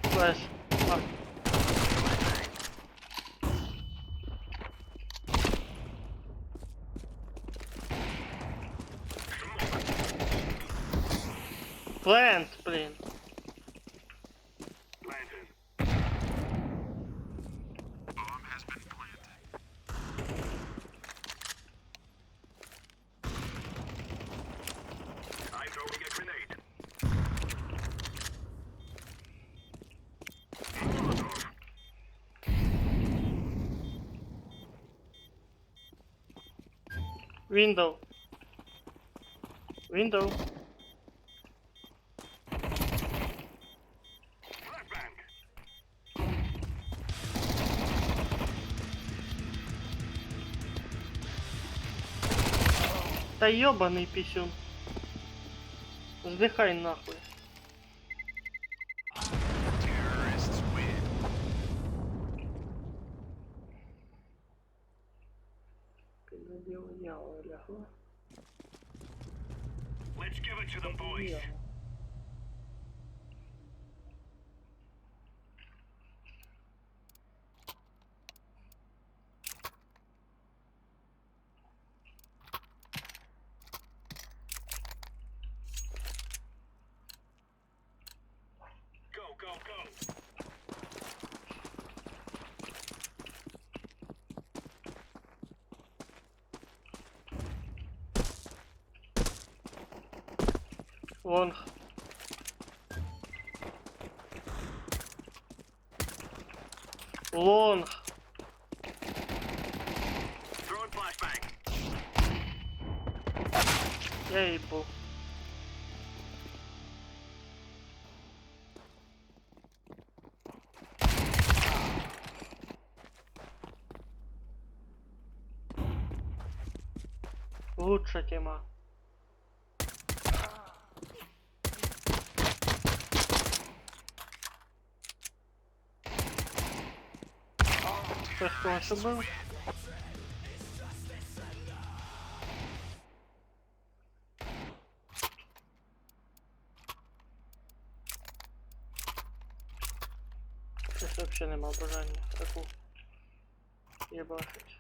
A: Флэш. Марк. Плент, блин.
B: Planting. I'm throwing a grenade. Molotov.
A: Window. Window.
B: Flashbang.
A: Та ёбаный писюн. Сдыхай нахуй. Дьявола лягла.
B: Let's give it to them, boys. Go, go, go.
A: Лонг. Лонг.
B: Throwing flashbang.
A: Я ебу. Лучшая тема. Хтось когось убив? Щось вообще нема бажання таку єбашить.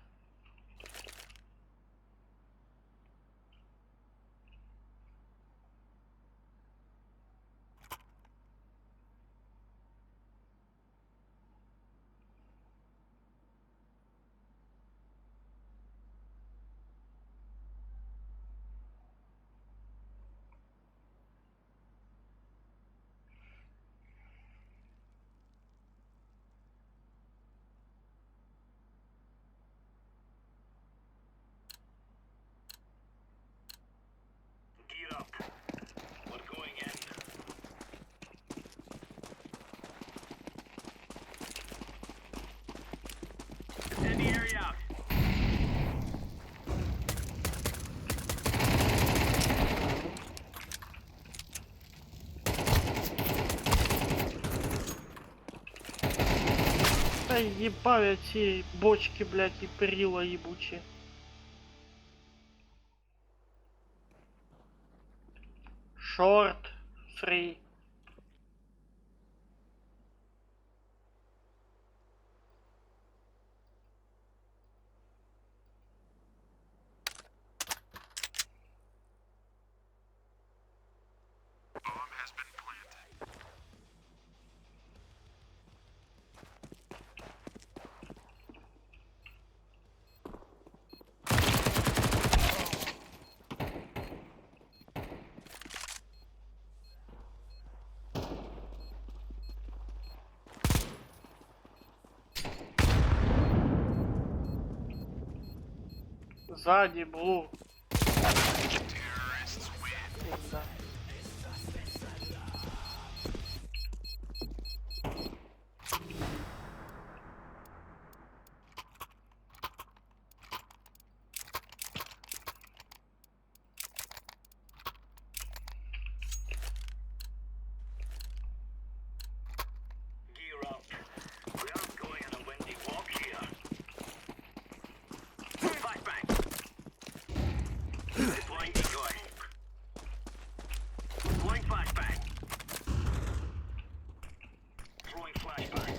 A: Та їбав я ці бочки, блядь, і перила їбучі. Шорт, фрі. Ззаді, блу. Пизда.
B: Gear up. We aren't going on a windy walk here. Flashbang. Deploying decoy. Deploying flashbang. Throwing flashbang.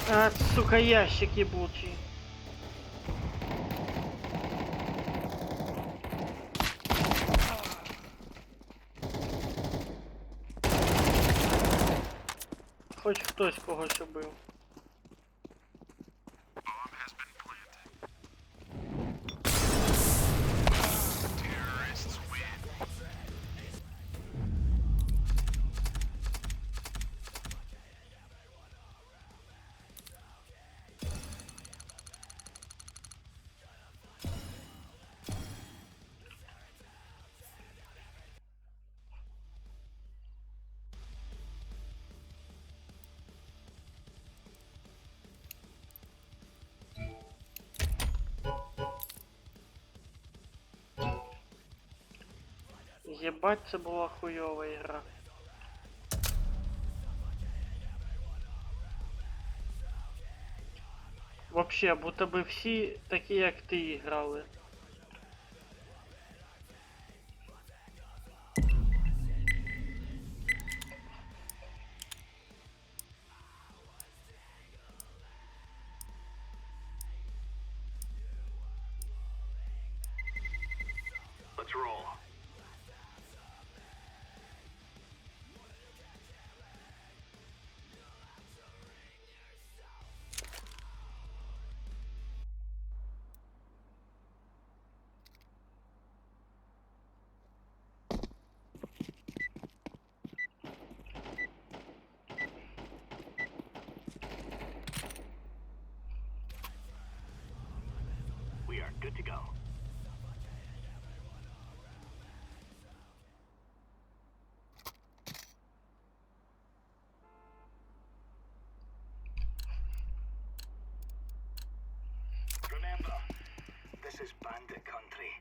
A: А, сука, ящик ебучий. Хоч хтось когось убив. Єбать, це була хуйова ігра. Вообще, будто би всі такі, як ти, грали.
B: Let's roll. We are good to go. Remember, this is bandit country.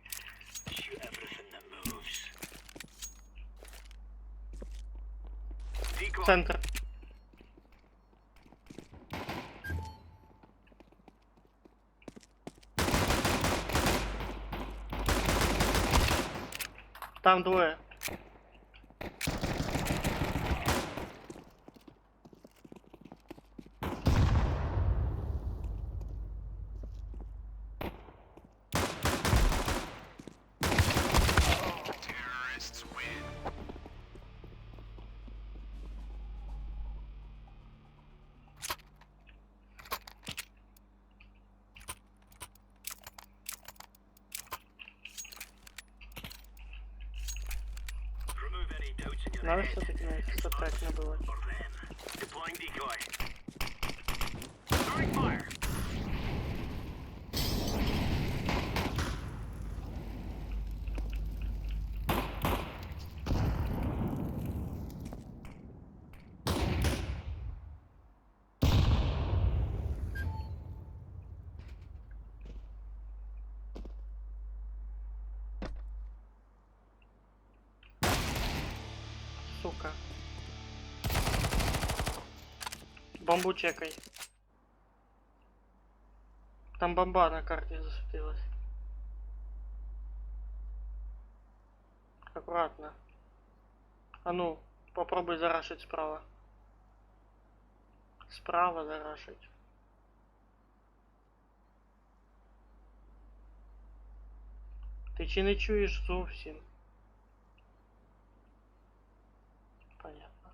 B: Shoot everything that moves. Decoy.
A: Центр. Там двоє.
B: Remove any doubts in your
A: Надо
B: head.
A: все-таки на так не было.
B: Or them. Deploying decoy. Throwing fire.
A: сука. Бомбу чекай. Там бомба на карте засветилась. Аккуратно. А ну, попробуй зарашить справа. Справа зарашить. Ти чи не чуєш зовсім? Понятно.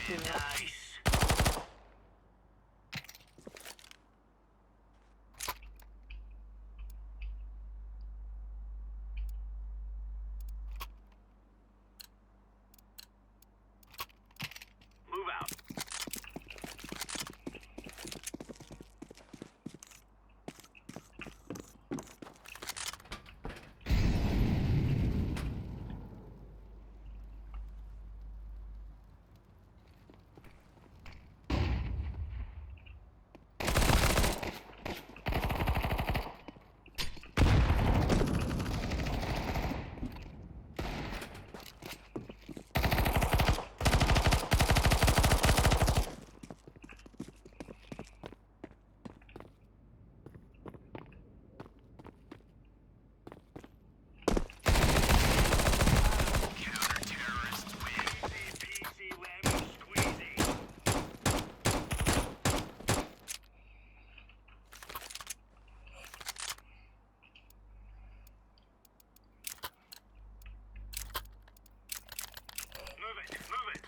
B: Nice. Move out. Easy peasy lemon squeezy. Move it, move it.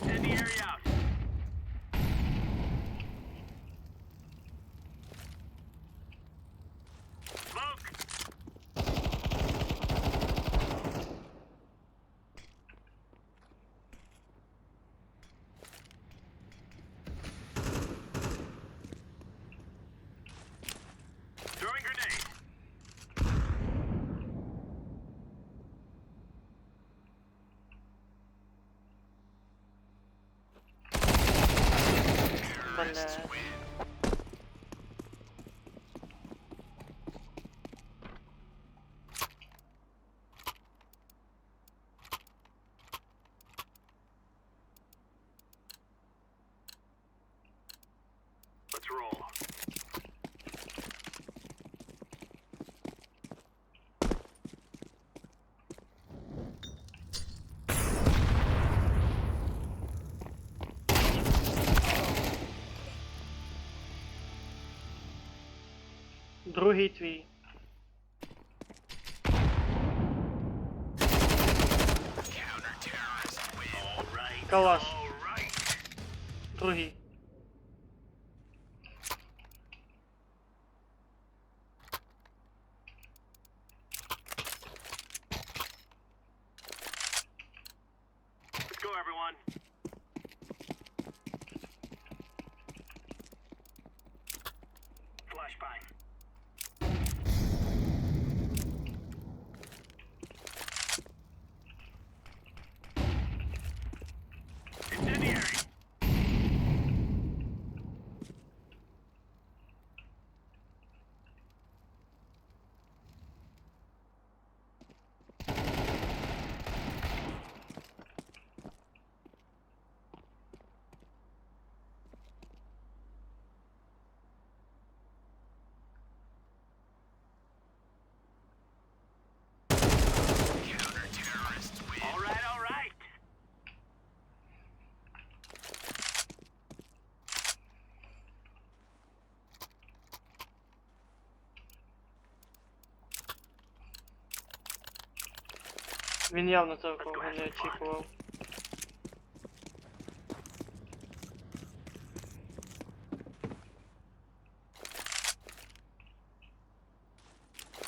B: Incendiary out. Smoke. Throwing grenade.
A: Блядь.
B: Let's roll.
A: Другий твій.
B: All right.
A: Калаш.
B: All right.
A: Другий.
B: Let's go, everyone. Flashbang. Incendiary. All right, all right.
A: Він явно такого не очікував.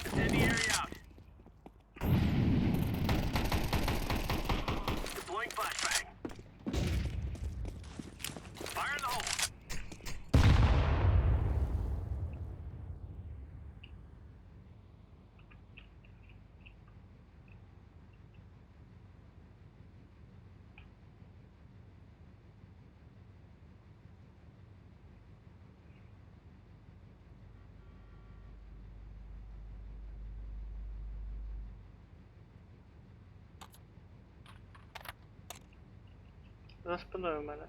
B: Incendiary out. Deploying flashbang.
A: За спиною в мене.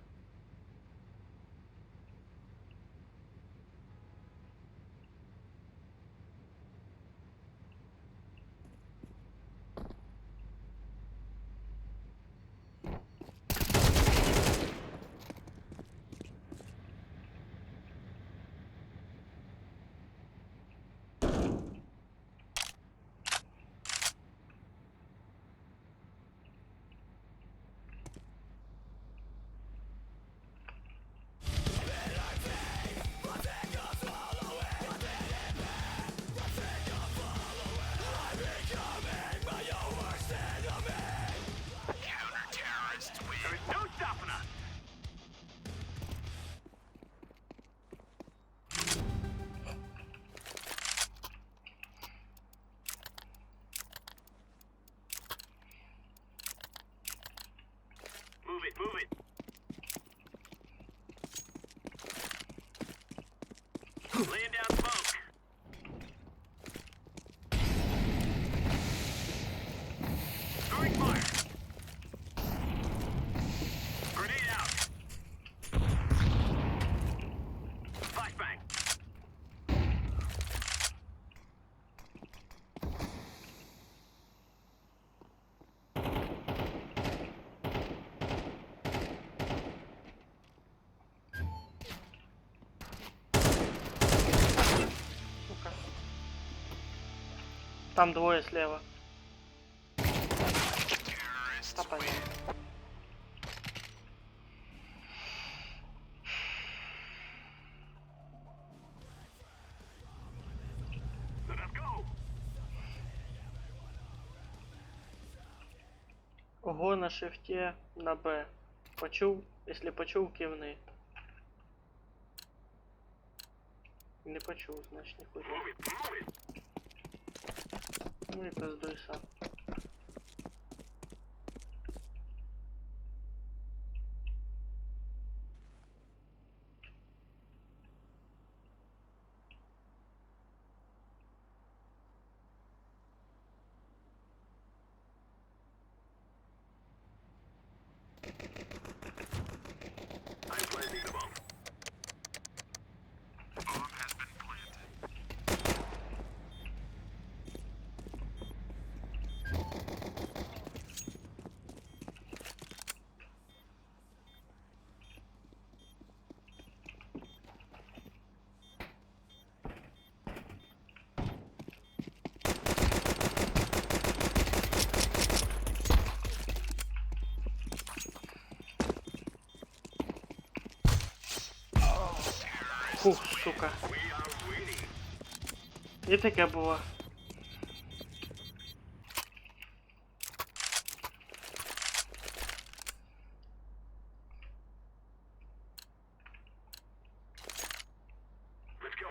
B: There is no stopping us. Move it, move it. Laying down smoke. Throwing fire. Grenade out. Flashbang.
A: Сука. Там двое слева. Та понятно.
B: Let us go.
A: Ого на шифте на Б. Почув? Если почув, кивни. Не почув, значить не хуй.
B: Move it, move it.
A: Ну і пиздуй сам.
B: I'm planting the bomb. Bomb has been planted.
A: Фух, сука.
B: We are winning.
A: І таке було.
B: Let's go.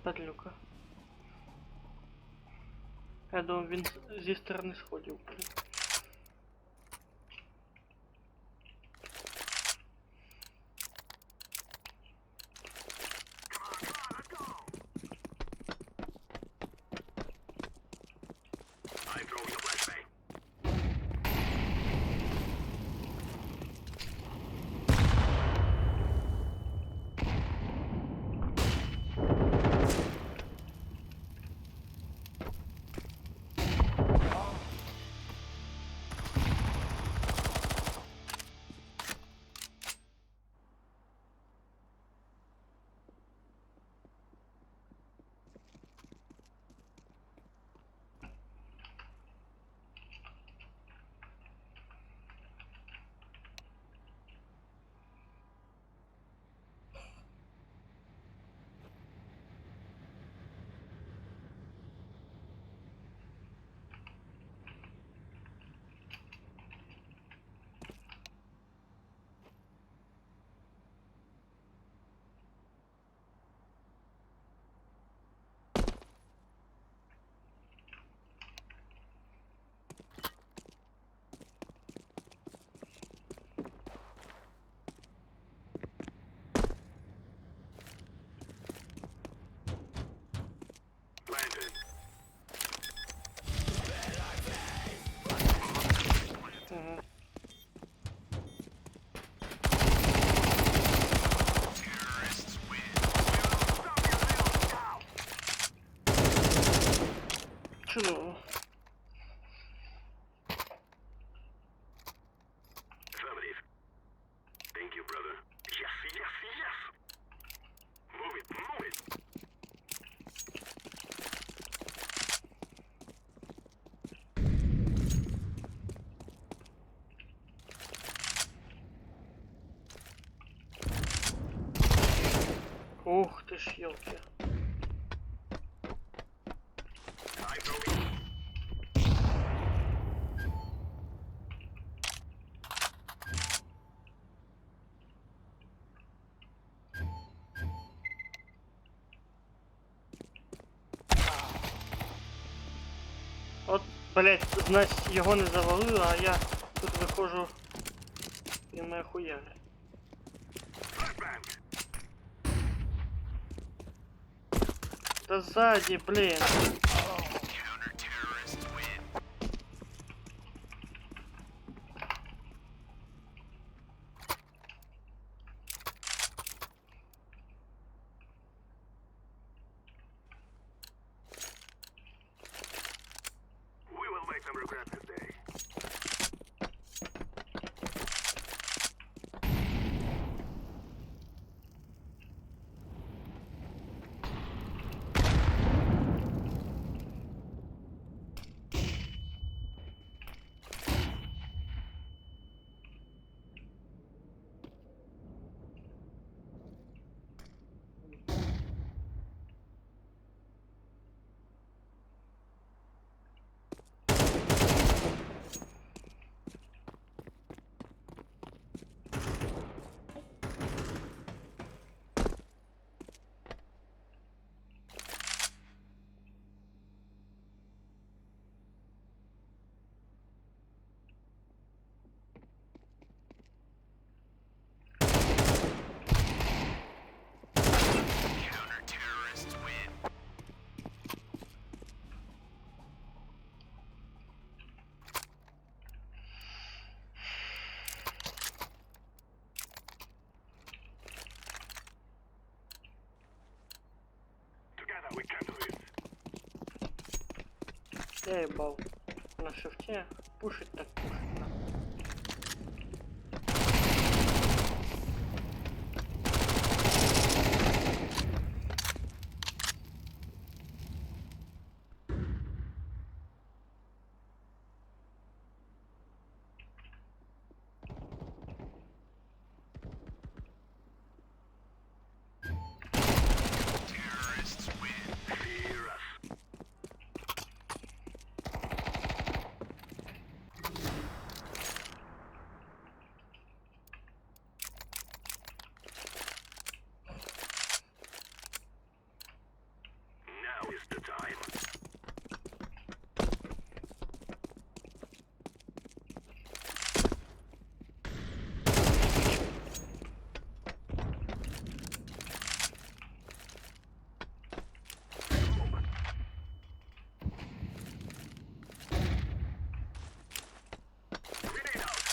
A: Падлюка. Я думав, він зі сторони сходів. Чудово.
B: Affirmative. Thank you, brother. Yes, yes, yes! Move it, move it!
A: Ух ти ж, ёлки.
B: I go in.
A: От, блять, значить його не завалило, а я тут виходжу. Він мене хуяри.
B: Flashbang!
A: Та ззаді, блін.
B: Counter-terrorists win. We will make them regret this day. Counter-terrorists win. Together we can do it.
A: Я їбав. На шифте. Пушить так пушить. На.
B: Terrorists win. Fear us. Now is the time. Grenade out.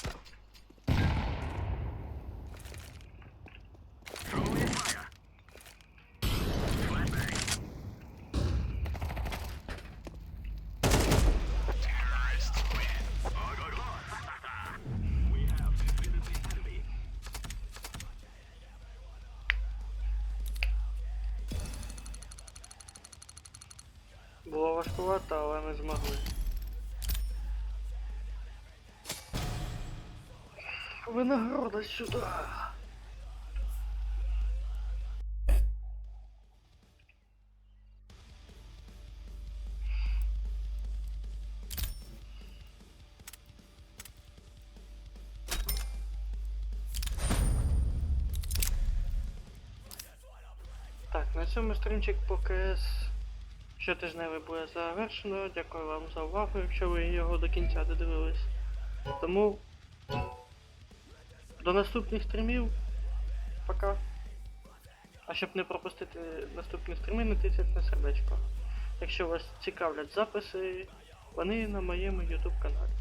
B: Throwing fire. Flashbang. Terrorists win. We have defeated the enemy.
A: Було важкувато, але ми змогли. Винагорода сюди. Так, на цьому стрімчик по КС щотижневий буде завершено. Дякую вам за увагу, якщо ви його до кінця додивились. Тому до наступних стрімів. Пока. А щоб не пропустити наступні стріми, натисніть на сердечко. Якщо вас цікавлять записи, вони на моєму YouTube каналі.